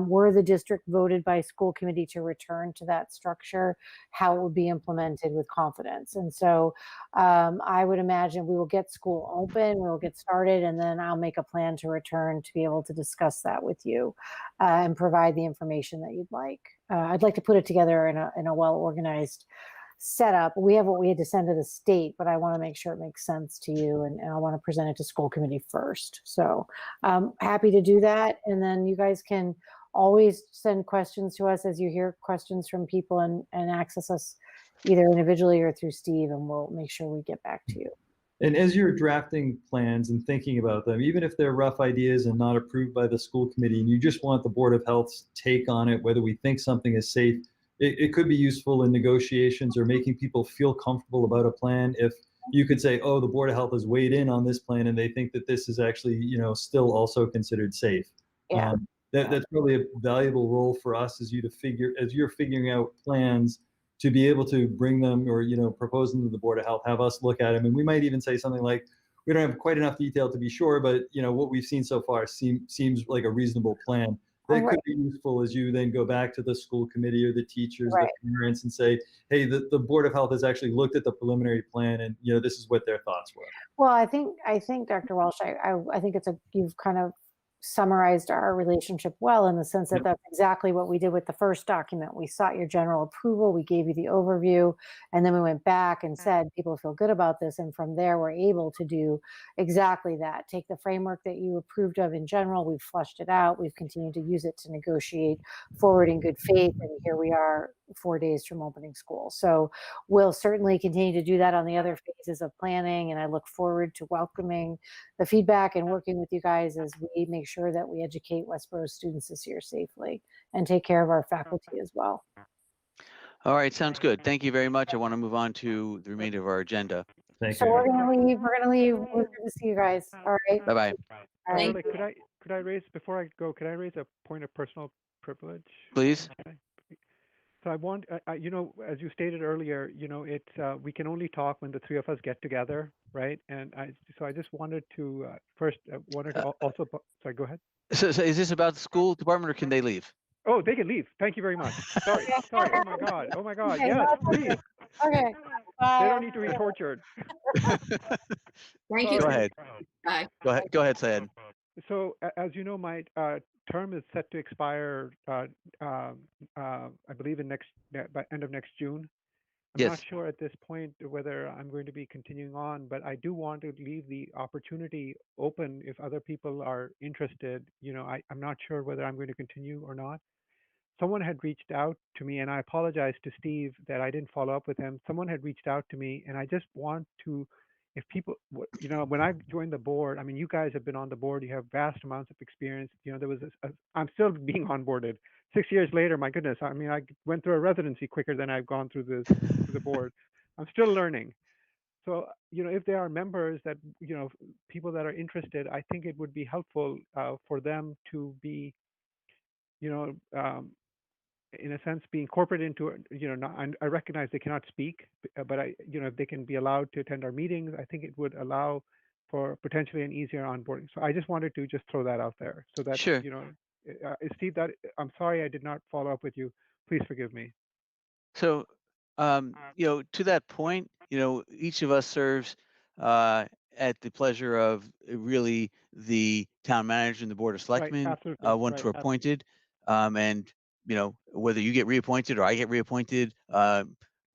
were the district voted by school committee to return to that structure, how it would be implemented with confidence. And so I would imagine we will get school open, we will get started, and then I'll make a plan to return to be able to discuss that with you and provide the information that you'd like. I'd like to put it together in a well-organized setup. We have what we had to send to the state, but I want to make sure it makes sense to you, and I want to present it to school committee first. So I'm happy to do that. And then you guys can always send questions to us as you hear questions from people and access us either individually or through Steve, and we'll make sure we get back to you. And as you're drafting plans and thinking about them, even if they're rough ideas and not approved by the school committee, and you just want the Board of Health's take on it, whether we think something is safe, it could be useful in negotiations or making people feel comfortable about a plan. If you could say, oh, the Board of Health has weighed in on this plan and they think that this is actually, still also considered safe. Yeah. That's probably a valuable role for us as you're figuring out plans to be able to bring them or, propose them to the Board of Health, have us look at them. And we might even say something like, we don't have quite enough detail to be sure, but what we've seen so far seems like a reasonable plan. That could be useful as you then go back to the school committee or the teachers, the parents, and say, hey, the Board of Health has actually looked at the preliminary plan, and this is what their thoughts were. Well, I think Dr. Walsh, I think you've kind of summarized our relationship well, in the sense that that's exactly what we did with the first document. We sought your general approval, we gave you the overview, and then we went back and said, people feel good about this. And from there, we're able to do exactly that. Take the framework that you approved of in general, we've fleshed it out, we've continued to use it to negotiate forward in good faith. And here we are 4 days from opening school. So we'll certainly continue to do that on the other phases of planning. And I look forward to welcoming the feedback and working with you guys as we make sure that we educate Westborough students this year safely and take care of our faculty as well. All right, sounds good. Thank you very much. I want to move on to the remainder of our agenda. Thank So you. we're gonna leave. We're good to see you guys. All right. Bye-bye. All right. Thank you. Could I raise, before I go, could I raise a point of personal privilege? Please. Okay. So I want, as you stated earlier, it's we can only talk when the three of us get together, right? And I just wanted to also. Sorry, go ahead. So is this about the school department, or can they leave? Oh, they can leave. Thank you very much. Sorry. Oh my God. Okay, Yes, no, please. Okay. They don't need to be tortured. Thank you. Go ahead. Bye. Go ahead, Syed. So as you know, my term is set to expire, I believe by end of next June. I'm not Yes. sure at this point whether I'm going to be continuing on, but I do want to leave the opportunity open if other people are interested. I'm not sure whether I'm going to continue or not. Someone had reached out to me, and I apologize to Steve that I didn't follow up with him. Someone had reached out to me, and I just want to, if people, when I joined the board, I mean, you guys have been on the board, you have vast amounts of experience. There was I'm still being onboarded 6 years later. My goodness, I mean, I went through a residency quicker than I've gone through the board. I'm still learning. So, if there are members that, people that are interested, I think it would be helpful for them to be, in a sense, be incorporated into, I recognize they cannot speak, but if they can be allowed to attend our meetings, I think it would allow for potentially an easier onboarding. So I just wanted to just throw that out there so that, Sure. Steve, that I'm sorry I did not follow up with you. Please forgive me. So, to that point, each of us serves at the pleasure of really the town manager and the board of selectmen, absolutely. once we're Right, appointed. And, whether you get reappointed or I get reappointed,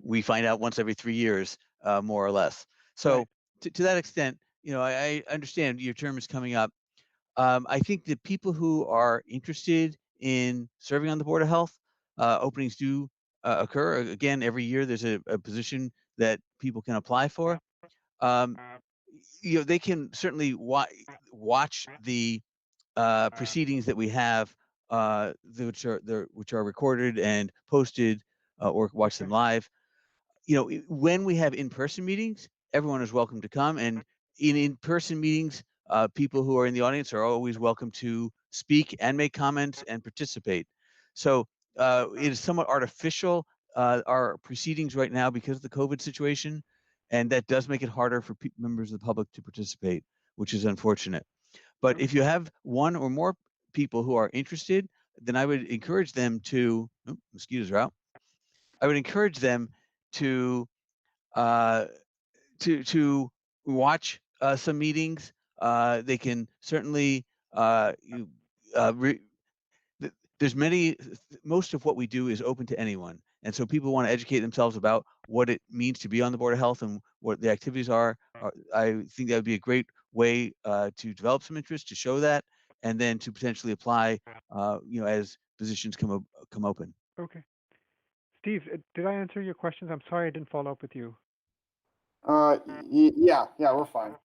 we find out once every 3 years, more or less. So Right. to that extent, I understand your term is coming up. I think that people who are interested in serving on the Board of Health, openings do occur. Again, every year there's a position that people can apply for. They can certainly watch the proceedings that we have, which are recorded and posted, or watch them live. When we have in-person meetings, everyone is welcome to come. And in-person meetings, people who are in the audience are always welcome to speak and make comments and participate. So it is somewhat artificial, our proceedings right now because of the COVID situation, and that does make it harder for members of the public to participate, which is unfortunate. But if you have one or more people who are interested, then I would encourage them to, mosquitoes are out. I would encourage them to watch some meetings. They can certainly there's most of what we do is open to anyone, and so people want to educate themselves about what it means to be on the Board of Health and what the activities are. I think that would be a great way to develop some interest, to show that, and then to potentially apply, as positions come open. Okay. Steve, did I answer your questions? I'm sorry I didn't follow up with you. Yeah, we're fine.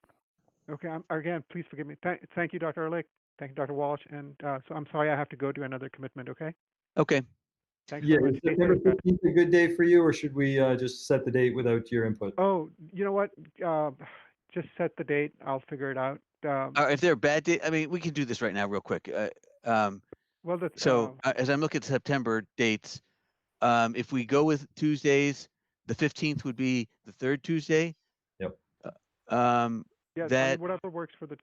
Okay. Again, please forgive me. Thank you, Dr. Ehrlich. Thank you, Dr. Walsh. And so I'm sorry I have to go to another commitment. Okay. Okay. Thanks Yeah, so much. is September 15th a good day for you, or should we just set the date without your input? Oh, you know what? Just set the date. I'll figure it out. If there are bad dates, I mean, we can do this right now real quick. Well, that's, So as I'm looking at September dates, if we go with Tuesdays, the 15th would be the third Tuesday. Yep. Yeah, that whatever works for the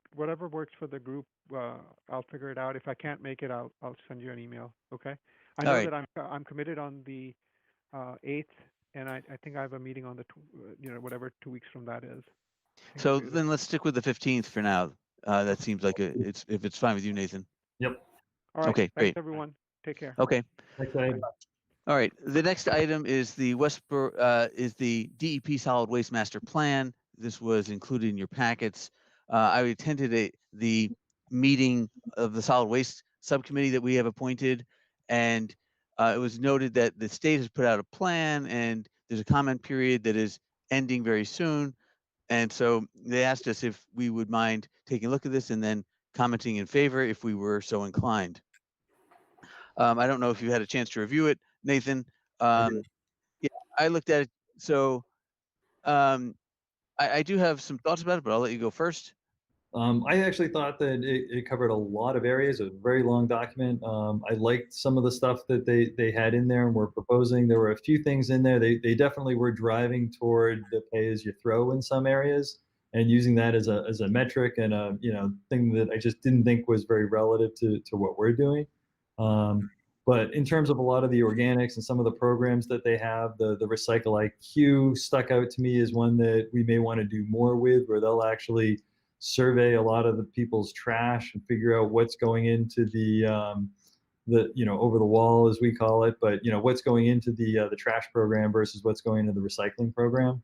group, I'll figure it out. If I can't make it, I'll send you an email. Okay. I know that I'm committed on the 8th, and I think I have a meeting on the whatever 2 weeks from that is. So then let's stick with the 15th for now. That seems like if it's fine with you, Nathan. Yep. All right. Okay, Thanks, great. everyone. Take care. Okay. Thanks, Ed. All right. The next item is the Westborough is the DEP Solid Waste Master Plan. This was included in your packets. I attended the meeting of the Solid Waste Subcommittee that we have appointed, and it was noted that the state has put out a plan, and there's a comment period that is ending very soon. And so they asked us if we would mind taking a look at this and then commenting in favor if we were so inclined. I don't know if you had a chance to review it, Nathan. Yeah, I looked at it. So I do have some thoughts about it, but I'll let you go first. I actually thought that it covered a lot of areas. It was a very long document. I liked some of the stuff that they had in there and were proposing. There were a few things in there. They definitely were driving toward the pay-as-you-throw in some areas and using that as a metric and a thing that I just didn't think was very relative to what we're doing. But in terms of a lot of the organics and some of the programs that they have, the Recycle IQ stuck out to me as one that we may want to do more with, where they'll actually survey a lot of the people's trash and figure out what's going into the over the wall, as we call it, but what's going into the trash program versus what's going into the recycling program.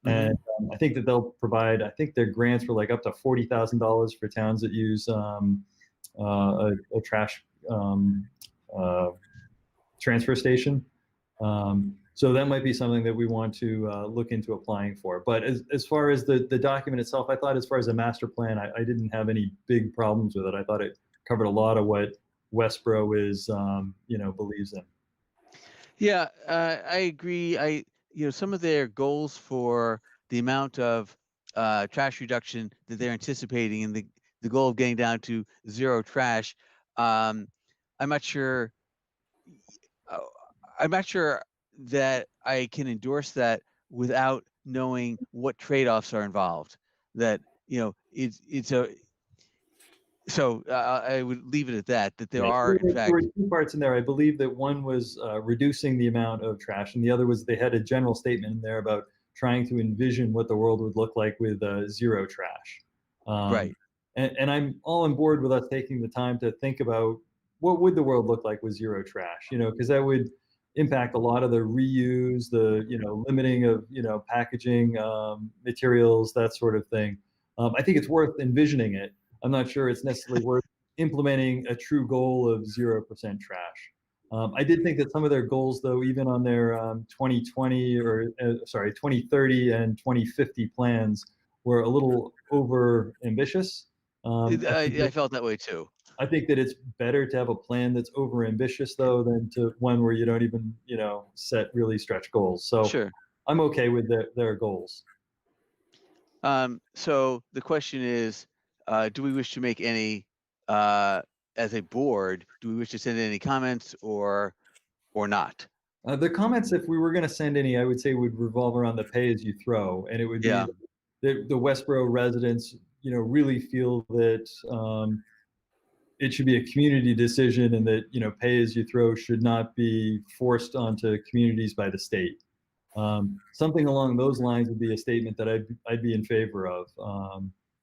Mm-hmm. And I think that they'll provide, I think their grants were like up to $40,000 for towns that use a trash transfer station. So that might be something that we want to look into applying for. But as far as the document itself, I thought as far as a master plan, I didn't have any big problems with it. I thought it covered a lot of what Westborough is, believes in. Yeah, I agree. Some of their goals for the amount of trash reduction that they're anticipating and the goal of getting down to zero trash, I'm not sure that I can endorse that without knowing what trade-offs are involved. That so I would leave it at that. That there are in fact there were two parts in there. I believe that one was reducing the amount of trash, and the other was they had a general statement in there about trying to envision what the world would look like with zero trash. Right. And I'm all on board with us taking the time to think about what would the world look like with zero trash. Because that would impact a lot of the reuse, the limiting of packaging materials, that sort of thing. I think it's worth envisioning it. I'm not sure it's necessarily worth implementing a true goal of 0% trash. I did think that some of their goals, though, even on their 2030 and 2050 plans, were a little over ambitious. I felt that way too. I think that it's better to have a plan that's over ambitious, though, than to one where you don't even, set really stretch goals. So sure. I'm okay with their goals. So the question is, do we wish to make any, as a board, do we wish to send any comments or not? The comments, if we were going to send any, I would say would revolve around the pay as you throw, and it would Yeah. be the Westborough residents, really feel that it should be a community decision, and that pay as you throw should not be forced onto communities by the state. Something along those lines would be a statement that I'd be in favor of.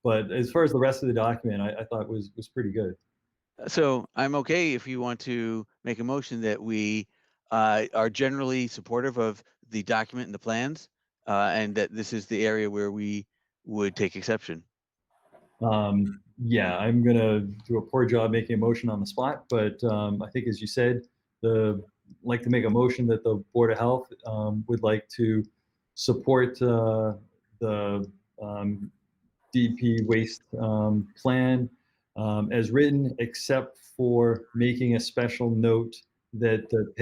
But as far as the rest of the document, I thought was pretty good. So I'm okay if you want to make a motion that we are generally supportive of the document and the plans, and that this is the area where we would take exception. Yeah, I'm gonna do a poor job making a motion on the spot, but I think, as you said, like to make a motion that the Board of Health would like to support the DP waste plan as written, except for making a special note that the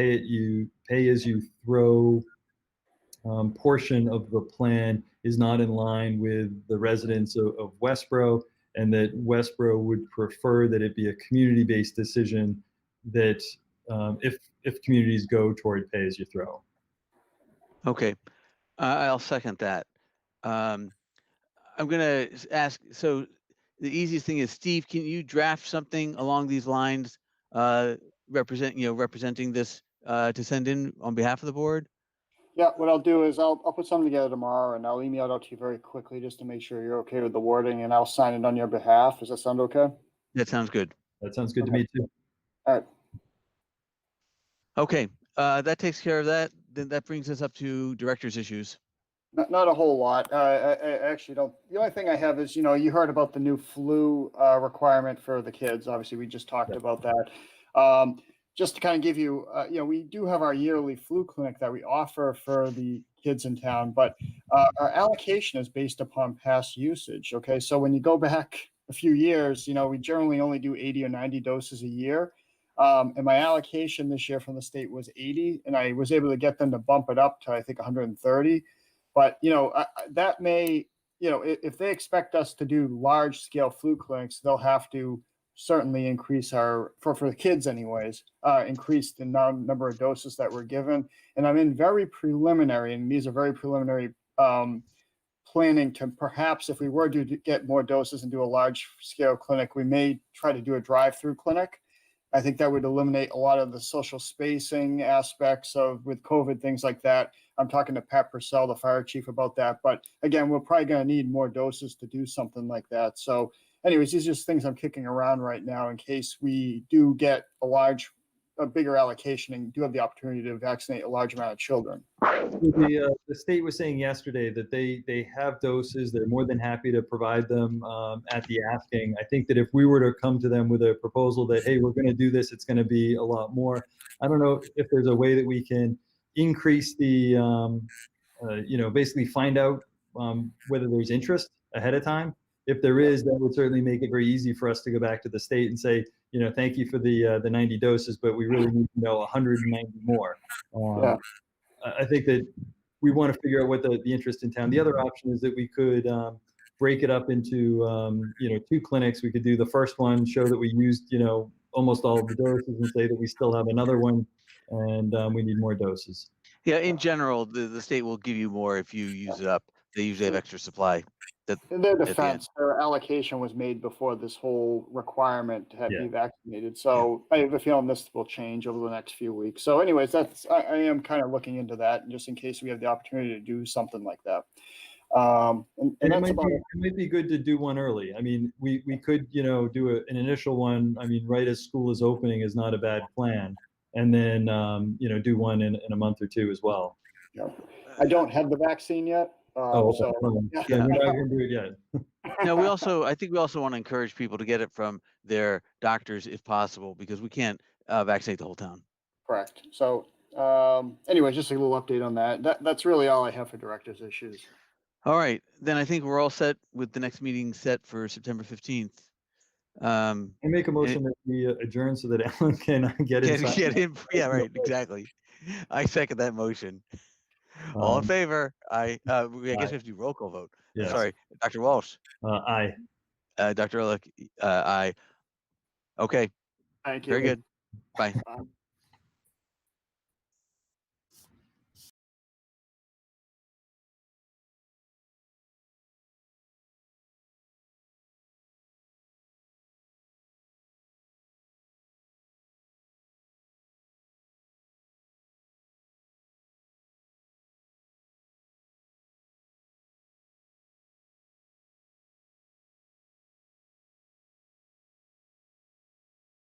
pay as you throw portion of the plan is not in line with the residents of Westborough, and that Westborough would prefer that it be a community-based decision, that if communities go toward pay as you throw. Okay, I'll second that. I'm gonna ask, so the easiest thing is, Steve, can you draft something along these lines, representing this to send in on behalf of the board? Yeah, what I'll do is I'll put something together tomorrow and I'll email it out to you very quickly just to make sure you're okay with the wording, and I'll sign it on your behalf. Does that sound okay? That sounds good. That sounds good to me too. All right. Okay, that takes care of that. Then that brings us up to director's issues. Not a whole lot. I actually don't. The only thing I have is, you heard about the new flu requirement for the kids. Obviously, we just talked about that. Just to kind of give you, we do have our yearly flu clinic that we offer for the kids in town, but our allocation is based upon past usage. Okay, so when you go back a few years, we generally only do 80 or 90 doses a year. And my allocation this year from the state was 80, and I was able to get them to bump it up to, I think, 130. But, that may, if they expect us to do large scale flu clinics, they'll have to certainly increase for the kids anyways, increase the number of doses that we're given. And I'm in very preliminary, and these are very preliminary planning to perhaps, if we were to get more doses and do a large scale clinic, we may try to do a drive-through clinic. I think that would eliminate a lot of the social spacing aspects with COVID, things like that. I'm talking to Pat Purcell, the fire chief, about that. But again, we're probably going to need more doses to do something like that. So anyways, these are just things I'm kicking around right now in case we do get a bigger allocation and do have the opportunity to vaccinate a large amount of children. The state was saying yesterday that they have doses. They're more than happy to provide them at the asking. I think that if we were to come to them with a proposal that, hey, we're going to do this, it's going to be a lot more. I don't know if there's a way that we can increase the, basically find out whether there's interest ahead of time. If there is, that would certainly make it very easy for us to go back to the state and say, thank you for the 90 doses, but we really need to know 190 more. Yeah. I think that we want to figure out what the interest in town. The other option is that we could break it up into 2 clinics. We could do the first one, show that we used almost all of the doses, and say that we still have another one, and we need more doses. Yeah, in general, the state will give you more if you use it up. They usually have extra supply. In their defense, their allocation was made before this whole requirement to be vaccinated. So I have a feeling this will change over the next few weeks. So anyways, I am kind of looking into that, just in case we have the opportunity to do something like that. And it might be good to do one early. I mean, we could, do an initial one. I mean, right as school is opening is not a bad plan. And then, do one in a month or 2 as well. Yeah. I don't have the vaccine yet. So we're not going to do it yet. No, I think we also want to encourage people to get it from their doctors if possible, because we can't vaccinate the whole town. Correct. So anyway, just a little update on that. That's really all I have for director's issues. All right, then I think we're all set with the next meeting set for September 15th. I make a motion that we adjourn so that Alan can get inside. Yeah, right, exactly. I second that motion. All in favor? I guess we have to do roll call vote. Yes. Sorry, Dr. Walsh, Aye. Dr. Ehrlich, aye. Okay, Thank you. very good. Bye. Um,